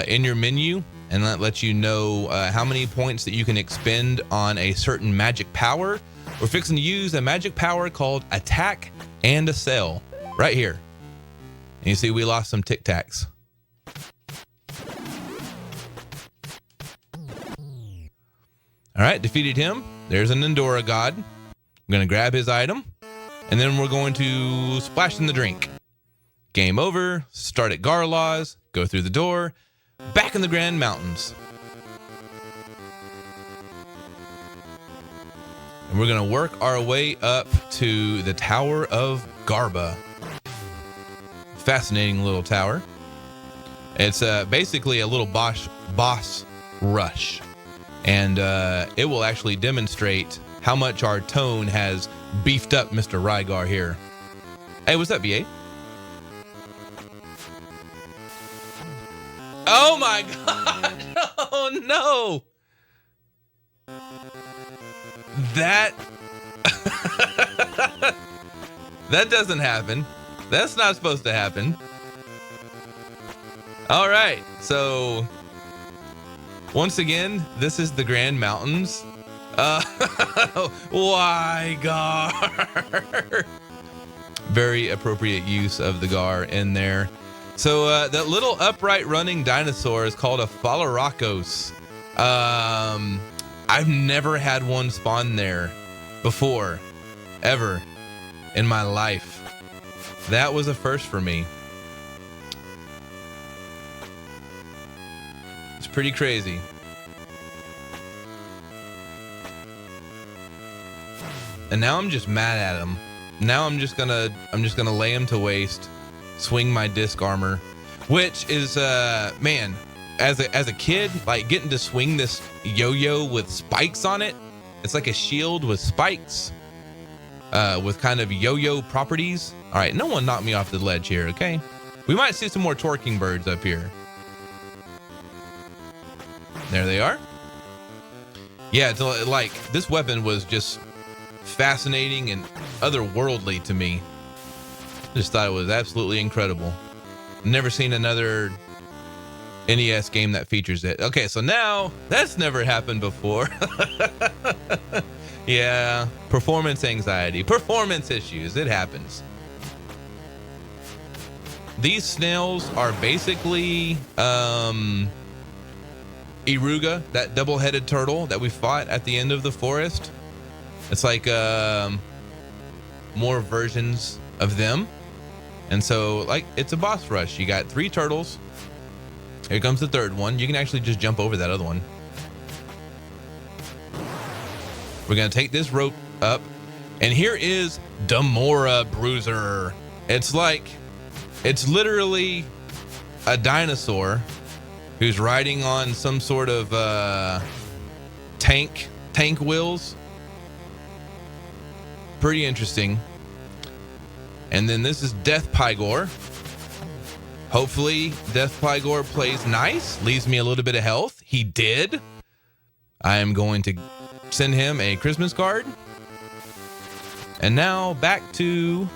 in your menu, and that lets you know how many points that you can expend on a certain magic power. We're fixing to use a magic power called Attack and a Cell right here. And you see we lost some Tic Tacs. All right, defeated him. There's an Endura god. I'm going to grab his item, and then we're going to splash in the drink. Game over. Start at Garlaws, go through the door, back in the Grand Mountains. And we're going to work our way up to the Tower of Garba. fascinating little tower. It's basically a little boss rush, and it will actually demonstrate how much our tone has beefed up Mr. Rygar here. Hey, what's up, BA? Oh my god! Oh no! That that doesn't happen. That's not supposed to happen. All right, so once again, this is the Grand Mountains. Why gar? Very appropriate use of the gar in there. So that little upright running dinosaur is called a Phallarachos. I've never had one spawn there before, ever in my life. That was a first for me. It's pretty crazy. And now I'm just mad at him. Now I'm just gonna lay him to waste, swing my disc armor, which is man, as a kid, like getting to swing this yo-yo with spikes on it. It's like a shield with spikes, with kind of yo-yo properties. All right, no one knocked me off the ledge here, okay? We might see some more torquing birds up here. There they are. Yeah, it's like this weapon was just fascinating and otherworldly to me. Just thought it was absolutely incredible. Never seen another NES game that features it. Okay, so now that's never happened before. Yeah, performance anxiety, performance issues, it happens. These snails are basically Iruga, that double-headed turtle that we fought at the end of the forest. It's like more versions of them. And so, like, it's a boss rush. You got 3 turtles. Here comes the third one. You can actually just jump over that other one. We're going to take this rope up. And here is Damora Bruiser. It's literally a dinosaur who's riding on some sort of tank wheels. Pretty interesting. And then this is Death Pygor. Hopefully Death Pygor plays nice, leaves me a little bit of health. He did. I am going to send him a Christmas card. And now back to...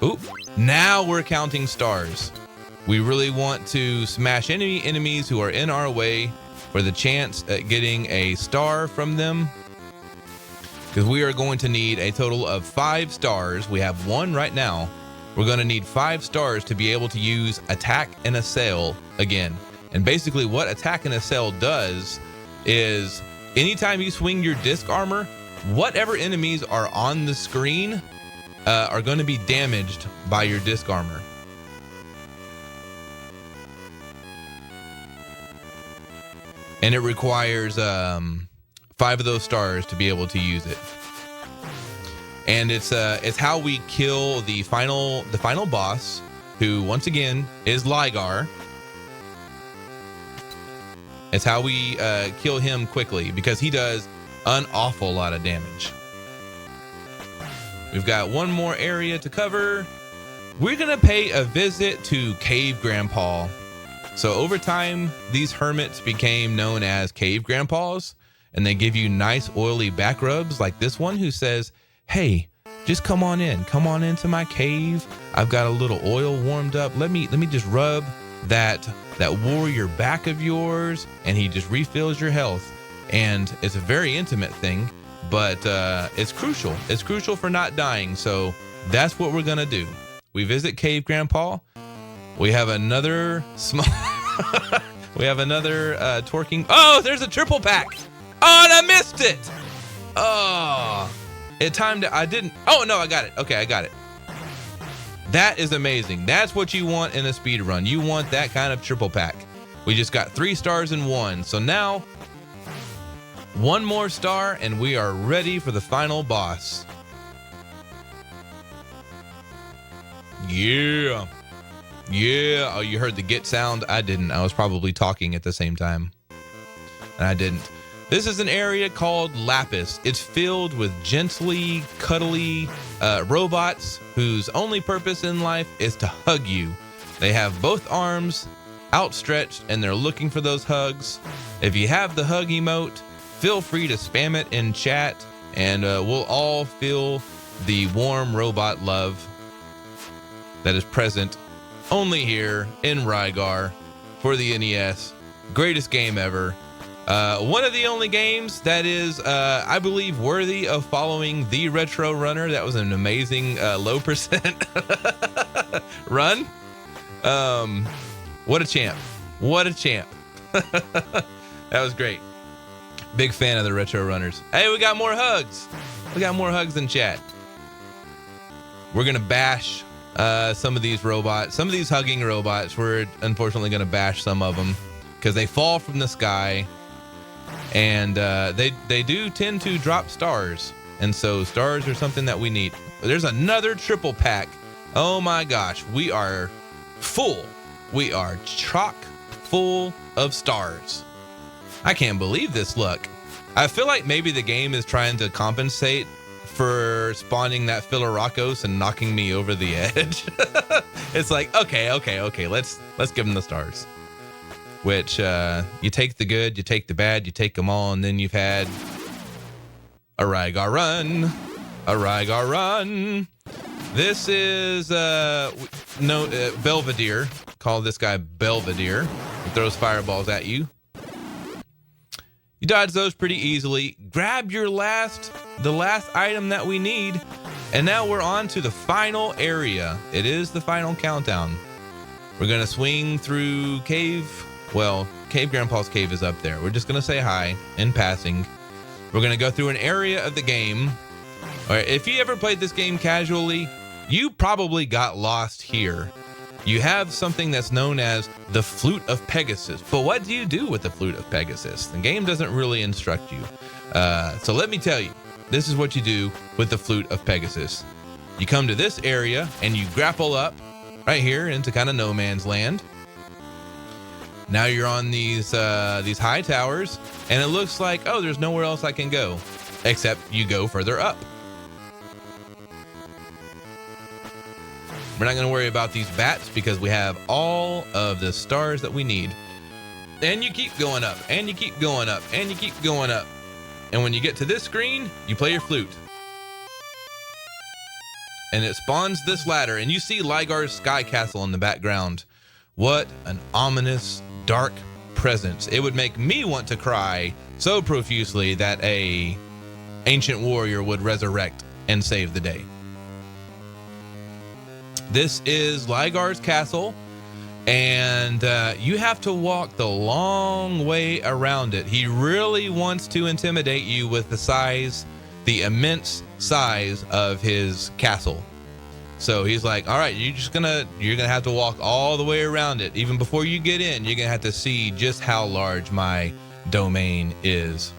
Oop. Now we're counting stars. We really want to smash any enemies who are in our way for the chance at getting a star from them. Because we are going to need a total of 5 stars. We have 1 right now. We're going to need 5 stars to be able to use Attack and Assail again. And basically what Attack and Assail does is anytime you swing your disc armor, whatever enemies are on the screen are going to be damaged by your disc armor. And it requires 5 of those stars to be able to use it. And it's how we kill the final boss, who once again is Ligar. It's how we kill him quickly, because he does an awful lot of damage. We've got 1 more area to cover. We're gonna pay a visit to Cave Grandpa. So over time, these hermits became known as Cave Grandpas, and they give you nice oily back rubs like this one, who says, hey, just come on into my cave. I've got a little oil warmed up. Let me just rub that warrior back of yours, and he just refills your health. And it's a very intimate thing, but it's crucial. It's crucial for not dying. So that's what we're gonna do. We visit Cave Grandpa. We have another small we have another torquing. Oh, there's a triple pack. Oh, and I missed it. Oh, it timed. I didn't. Oh no, I got it. Okay, I got it. That is amazing. That's what you want in a speed run. You want that kind of triple pack. We just got 3 stars in 1. So now 1 more star and we are ready for the final boss. Yeah. Yeah. Oh, you heard the get sound? I didn't. I was probably talking at the same time. And I didn't. This is an area called Lapis. It's filled with gently, cuddly robots whose only purpose in life is to hug you. They have both arms outstretched and they're looking for those hugs. If you have the hug emote, feel free to spam it in chat and we'll all feel the warm robot love that is present only here in Rygar for the NES. Greatest game ever. One of the only games that is, I believe, worthy of following the Retro Runner. That was an amazing low percent run. What a champ. What a champ. That was great. Big fan of the Retro Runners. Hey, we got more hugs. We got more hugs in chat. We're going to bash some of these robots. Some of these hugging robots, we're unfortunately going to bash some of them because they fall from the sky. And they do tend to drop stars. And so stars are something that we need. There's another triple pack. Oh my gosh. We are full. We are chock full of stars. I can't believe this luck. I feel like maybe the game is trying to compensate for spawning that Philaracos and knocking me over the edge. It's like, okay. Let's give them the stars. Which you take the good, you take the bad, you take them all, and then you've had a Rygar run. A Rygar run. This is Belvedere. Call this guy Belvedere. He throws fireballs at you. You dodge those pretty easily. Grab your the last item that we need. And now we're on to the final area. It is the final countdown. We're going to swing through Cave. Well, Cave Grandpa's Cave is up there. We're just going to say hi in passing. We're going to go through an area of the game. All right, if you ever played this game casually, you probably got lost here. You have something that's known as the Flute of Pegasus. But what do you do with the Flute of Pegasus? The game doesn't really instruct you. So let me tell you, this is what you do with the Flute of Pegasus. You come to this area and you grapple up right here into kind of no man's land. Now you're on these high towers, and it looks like, oh, there's nowhere else I can go, except you go further up. We're not going to worry about these bats because we have all of the stars that we need. And you keep going up, and you keep going up, and you keep going up. And when you get to this screen, you play your flute. And it spawns this ladder, and you see Ligar's Sky Castle in the background. What an ominous, dark presence. It would make me want to cry so profusely that a ancient warrior would resurrect and save the day. This is Ligar's castle, and you have to walk the long way around it. He really wants to intimidate you with the immense size of his castle. So he's like, all right, you're gonna have to walk all the way around it. Even before you get in, you're gonna have to see just how large my domain is.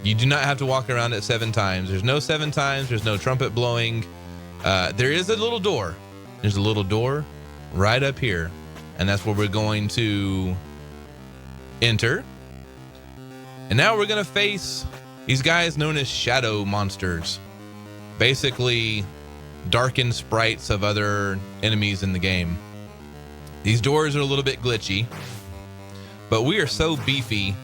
You do not have to walk around it 7 times. There's no 7 times. There's no trumpet blowing. There is a little door. There's a little door right up here, and that's where we're going to enter. And now we're gonna face these guys known as shadow monsters. Basically, darkened sprites of other enemies in the game. These doors are a little bit glitchy, but we are so beefy,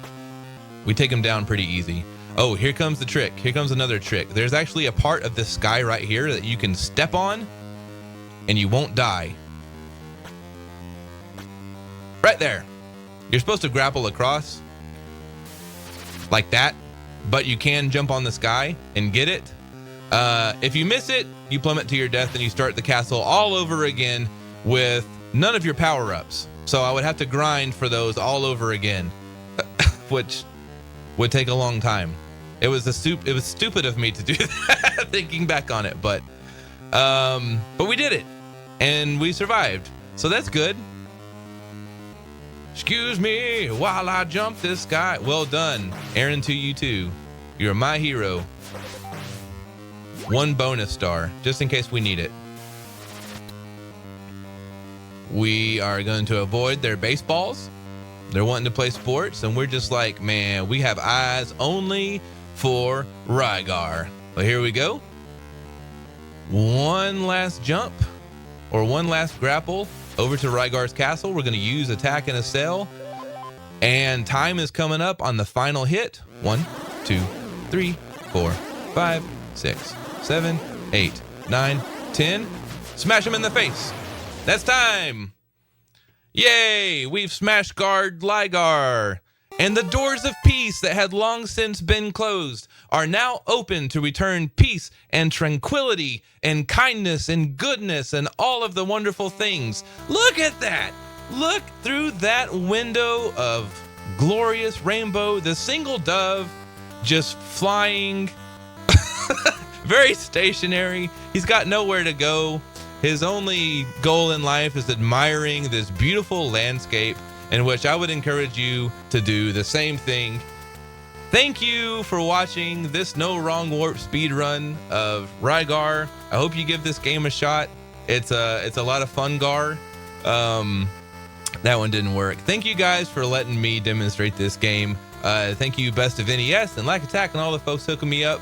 we take them down pretty easy. Oh, here comes the trick. Here comes another trick. There's actually a part of the sky right here that you can step on and you won't die. Right there. You're supposed to grapple across like that, but you can jump on the sky and get it. If you miss it, you plummet to your death and you start the castle all over again with none of your power-ups. So I would have to grind for those all over again, which would take a long time. It was stupid of me to do that, thinking back on it, but we did it and we survived. So that's good. Excuse me while I jump this guy. Well done, Aaron, to you too. You're my hero. 1 bonus star, just in case we need it. We are going to avoid their baseballs. They're wanting to play sports, and we're just like, man, we have eyes only for Rygar. But here we go. One last jump, or one last grapple over to Rygar's castle. We're going to use attack and assail. And time is coming up on the final hit. 1, 2, 3, 4, 5, 6, 7, 8, 9, 10. Smash him in the face. That's time. Yay, we've smashed guard Ligar. And the doors of peace that had long since been closed are now open to return peace and tranquility and kindness and goodness and all of the wonderful things. Look at that. Look through that window of glorious rainbow, the single dove just flying, very stationary. He's got nowhere to go. His only goal in life is admiring this beautiful landscape, in which I would encourage you to do the same thing. Thank you for watching this No Wrong Warp speed run of Rygar. I hope you give this game a shot. It's a lot of fun, Gar. That one didn't work. Thank you guys for letting me demonstrate this game. Thank you, Best of NES and Lack Attack and all the folks hooking me up.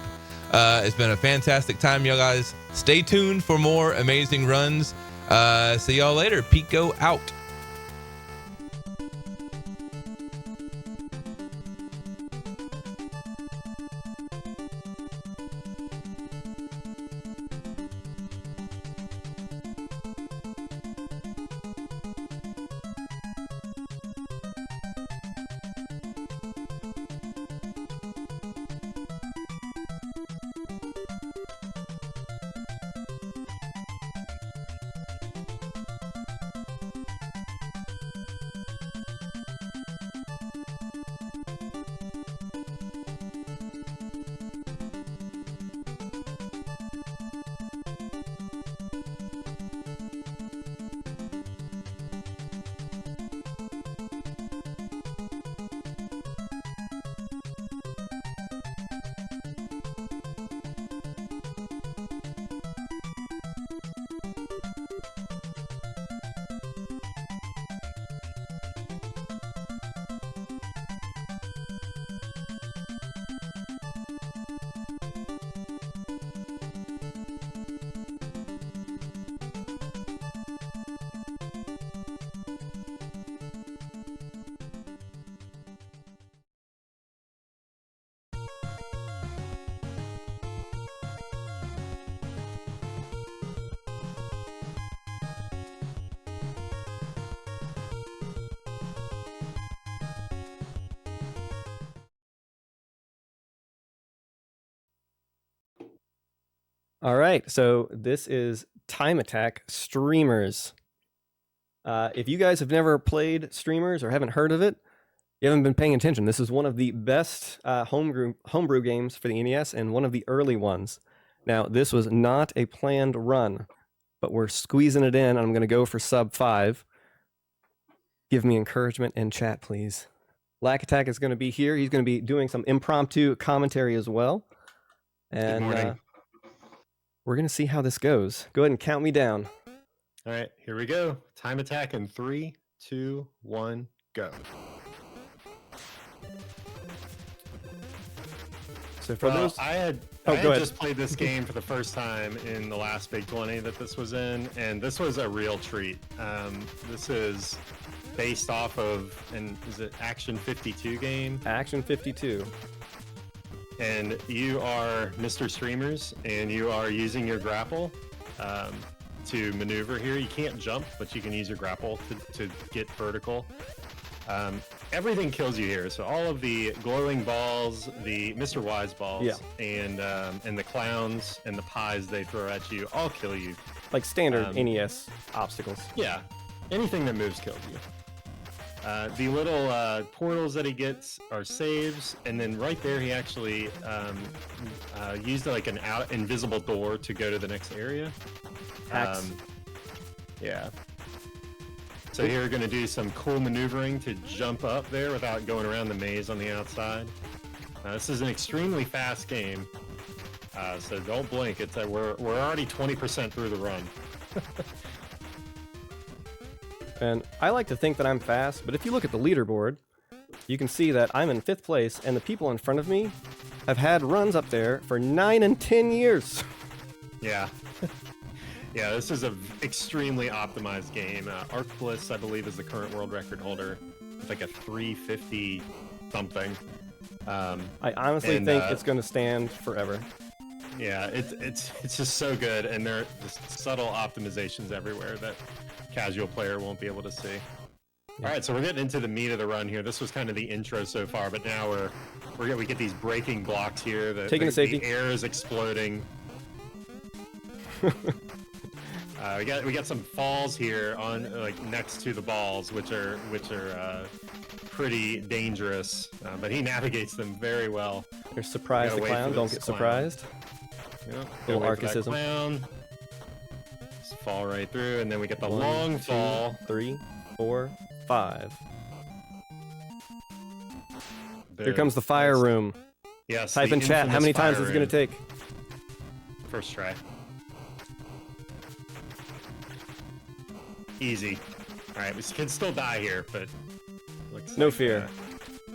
It's been a fantastic time, y'all guys. Stay tuned for more amazing runs. See y'all later. Pico out. All right, so this is Time Attack Streamers. If you guys have never played Streamers or haven't heard of it, you haven't been paying attention. This is one of the best homebrew games for the NES and one of the early ones. Now, this was not a planned run, but we're squeezing it in. I'm going to go for sub 5. Give me encouragement in chat, please. Lack Attack is going to be here. He's going to be doing some impromptu commentary as well. And Good morning. We're going to see how this goes. Go ahead and count me down. All right, here we go. Time attack in 3, 2, 1, go. So for those, I had just played this game for the first time in the last Big 20 that this was in, and this was a real treat. This is based off of is it Action 52 game? Action 52. And you are Mr. Streamers, and you are using your grapple to maneuver here. You can't jump, but you can use your grapple to get vertical. Everything kills you here. So all of the glowing balls, the Mr. Wise balls, and the clowns and the pies they throw at you all kill you. Like standard NES obstacles. Yeah, anything that moves kills you. The little portals that he gets are saves, and then right there he actually used like an invisible door to go to the next area. Yeah. So here we're going to do some cool maneuvering to jump up there without going around the maze on the outside. This is an extremely fast game, so don't blink. It's we're already 20% through the run. And I like to think that I'm fast, but if you look at the leaderboard, you can see that I'm in 5th place, and the people in front of me have had runs up there for 9 and 10 years. Yeah. Yeah, this is an extremely optimized game. Arcbliss, I believe, is the current world record holder with like a 350 something. I honestly think it's going to stand forever. Yeah, it's just so good, and there are just subtle optimizations everywhere that casual player won't be able to see. All right, so we're getting into the meat of the run here. This was kind of the intro so far, but now we get these breaking blocks here. Taking a safety. The air is exploding. We got some falls here on like next to the balls, which are pretty dangerous, but he navigates them very well. There's surprise the clown. Don't get surprised. Yep. Little archism. Clown. Just fall right through, and then we get the 1, long 2, fall. 3, 4, 5. Boom. Here comes the fire room. Yes. Type the in chat. How infamous many times fire is it going to room. take? First try. Easy. All right, we can still die here, but looks No like, fear.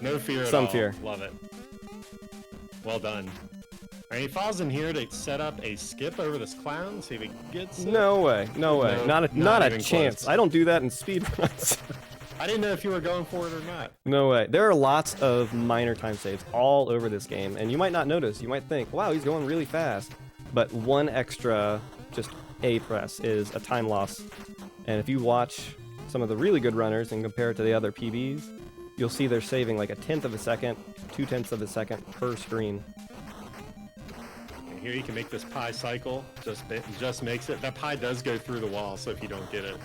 No fear at Some all. fear. Love it. Well done. All right, he falls in here to set up a skip over this clown. See if he gets it. No way. No way. No, Not not a even chance. close. I don't do that in speedruns. I didn't know if you were going for it or not. No way. There are lots of minor time saves all over this game, and you might not notice. You might think, wow, he's going really fast. But one extra, just A press, is a time loss. And if you watch some of the really good runners and compare it to the other PBs, you'll see they're saving like 1/10 of a second, 2/10 of a second per screen. And here you can make this pie cycle. Just makes it. That pie does go through the wall, so if you don't get it.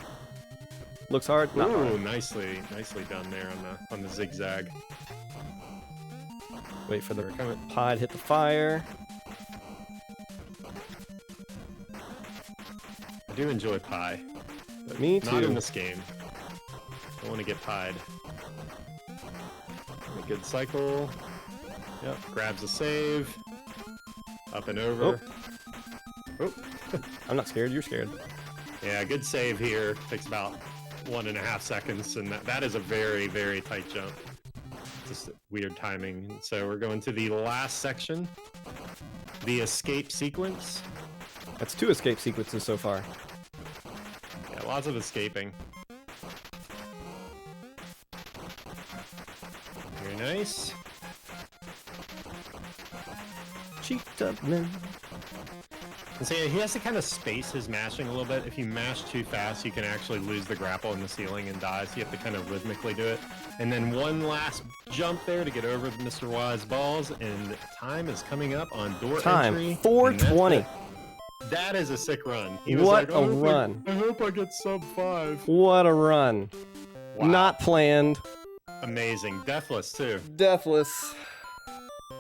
Looks hard? Not Ooh, hard. nicely done there on the zigzag. Wait for the pie to hit the fire. I do enjoy pie. But Me Not too. in this game. Don't want to get pied. A good cycle. Yep. Grabs a save. Up and over. Oh. I'm not scared. You're scared. Yeah, good save here. Takes about 1.5 seconds, and that is a very, very tight jump. Just weird timing. So we're going to the last section. The escape sequence. That's 2 escape sequences so far. Yeah, lots of escaping. Very nice. Cheetah man. And so yeah, he has to kind of space his mashing a little bit. If you mash too fast, you can actually lose the grapple in the ceiling and die, so you have to kind of rhythmically do it. And then one last jump there to get over the Mr. Wise balls, and time is coming up on door Time, entry. 4:20. and That is a sick run. He was What like, a "I hope run. I hope I get sub 5. What a run. Wow. Not planned. Amazing. Deathless, too. Deathless.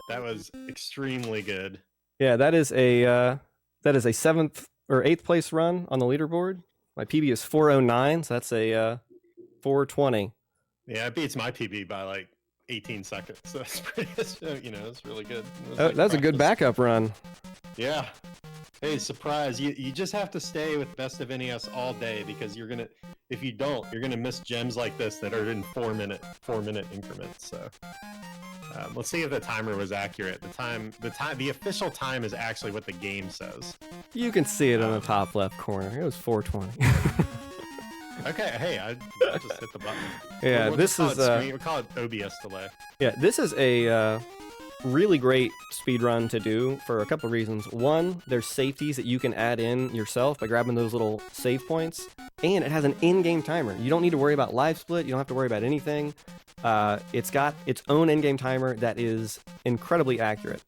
That was extremely good. Yeah, that is a 7th or 8th place run on the leaderboard. My PB is 409, so that's a 420. Yeah, it beats my PB by like 18 seconds. So it's pretty, it's really good. That's a good backup run. Yeah. Hey, surprise. You just have to stay with Best of NES all day, because if you don't, you're gonna miss gems like this that are in 4 minute increments. So let's see if the timer was accurate. The official time is actually what the game says. You can see it on the top left corner. It was 420. Okay, hey, I just hit the button. Yeah, We'll this just is we'll call it OBS delay. Yeah, this is a really great speed run to do for a couple of reasons. One, there's safeties that you can add in yourself by grabbing those little save points, and it has an in-game timer. You don't need to worry about live split. You don't have to worry about anything. It's got its own in-game timer that is incredibly accurate.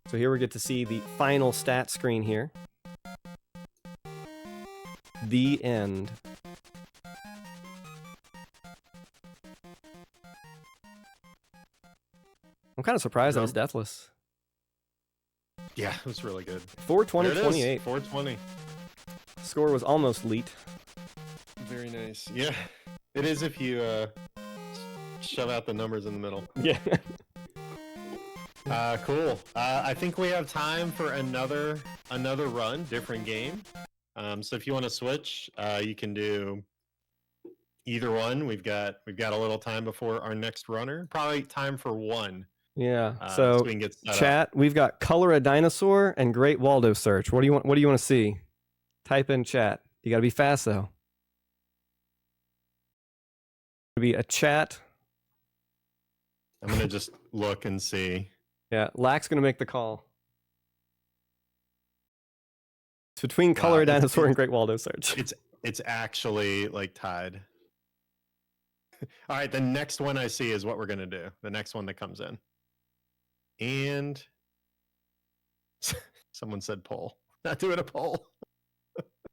So here we get to see the final stat screen here. The end. I'm kind of surprised that was deathless. Yeah, it was really good. 420-28. 420. Score was almost leet. Very nice. Yeah, it is if you shove out the numbers in the middle. Yeah. Cool. I think we have time for another run, different game. So if you want to switch, you can do either one. We've got a little time before our next runner. Probably time for one. Yeah. So So we can get set up. chat, we've got color a dinosaur and Great Waldo search. What do you want? What do you want to see? Type in chat. You got to be fast though. It'll be a chat. I'm gonna just look and see. Yeah, Lack's gonna make the call. It's between color a it's- dinosaur and Great Waldo search. It's actually like tied. All right, the next one I see is what we're gonna do. The next one that comes in, and someone said poll. Not doing a poll.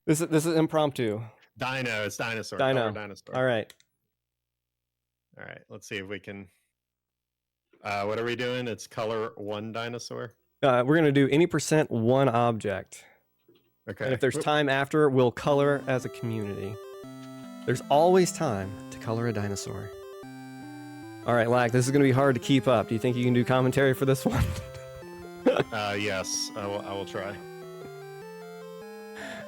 This is impromptu. Dino. It's dinosaur. Dino. Color dinosaur. All right. All right. Let's see if we can. What are we doing? It's color one dinosaur. We're gonna do any % one object. Okay. And if there's time after, we'll color as a community. There's always time to color a dinosaur. All right, Lack, this is going to be hard to keep up. Do you think you can do commentary for this one? Yes, I will try.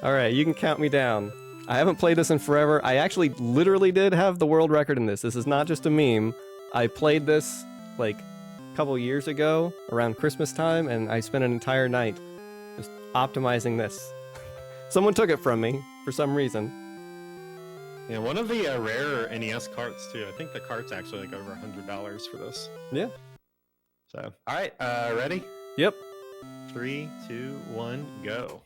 All right, you can count me down. I haven't played this in forever. I actually literally did have the world record in this. This is not just a meme. I played this like a couple years ago around Christmas time, and I spent an entire night just optimizing this. Someone took it from me for some reason. Yeah, one of the rare NES carts too. I think the cart's actually like over $100 for this. Yeah. So, all right, ready? Yep. 3, 2, 1, go.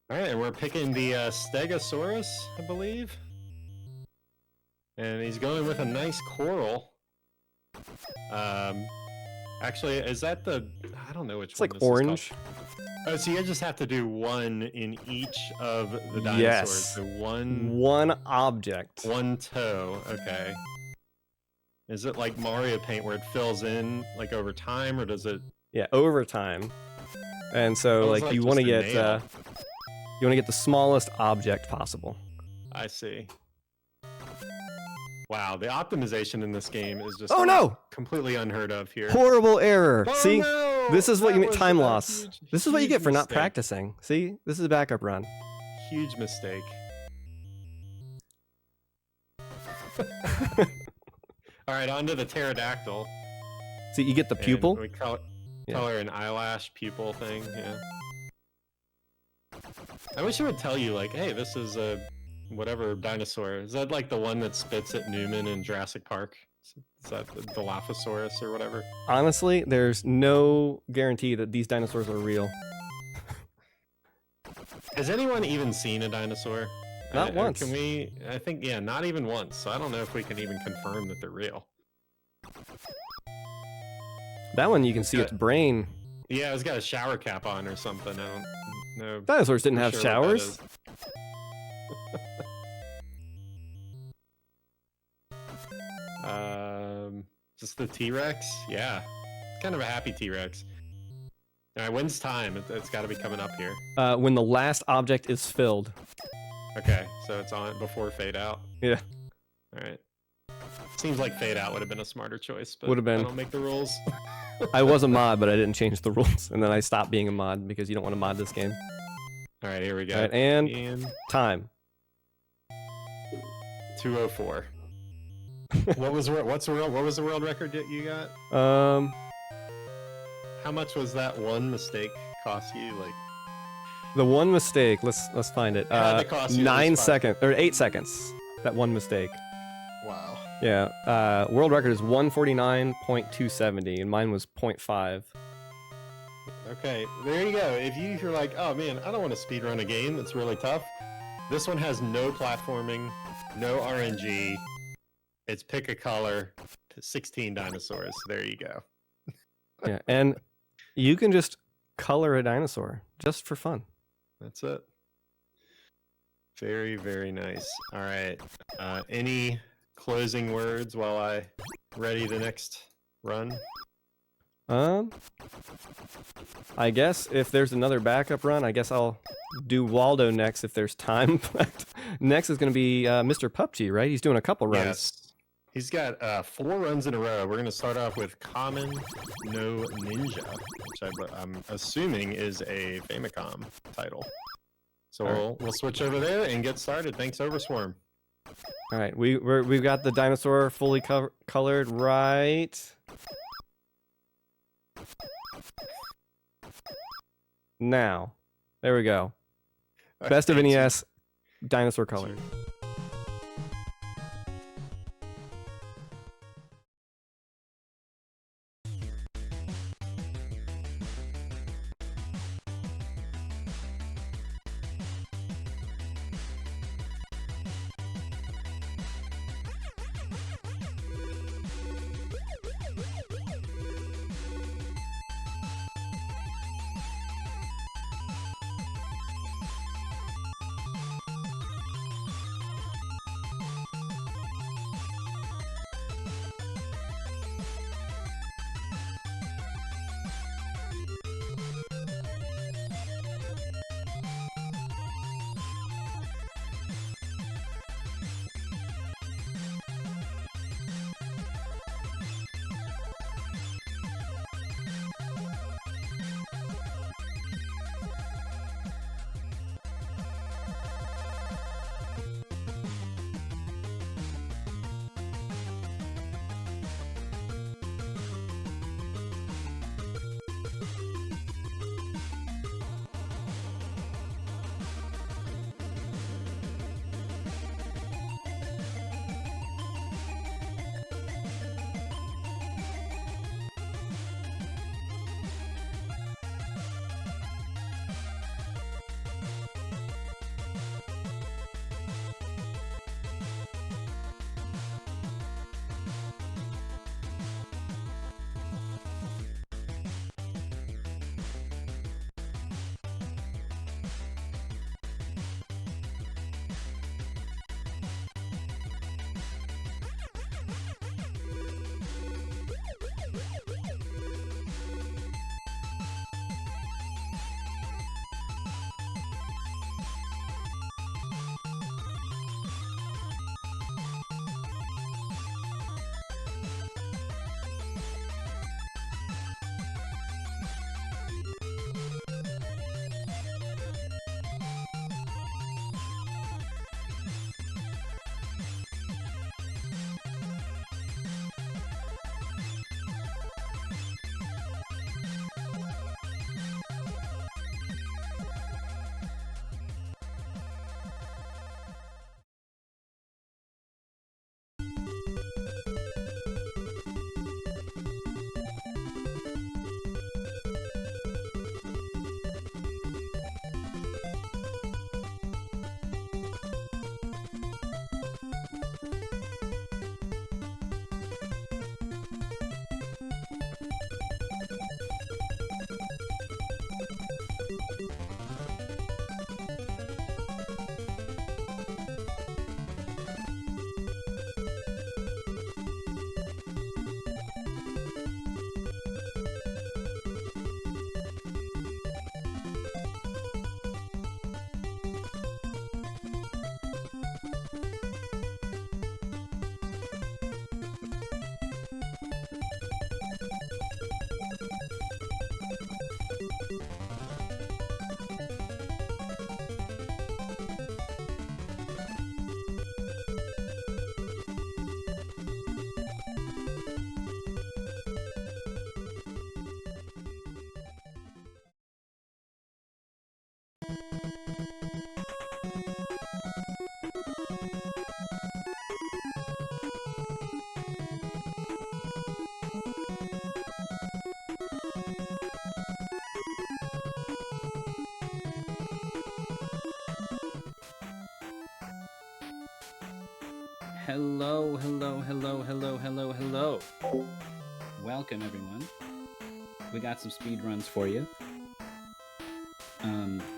All right, and we're picking the Stegosaurus, I believe. And he's going with a nice coral. Actually, is that the? I don't know which It's one. like this is called. orange. Oh, so you just have to do one in each of the dinosaurs. Yes. So one object. one toe. Okay. Is it like Mario Paint where it fills in like over time, or does it? Yeah, over time. And so, Oh, it's like, like you just want to a get nail. you want to get the smallest object possible. I see. Wow, the optimization in this game is just Oh no! completely unheard of here. Horrible error. Oh, See, no! this is what That you mean was time a loss. huge- This is what you huge get for not mistake. practicing. See, this is a backup run. Huge mistake. All right, on to the pterodactyl. See, you get the And pupil. We color an eyelash pupil thing. Yeah. I wish it would tell you like, hey, this is a whatever dinosaur. Is that like the one that spits at Newman in Jurassic Park? Is that the Dilophosaurus or whatever? Honestly, there's no guarantee that these dinosaurs are real. Has anyone even seen a dinosaur? Not once. Can we? I think yeah, not even once. So I don't know if we can even confirm that they're real. That one you can see its brain. Yeah, it's got a shower cap on or something. I don't know. Dinosaurs didn't for have sure showers. what that is. Just the T-Rex? Yeah. It's kind of a happy T-Rex. All right, when's time? It's got to be coming up here. When the last object is filled. Okay, so it's on before fade out. Yeah. All right. Seems like fade out would have been a smarter choice, but Would have been. I don't make the rules. I was a mod, but I didn't change the rules, and then I stopped being a mod because you don't want to mod this game. All right, here we go. All right, and time. 204. What was what was the world record that you got? How much was that one mistake cost you? Like The one mistake. Let's find it. It had to cost you at 9 least seconds or 8 seconds. That one mistake. wow. Yeah. World record is 149.270, and mine was 0.5. Okay, there you go. If you're like, oh man, I don't want to speedrun a game that's really tough. This one has no platforming, no RNG. It's pick a color, 16 dinosaurs. There you go. Yeah, and you can just color a dinosaur just for fun. That's it. Very, very nice. All right. Any closing words while I ready the next run? I guess if there's another backup run, I guess I'll do Waldo next if there's time. But next is going to be Mr. PUBG, right? He's doing a couple runs. Yes. He's got 4 runs in a row. We're going to start off with Common No Ninja, which I'm assuming is a Famicom title. So we'll switch over there and get started. Thanks, Overswarm. All right, we've got the dinosaur fully colored right now. There we go. Best of NES dinosaur color. Hello, hello, hello, hello, hello, hello. Welcome, everyone. We got some speed runs for you.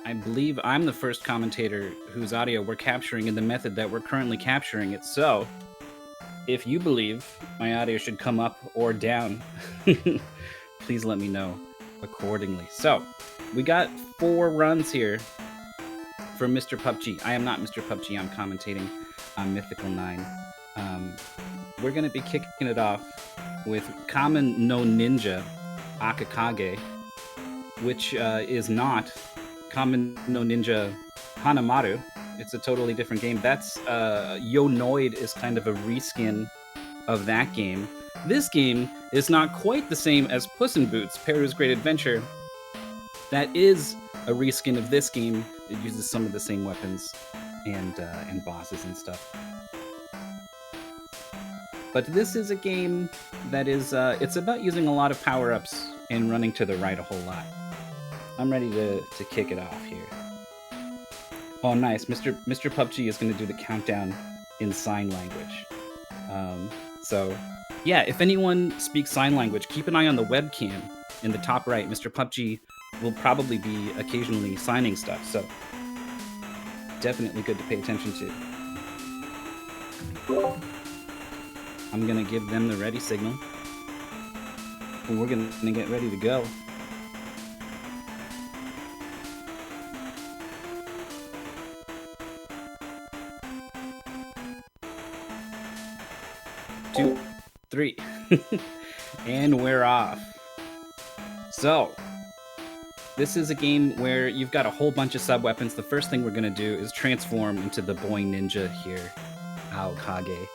I believe I'm the first commentator whose audio we're capturing in the method that we're currently capturing it. So, if you believe my audio should come up or down, please let me know accordingly. So, we got 4 runs here for Mr. PUBG. I am not Mr. PUBG, I'm commentating on Mythical 9. We're going to be kicking it off with Kamen no Ninja Akakage, which is not Kamen no Ninja Hanamaru. It's a totally different game. That's Yonoid is kind of a reskin of that game. This game is not quite the same as Puss in Boots: Peru's Great Adventure. That is a reskin of this game. It uses some of the same weapons and bosses and stuff. But this is a game that is it's about using a lot of power-ups and running to the right a whole lot. I'm ready to kick it off here. Oh, nice. Mr. PUBG is going to do the countdown in sign language. So, yeah, if anyone speaks sign language, keep an eye on the webcam in the top right. Mr. PUBG will probably be occasionally signing stuff, so definitely good to pay attention to. I'm going to give them the ready signal. And we're going to get ready to go. Two, three, and we're off. So, this is a game where you've got a whole bunch of sub-weapons. The first thing we're going to do is transform into the boy ninja here, Aokage.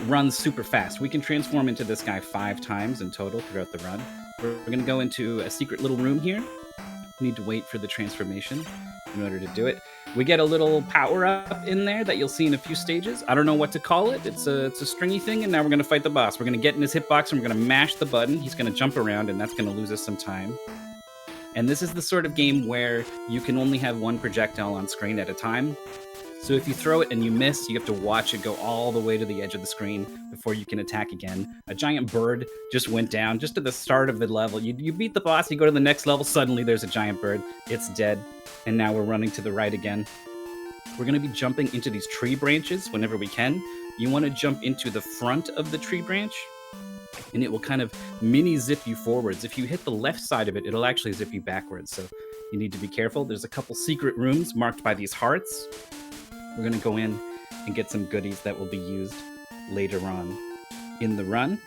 Runs super fast. We can transform into this guy 5 times in total throughout the run. We're going to go into a secret little room here. We need to wait for the transformation in order to do it. We get a little power-up in there that you'll see in a few stages. I don't know what to call it. It's a stringy thing, and now we're going to fight the boss. We're going to get in his hitbox, and we're going to mash the button. He's going to jump around, and that's going to lose us some time. And this is the sort of game where you can only have one projectile on screen at a time. So if you throw it and you miss, you have to watch it go all the way to the edge of the screen before you can attack again. A giant bird just went down just at the start of the level. You beat the boss, you go to the next level, suddenly there's a giant bird. It's dead. And now we're running to the right again. We're going to be jumping into these tree branches whenever we can. You want to jump into the front of the tree branch, and it will kind of mini zip you forwards. If you hit the left side of it, it'll actually zip you backwards. So you need to be careful. There's a couple secret rooms marked by these hearts. We're going to go in and get some goodies that will be used later on in the run.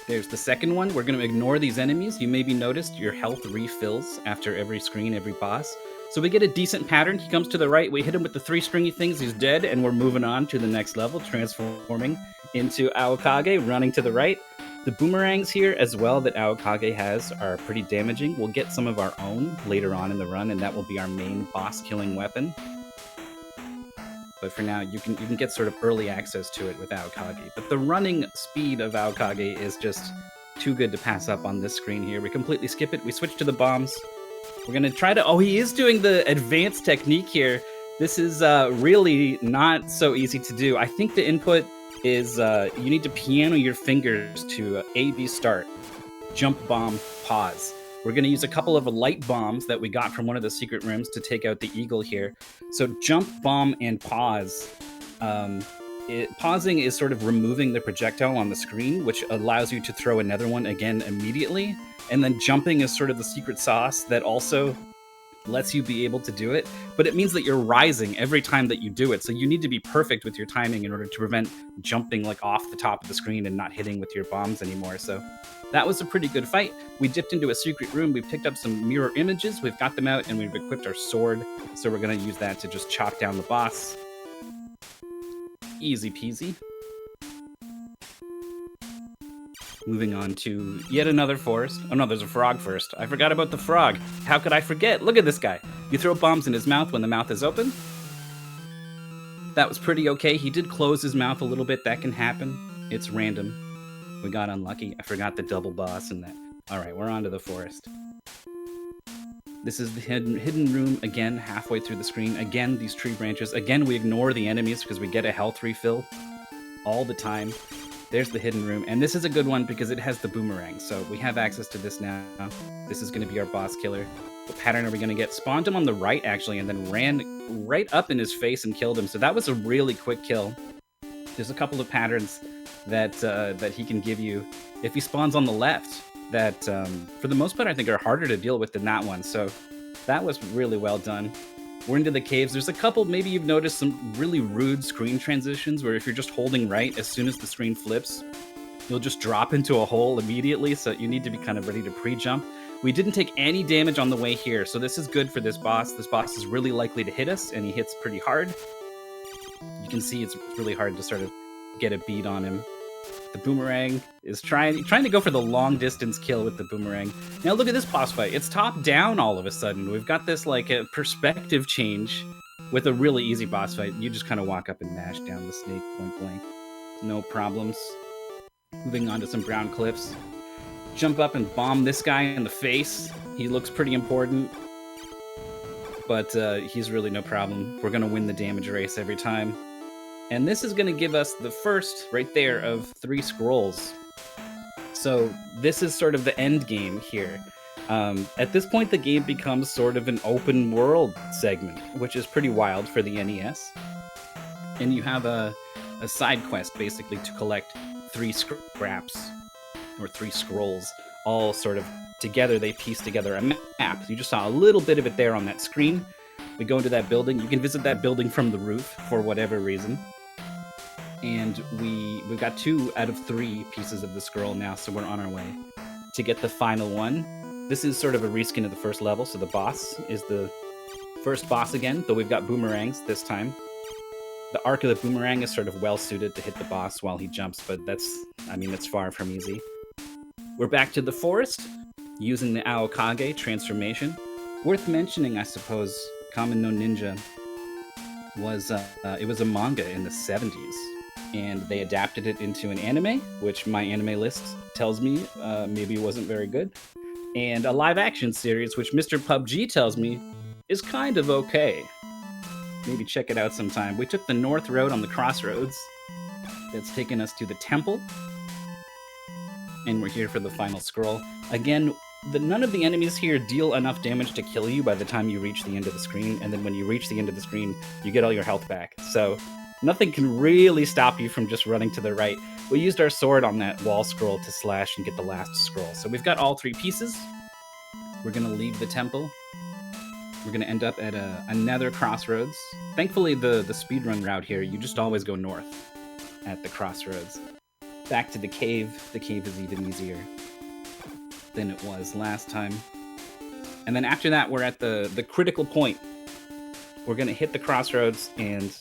There's the second one. We're going to ignore these enemies. You maybe noticed your health refills after every screen, every boss. So we get a decent pattern. He comes to the right. We hit him with the 3 stringy things. He's dead, and we're moving on to the next level, transforming into Aokage, running to the right. The boomerangs here as well that Aokage has are pretty damaging. We'll get some of our own later on in the run, and that will be our main boss-killing weapon. But for now, you can get sort of early access to it with Aokage. But the running speed of Aokage is just too good to pass up on this screen here. We completely skip it. We switch to the bombs. We're going to try to... Oh, he is doing the advanced technique here. This is really not so easy to do. I think the input is you need to piano your fingers to A, B, start, jump, bomb, pause. We're going to use a couple of light bombs that we got from one of the secret rooms to take out the eagle here. So jump, bomb, and pause. Pausing is sort of removing the projectile on the screen, which allows you to throw another one again immediately. And then jumping is sort of the secret sauce that also lets you be able to do it. But it means that you're rising every time that you do it. So you need to be perfect with your timing in order to prevent jumping like off the top of the screen and not hitting with your bombs anymore. So that was a pretty good fight. We dipped into a secret room. We picked up some mirror images. We've got them out, and we've equipped our sword. So we're going to use that to just chop down the boss. Easy peasy. Moving on to yet another forest. Oh no, there's a frog first. I forgot about the frog. How could I forget? Look at this guy. You throw bombs in his mouth when the mouth is open. That was pretty okay. He did close his mouth a little bit. That can happen. It's random. We got unlucky. I forgot the double boss and that. Alright, we're on to the forest. This is the hidden room again, halfway through the screen. Again, these tree branches. Again, we ignore the enemies because we get a health refill all the time. There's the hidden room. And this is a good one because it has the boomerang. So we have access to this now. This is going to be our boss killer. What pattern are we going to get? Spawned him on the right, actually, and then ran right up in his face and killed him. So that was a really quick kill. There's a couple of patterns that he can give you if he spawns on the left that, for the most part, I think are harder to deal with than that one. So that was really well done. We're into the caves. There's a couple, maybe you've noticed some really rude screen transitions where if you're just holding right, as soon as the screen flips, you'll just drop into a hole immediately. So you need to be kind of ready to pre-jump. We didn't take any damage on the way here, so this is good for this boss. This boss is really likely to hit us, and he hits pretty hard. You can see it's really hard to sort of get a beat on him. The boomerang is trying to go for the long distance kill with the boomerang. Now look at this boss fight. It's top down all of a sudden. We've got this like a perspective change with a really easy boss fight. You just kind of walk up and mash down the snake point blank. No problems. Moving on to some brown cliffs. Jump up and bomb this guy in the face. He looks pretty important, but he's really no problem. We're going to win the damage race every time. And this is going to give us the first, right there, of 3 scrolls. So this is sort of the end game here. At this point, the game becomes sort of an open world segment, which is pretty wild for the NES. And you have a side quest, basically, to collect 3 scraps, or 3 scrolls, all sort of together. They piece together a map. You just saw a little bit of it there on that screen. We go into that building. You can visit that building from the roof for whatever reason. And we've got 2 out of 3 pieces of the scroll now, so we're on our way to get the final one. This is sort of a reskin of the first level, so the boss is the first boss again, though we've got boomerangs this time. The arc of the boomerang is sort of well-suited to hit the boss while he jumps, but that's far from easy. We're back to the forest, using the Aokage transformation. Worth mentioning, I suppose, Kamen no Ninja was it was a manga in the 70s. And they adapted it into an anime, which my anime list tells me maybe wasn't very good. And a live-action series, which Mr. PUBG tells me is kind of okay. Maybe check it out sometime. We took the North Road on the crossroads. That's taken us to the temple. And we're here for the final scroll. Again, none of the enemies here deal enough damage to kill you by the time you reach the end of the screen. And then when you reach the end of the screen, you get all your health back. So nothing can really stop you from just running to the right. We used our sword on that wall scroll to slash and get the last scroll. So we've got all 3 pieces. We're going to leave the temple. We're going to end up at another crossroads. Thankfully, the speedrun route here, you just always go north at the crossroads. Back to the cave. The cave is even easier than it was last time. And then after that, we're at the critical point. We're going to hit the crossroads, and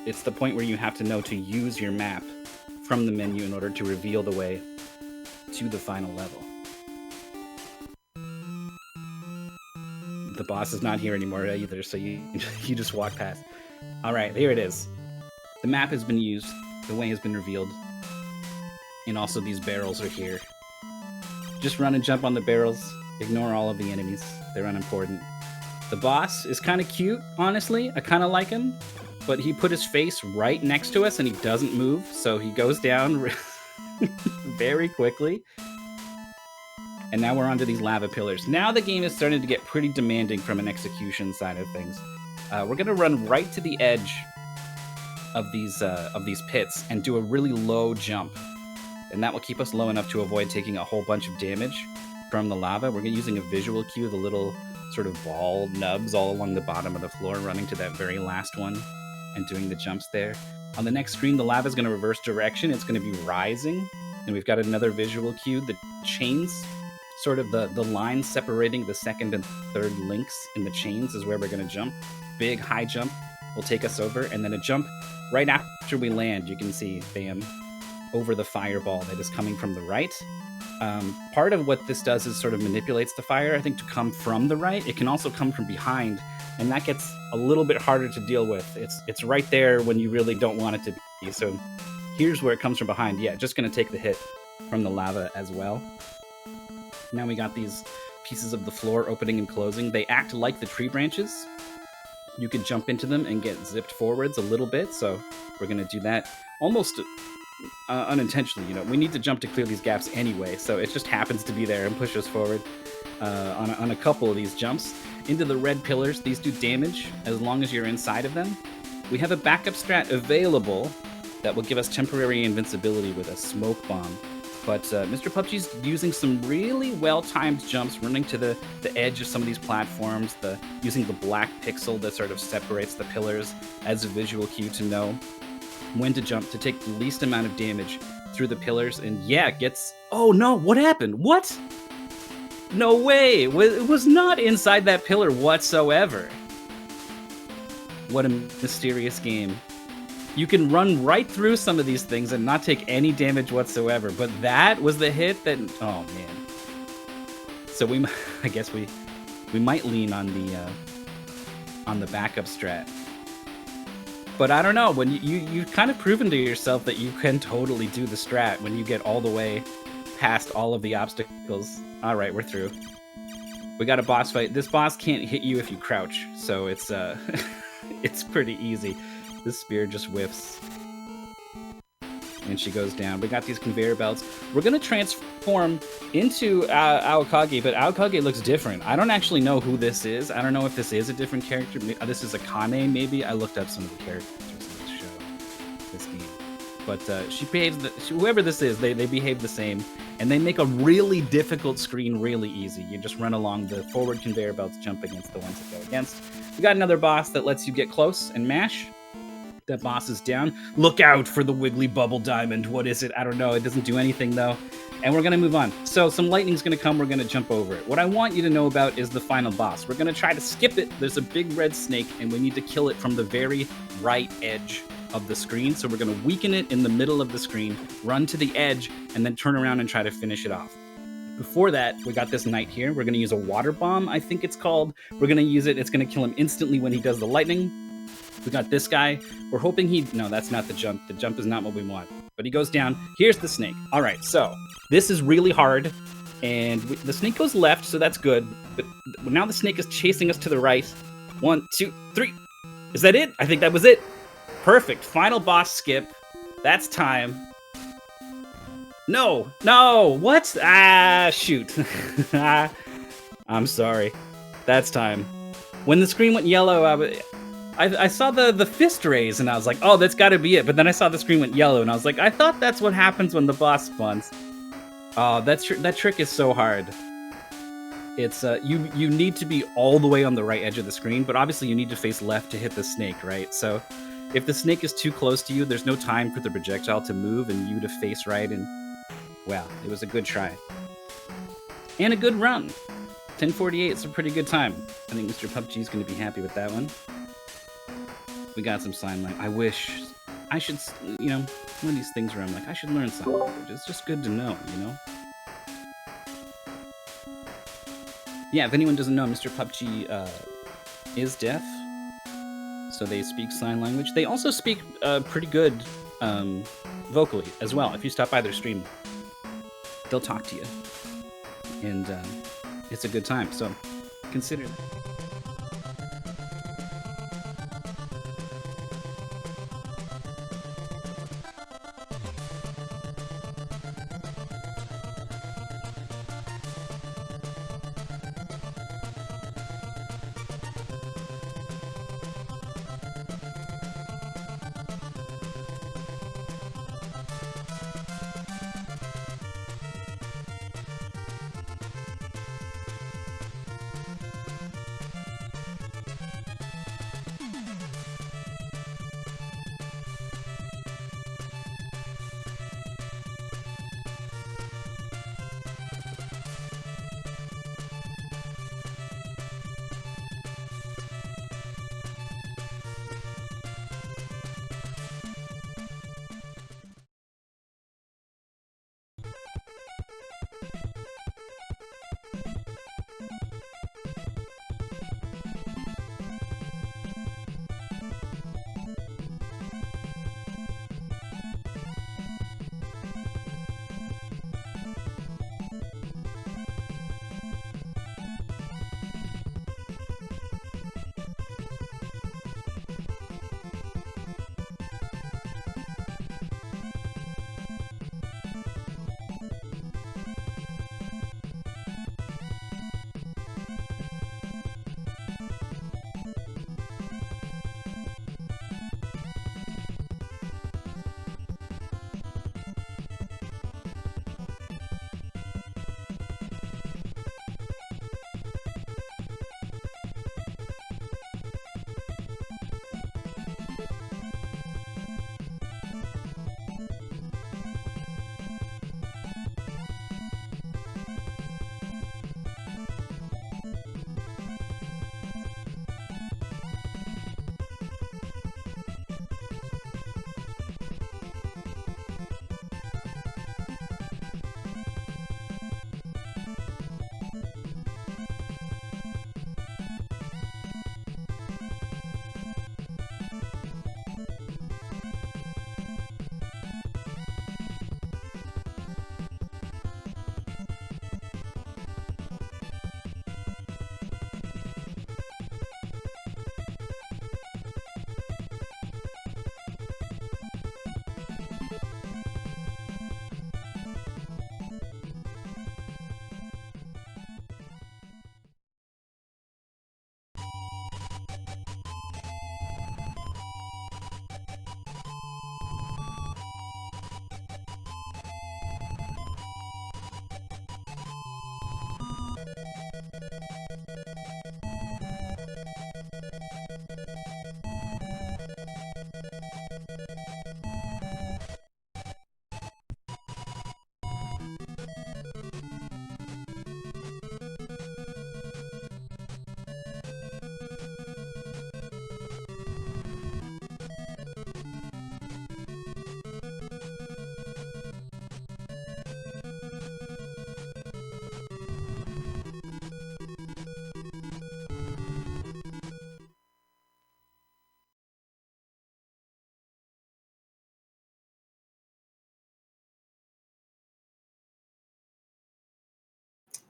it's the point where you have to know to use your map from the menu in order to reveal the way to the final level. The boss is not here anymore either, so you just walk past. All right, here it is. The map has been used, the way has been revealed, and also these barrels are here. Just run and jump on the barrels, ignore all of the enemies, they're unimportant. The boss is kind of cute, honestly, I kind of like him. But he put his face right next to us and he doesn't move, so he goes down very quickly. And now we're onto these lava pillars. Now the game is starting to get pretty demanding from an execution side of things. We're gonna run right to the edge of these pits and do a really low jump, and that will keep us low enough to avoid taking a whole bunch of damage from the lava. We're using a visual cue, the little sort of ball nubs all along the bottom of the floor, running to that very last one and doing the jumps there. On the next screen, the lava is going to reverse direction. It's going to be rising, and we've got another visual cue. The chains, sort of the line separating the second and third links in the chains is where we're going to jump. Big high jump will take us over, and then a jump right after we land. You can see, bam, over the fireball that is coming from the right. Part of what this does is sort of manipulates the fire, I think, to come from the right. It can also come from behind, and that gets a little bit harder to deal with. It's right there when you really don't want it to be. So here's where it comes from behind. Yeah, just going to take the hit from the lava as well. Now we got these pieces of the floor opening and closing. They act like the tree branches. You can jump into them and get zipped forwards a little bit, so we're going to do that almost unintentionally. You know, we need to jump to clear these gaps anyway, so it just happens to be there and push us forward on a couple of these jumps. Into the red pillars, these do damage as long as you're inside of them. We have a backup strat available that will give us temporary invincibility with a smoke bomb. But Mr. PUBG's using some really well-timed jumps, running to the edge of some of these platforms, using the black pixel that sort of separates the pillars as a visual cue to know when to jump to take the least amount of damage through the pillars. And yeah, it gets... Oh no, what happened? What? No way! It was not inside that pillar whatsoever. What a mysterious game. You can run right through some of these things and not take any damage whatsoever, but that was the hit that... Oh, man. So I guess we might lean on the backup strat. But I don't know, when you've kind of proven to yourself that you can totally do the strat when you get all the way past all of the obstacles. All right, we're through. We got a boss fight. This boss can't hit you if you crouch, so it's it's pretty easy. This spear just whiffs. And she goes down. We got these conveyor belts. We're going to transform into Aokage, but Aokage looks different. I don't actually know who this is. I don't know if this is a different character. This is Akane, maybe. I looked up some of the characters in this show, this game. But she behaves, whoever this is, they behave the same. And they make a really difficult screen really easy. You just run along the forward conveyor belts, jump against the ones that go against. We got another boss that lets you get close and mash. That boss is down. Look out for the wiggly bubble diamond. What is it? I don't know. It doesn't do anything, though. And we're going to move on. So some lightning's going to come. We're going to jump over it. What I want you to know about is the final boss. We're going to try to skip it. There's a big red snake, and we need to kill it from the very right edge of the screen. So we're going to weaken it in the middle of the screen, run to the edge, and then turn around and try to finish it off. Before that, we got this knight here. We're going to use a water bomb, I think it's called. We're going to use it. It's going to kill him instantly when he does the lightning. We got this guy. We're hoping no, that's not the jump. The jump is not what we want. But he goes down. Here's the snake. All right, so this is really hard. And the snake goes left, so that's good. But now the snake is chasing us to the right. 1, 2, 3. Is that it? I think that was it. Perfect. Final boss skip. That's time. No. What? Shoot. I'm sorry. That's time. When the screen went yellow, I saw the fist raise, and I was like, oh, that's got to be it. But then I saw the screen went yellow, and I was like, I thought that's what happens when the boss spawns. Oh, that trick is so hard. It's you need to be all the way on the right edge of the screen, but obviously you need to face left to hit the snake, right? So if the snake is too close to you, there's no time for the projectile to move and you to face right. And wow, it was a good try and a good run. 10:48 is a pretty good time. I think Mr. PUBG is going to be happy with that one. We got some sign language. I wish I should, one of these things where I'm like, I should learn sign language. It's just good to know, Yeah, if anyone doesn't know, Mr. PUBG is deaf, so they speak sign language. They also speak pretty good vocally as well. If you stop by their stream, they'll talk to you, and it's a good time. So consider that.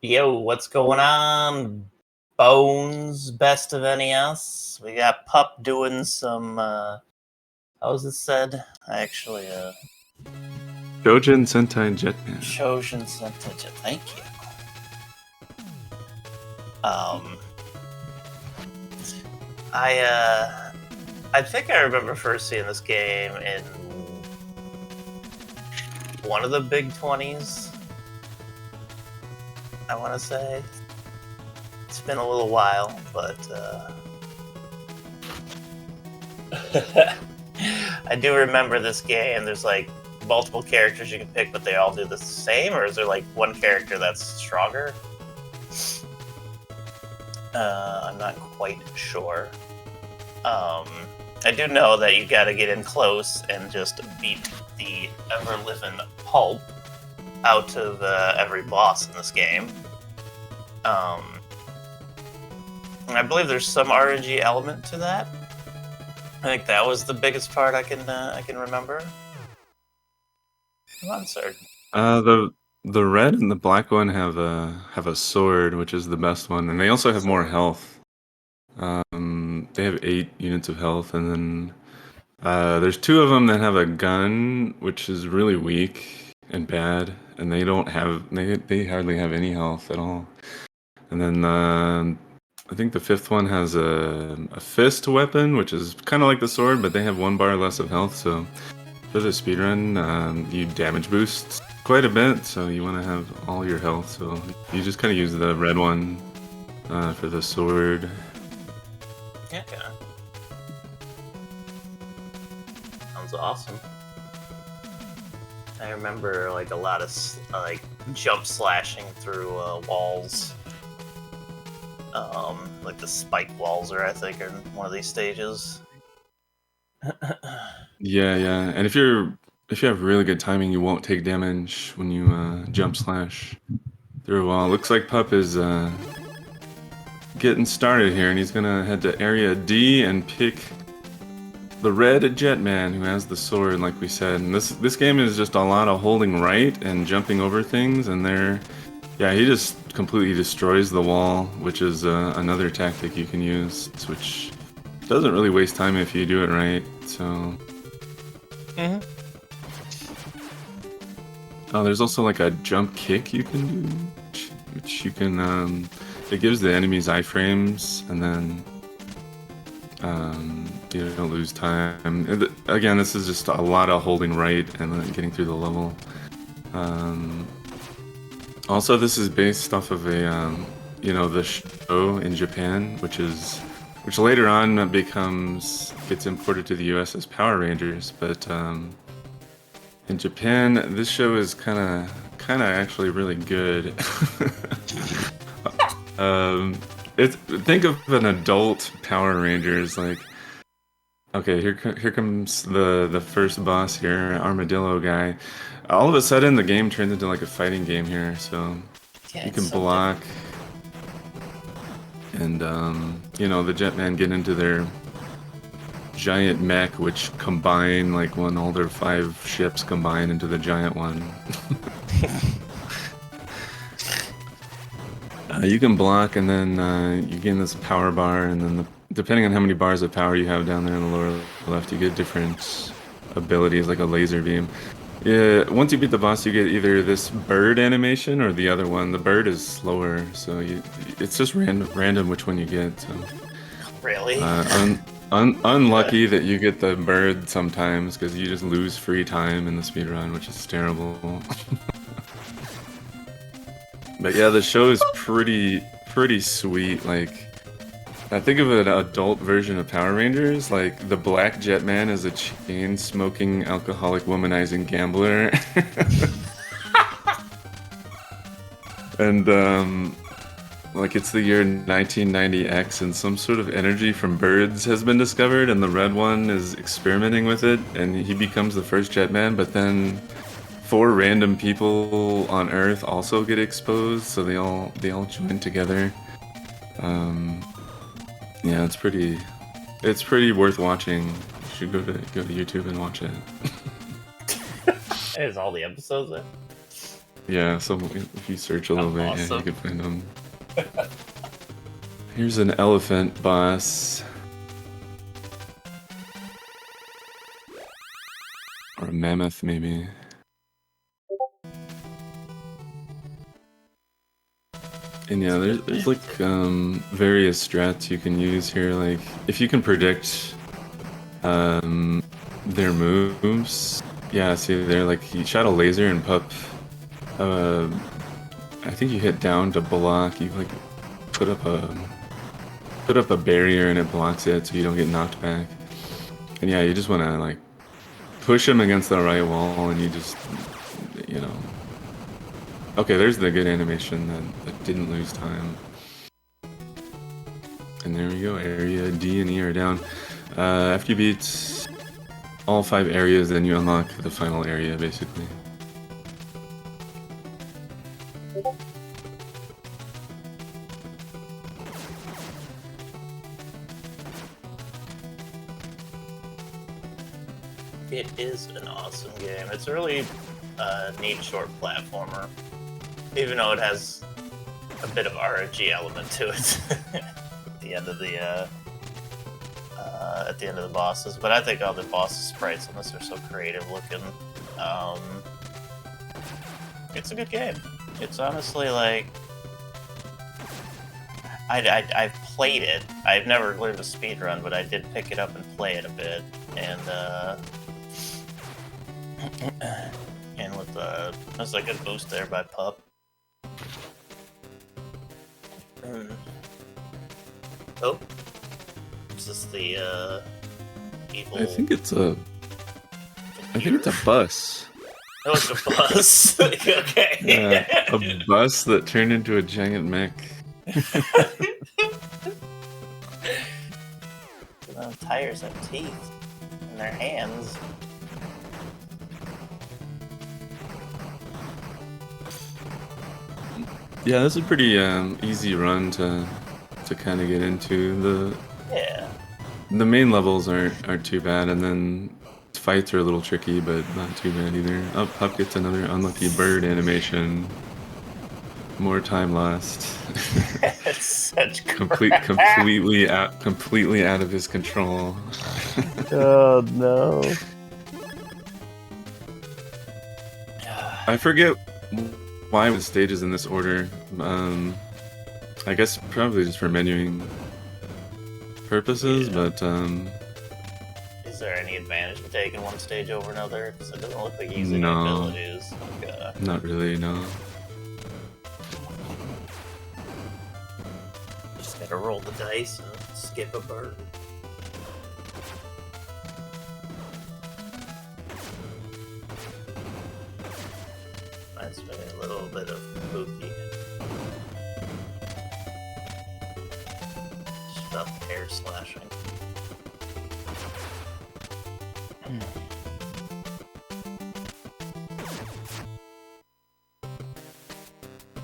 Yo, what's going on? Bones, best of NES. We got Pup doing some, how was it said? I actually, Shojin Sentai Jetman. Shojin Sentai, thank you. I think I remember first seeing this game in one of the big 20s. I want to say. It's been a little while, but I do remember this game. There's like multiple characters you can pick, but they all do the same, or is there like one character that's stronger? I'm not quite sure. I do know that you gotta get in close and just beat the ever-living pulp out of every boss in this game. And I believe there's some RNG element to that. I think that was the biggest part I can remember. I'm uncertain. The red and the black one have a sword, which is the best one, and they also have more health. They have 8 units of health, and then there's 2 of them that have a gun, which is really weak and bad, and they hardly have any health at all. And then I think the 5th one has a fist weapon, which is kind of like the sword, but they have 1 bar less of health. So for the speedrun, you damage boost quite a bit, so you want to have all your health. So you just kind of use the red one for the sword. Yeah. Sounds awesome. I remember like a lot of like jump slashing through walls. Like the spike walls are, I think, in one of these stages. Yeah, and if you have really good timing, you won't take damage when you jump slash through a wall. Looks like Pup is getting started here, and he's gonna head to Area D and pick the red Jetman, who has the sword, like we said. And this game is just a lot of holding right and jumping over things, and he just completely destroys the wall, which is another tactic you can use, which doesn't really waste time if you do it right. So. Oh, there's also like a jump kick you can do, which you can. It gives the enemies iframes, and then you don't lose time. Again, this is just a lot of holding right and then getting through the level. Also, this is based off of a the show in Japan, which later on gets imported to the U.S. as Power Rangers, but in Japan, this show is kind of actually really good. Think of an adult Power Rangers, like. Okay, here comes the first boss here, Armadillo guy. All of a sudden, the game turns into like a fighting game here, so you can block. And, the Jetman get into their giant mech, which combine, like when all their 5 ships combine into the giant one. You can block, and then you gain this power bar, and then depending on how many bars of power you have down there in the lower left, you get different abilities, like a laser beam. Yeah, once you beat the boss, you get either this bird animation or the other one. The bird is slower, so it's just random which one you get. So. Really? Unlucky that you get the bird sometimes, because you just lose free time in the speedrun, which is terrible. But yeah, the show is pretty sweet. Like, I think of an adult version of Power Rangers. Like, the Black Jetman is a chain-smoking, alcoholic, womanizing gambler. And like, it's the year 1990X, and some sort of energy from birds has been discovered, and the red one is experimenting with it, and he becomes the first Jetman. But then 4 random people on Earth also get exposed, so they all join together. Yeah, it's pretty worth watching. You should go to YouTube and watch it. Is all the episodes there? Yeah, so if you search a little bit, yeah, you Awesome. can find them. Here's an elephant boss. Or a mammoth, maybe. And yeah, there's like various strats you can use here. Like if you can predict their moves. Yeah, see there, like he shot a laser and Pup. I think you hit down to block. You like put up a barrier and it blocks it, so you don't get knocked back. And yeah, you just want to like push him against the right wall, and you just, you know. Okay, there's the good animation that didn't lose time. And there we go. Area D and E are down. After you beat all 5 areas, then you unlock the final area, basically. It is an awesome game. It's a really neat short platformer, even though it has a bit of RNG element to it at the end of the bosses. But I think all the bosses sprites on this are so creative looking. It's a good game. It's honestly like I've played it. I've never learned to speedrun, but I did pick it up and play it a bit, and with there's like a good boost there by Pup. Oh, is this the evil? I think it's a bus. Oh, it's a bus. Okay. Yeah, a bus that turned into a giant mech. Tires have teeth in their hands. Yeah, this is a pretty easy run to kind of get into. The main levels aren't too bad, and then fights are a little tricky, but not too bad either. Oh, Pup gets another unlucky bird animation. More time lost. It's such completely out of his control. Oh no. I forget why the stage is in this order. I guess probably just for menuing purposes, but Is there any advantage to taking one stage over another? Because it doesn't look like using No. abilities. Like, not really, no. just gotta roll the dice and skip a bird. That's been a little bit of spooky. Stuff hair slashing.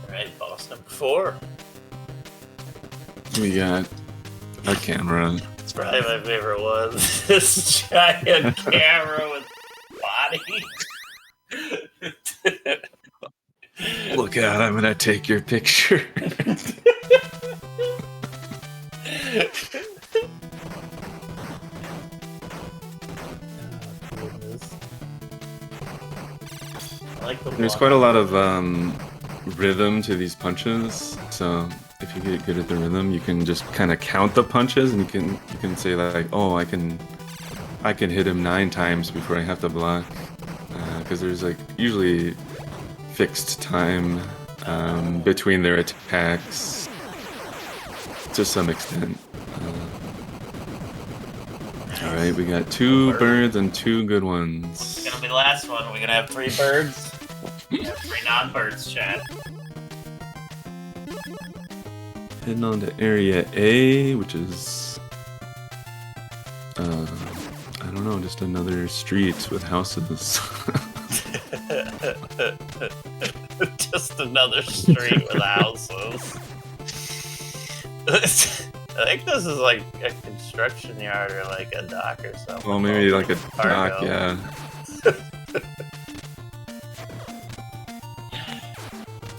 Alright, boss number 4. We got a camera. It's probably my favorite one. This giant camera with body. Look out, I'm gonna take your picture. There's quite a lot of rhythm to these punches, so if you get good at the rhythm, you can just kind of count the punches, and you can say like, oh, I can hit him 9 times before I have to block, because there's like usually fixed time between their attacks to some extent. Alright, we got 2 birds and 2 good ones. It's gonna be the last one. We're gonna have 3 birds. 3 non-birds, chat. Heading on to area A, which is I don't know, just another street with houses. Just another street with houses. I think this is like a construction yard or like a dock or something. Well, maybe like a dock, Cargo. yeah.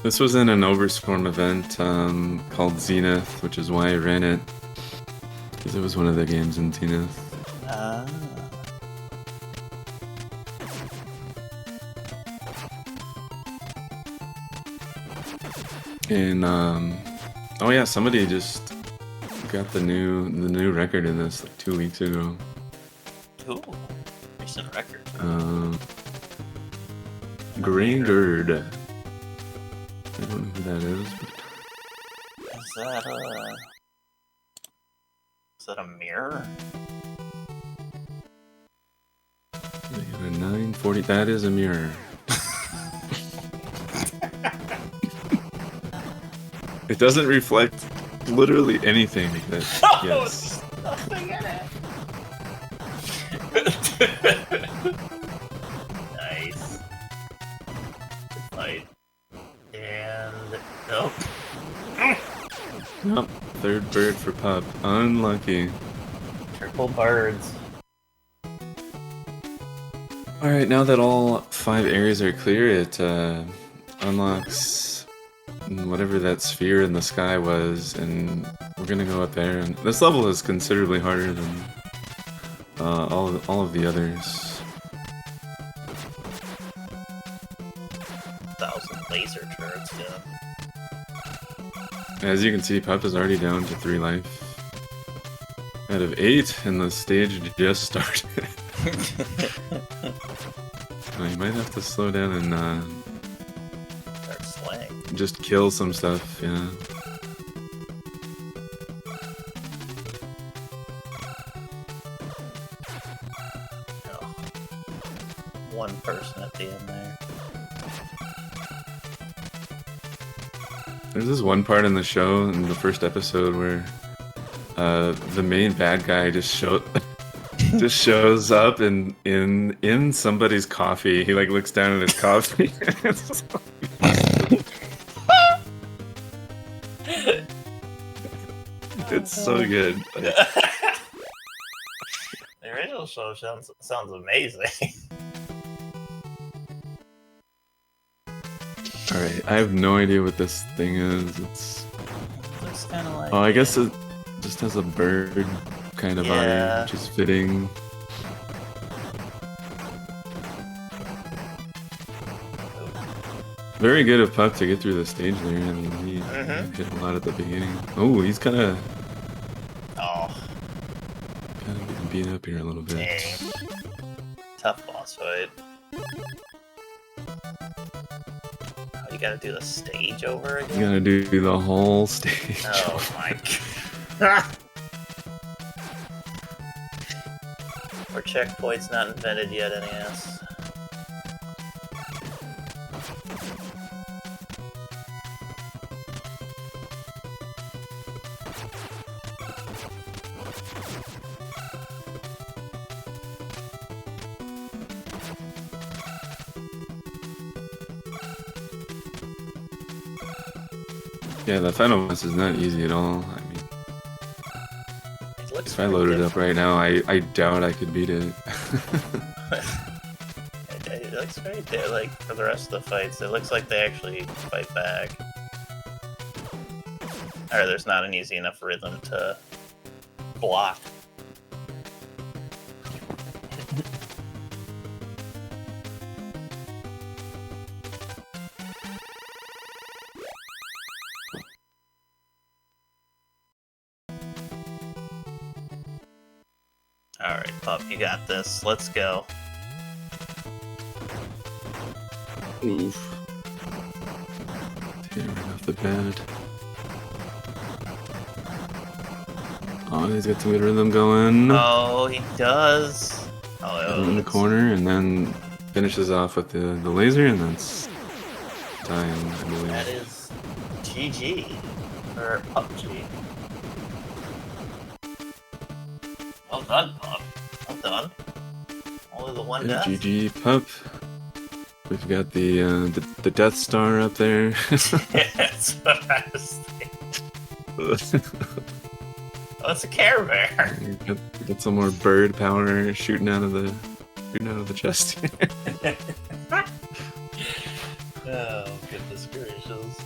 This was in an Overstorm event called Zenith, which is why I ran it. Because it was one of the games in Zenith. And oh yeah, somebody just got the new record in this like 2 weeks ago. Ooh, recent record. Gringard. I don't know who that is, but is that a mirror? 940. That is a mirror. It doesn't reflect literally anything. But yes. Nothing in it. Nice. Good fight. And nope. Nope. Third bird for Pup. Unlucky. Triple birds. Alright, now that all 5 areas are clear, it unlocks whatever that sphere in the sky was, and we're gonna go up there. And this level is considerably harder than all of the others. 1,000 laser turrets, yeah. As you can see, Pup is already down to 3 life out of 8, and the stage just started. Well, you might have to slow down and Start slaying. just kill some stuff, yeah. Oh. One person at the end there. There's this one part in the show, in the first episode, where the main bad guy just shows up in somebody's coffee. He like looks down at his coffee. It's so good. The original show sounds amazing. Alright, I have no idea what this thing is. It's Looks kind of like. I guess it just has a bird kind of eye, which is fitting. Very good of Pup to get through the stage there. I mean, he hit a lot at the beginning. Oh, he's kind of getting beat up here a little bit. Dang. Tough boss fight. Oh, you gotta do the stage over again? You gotta do the whole stage. Oh my god. Or checkpoints not invented yet, NES. Yeah, the final boss is not easy at all. I mean, if I loaded it up right now, I doubt I could beat it. It looks very like for the rest of the fights. It looks like they actually fight back. Or there's not an easy enough rhythm to block. Alright, Pup, you got this. Let's go. Oof. Okay, right off the bat. Oh, he's got some good rhythm going. Oh, he does. In the corner, and then finishes off with the laser, and that's time, I believe. That is GG. Or PUBG. Well done, Pup. Well done. Only the one Yeah, death. GG Pup. We've got the Death Star up there. That's what I was thinking. Oh, it's a Care Bear. Got some more bird power shooting out of the chest. Oh, goodness gracious.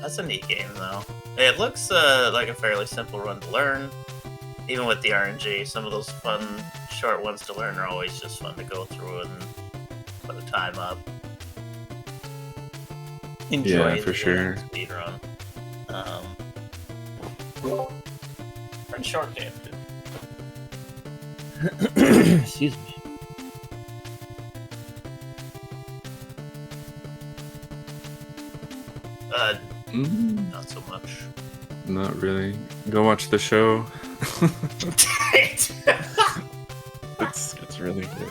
That's a neat game, though. It looks like a fairly simple run to learn. Even with the RNG, some of those fun, short ones to learn are always just fun to go through and put a time up. Enjoy Yeah, for the sure. speed run. Pretty short game, too. Excuse me. Not so much. Not really. Go watch the show. It's really good.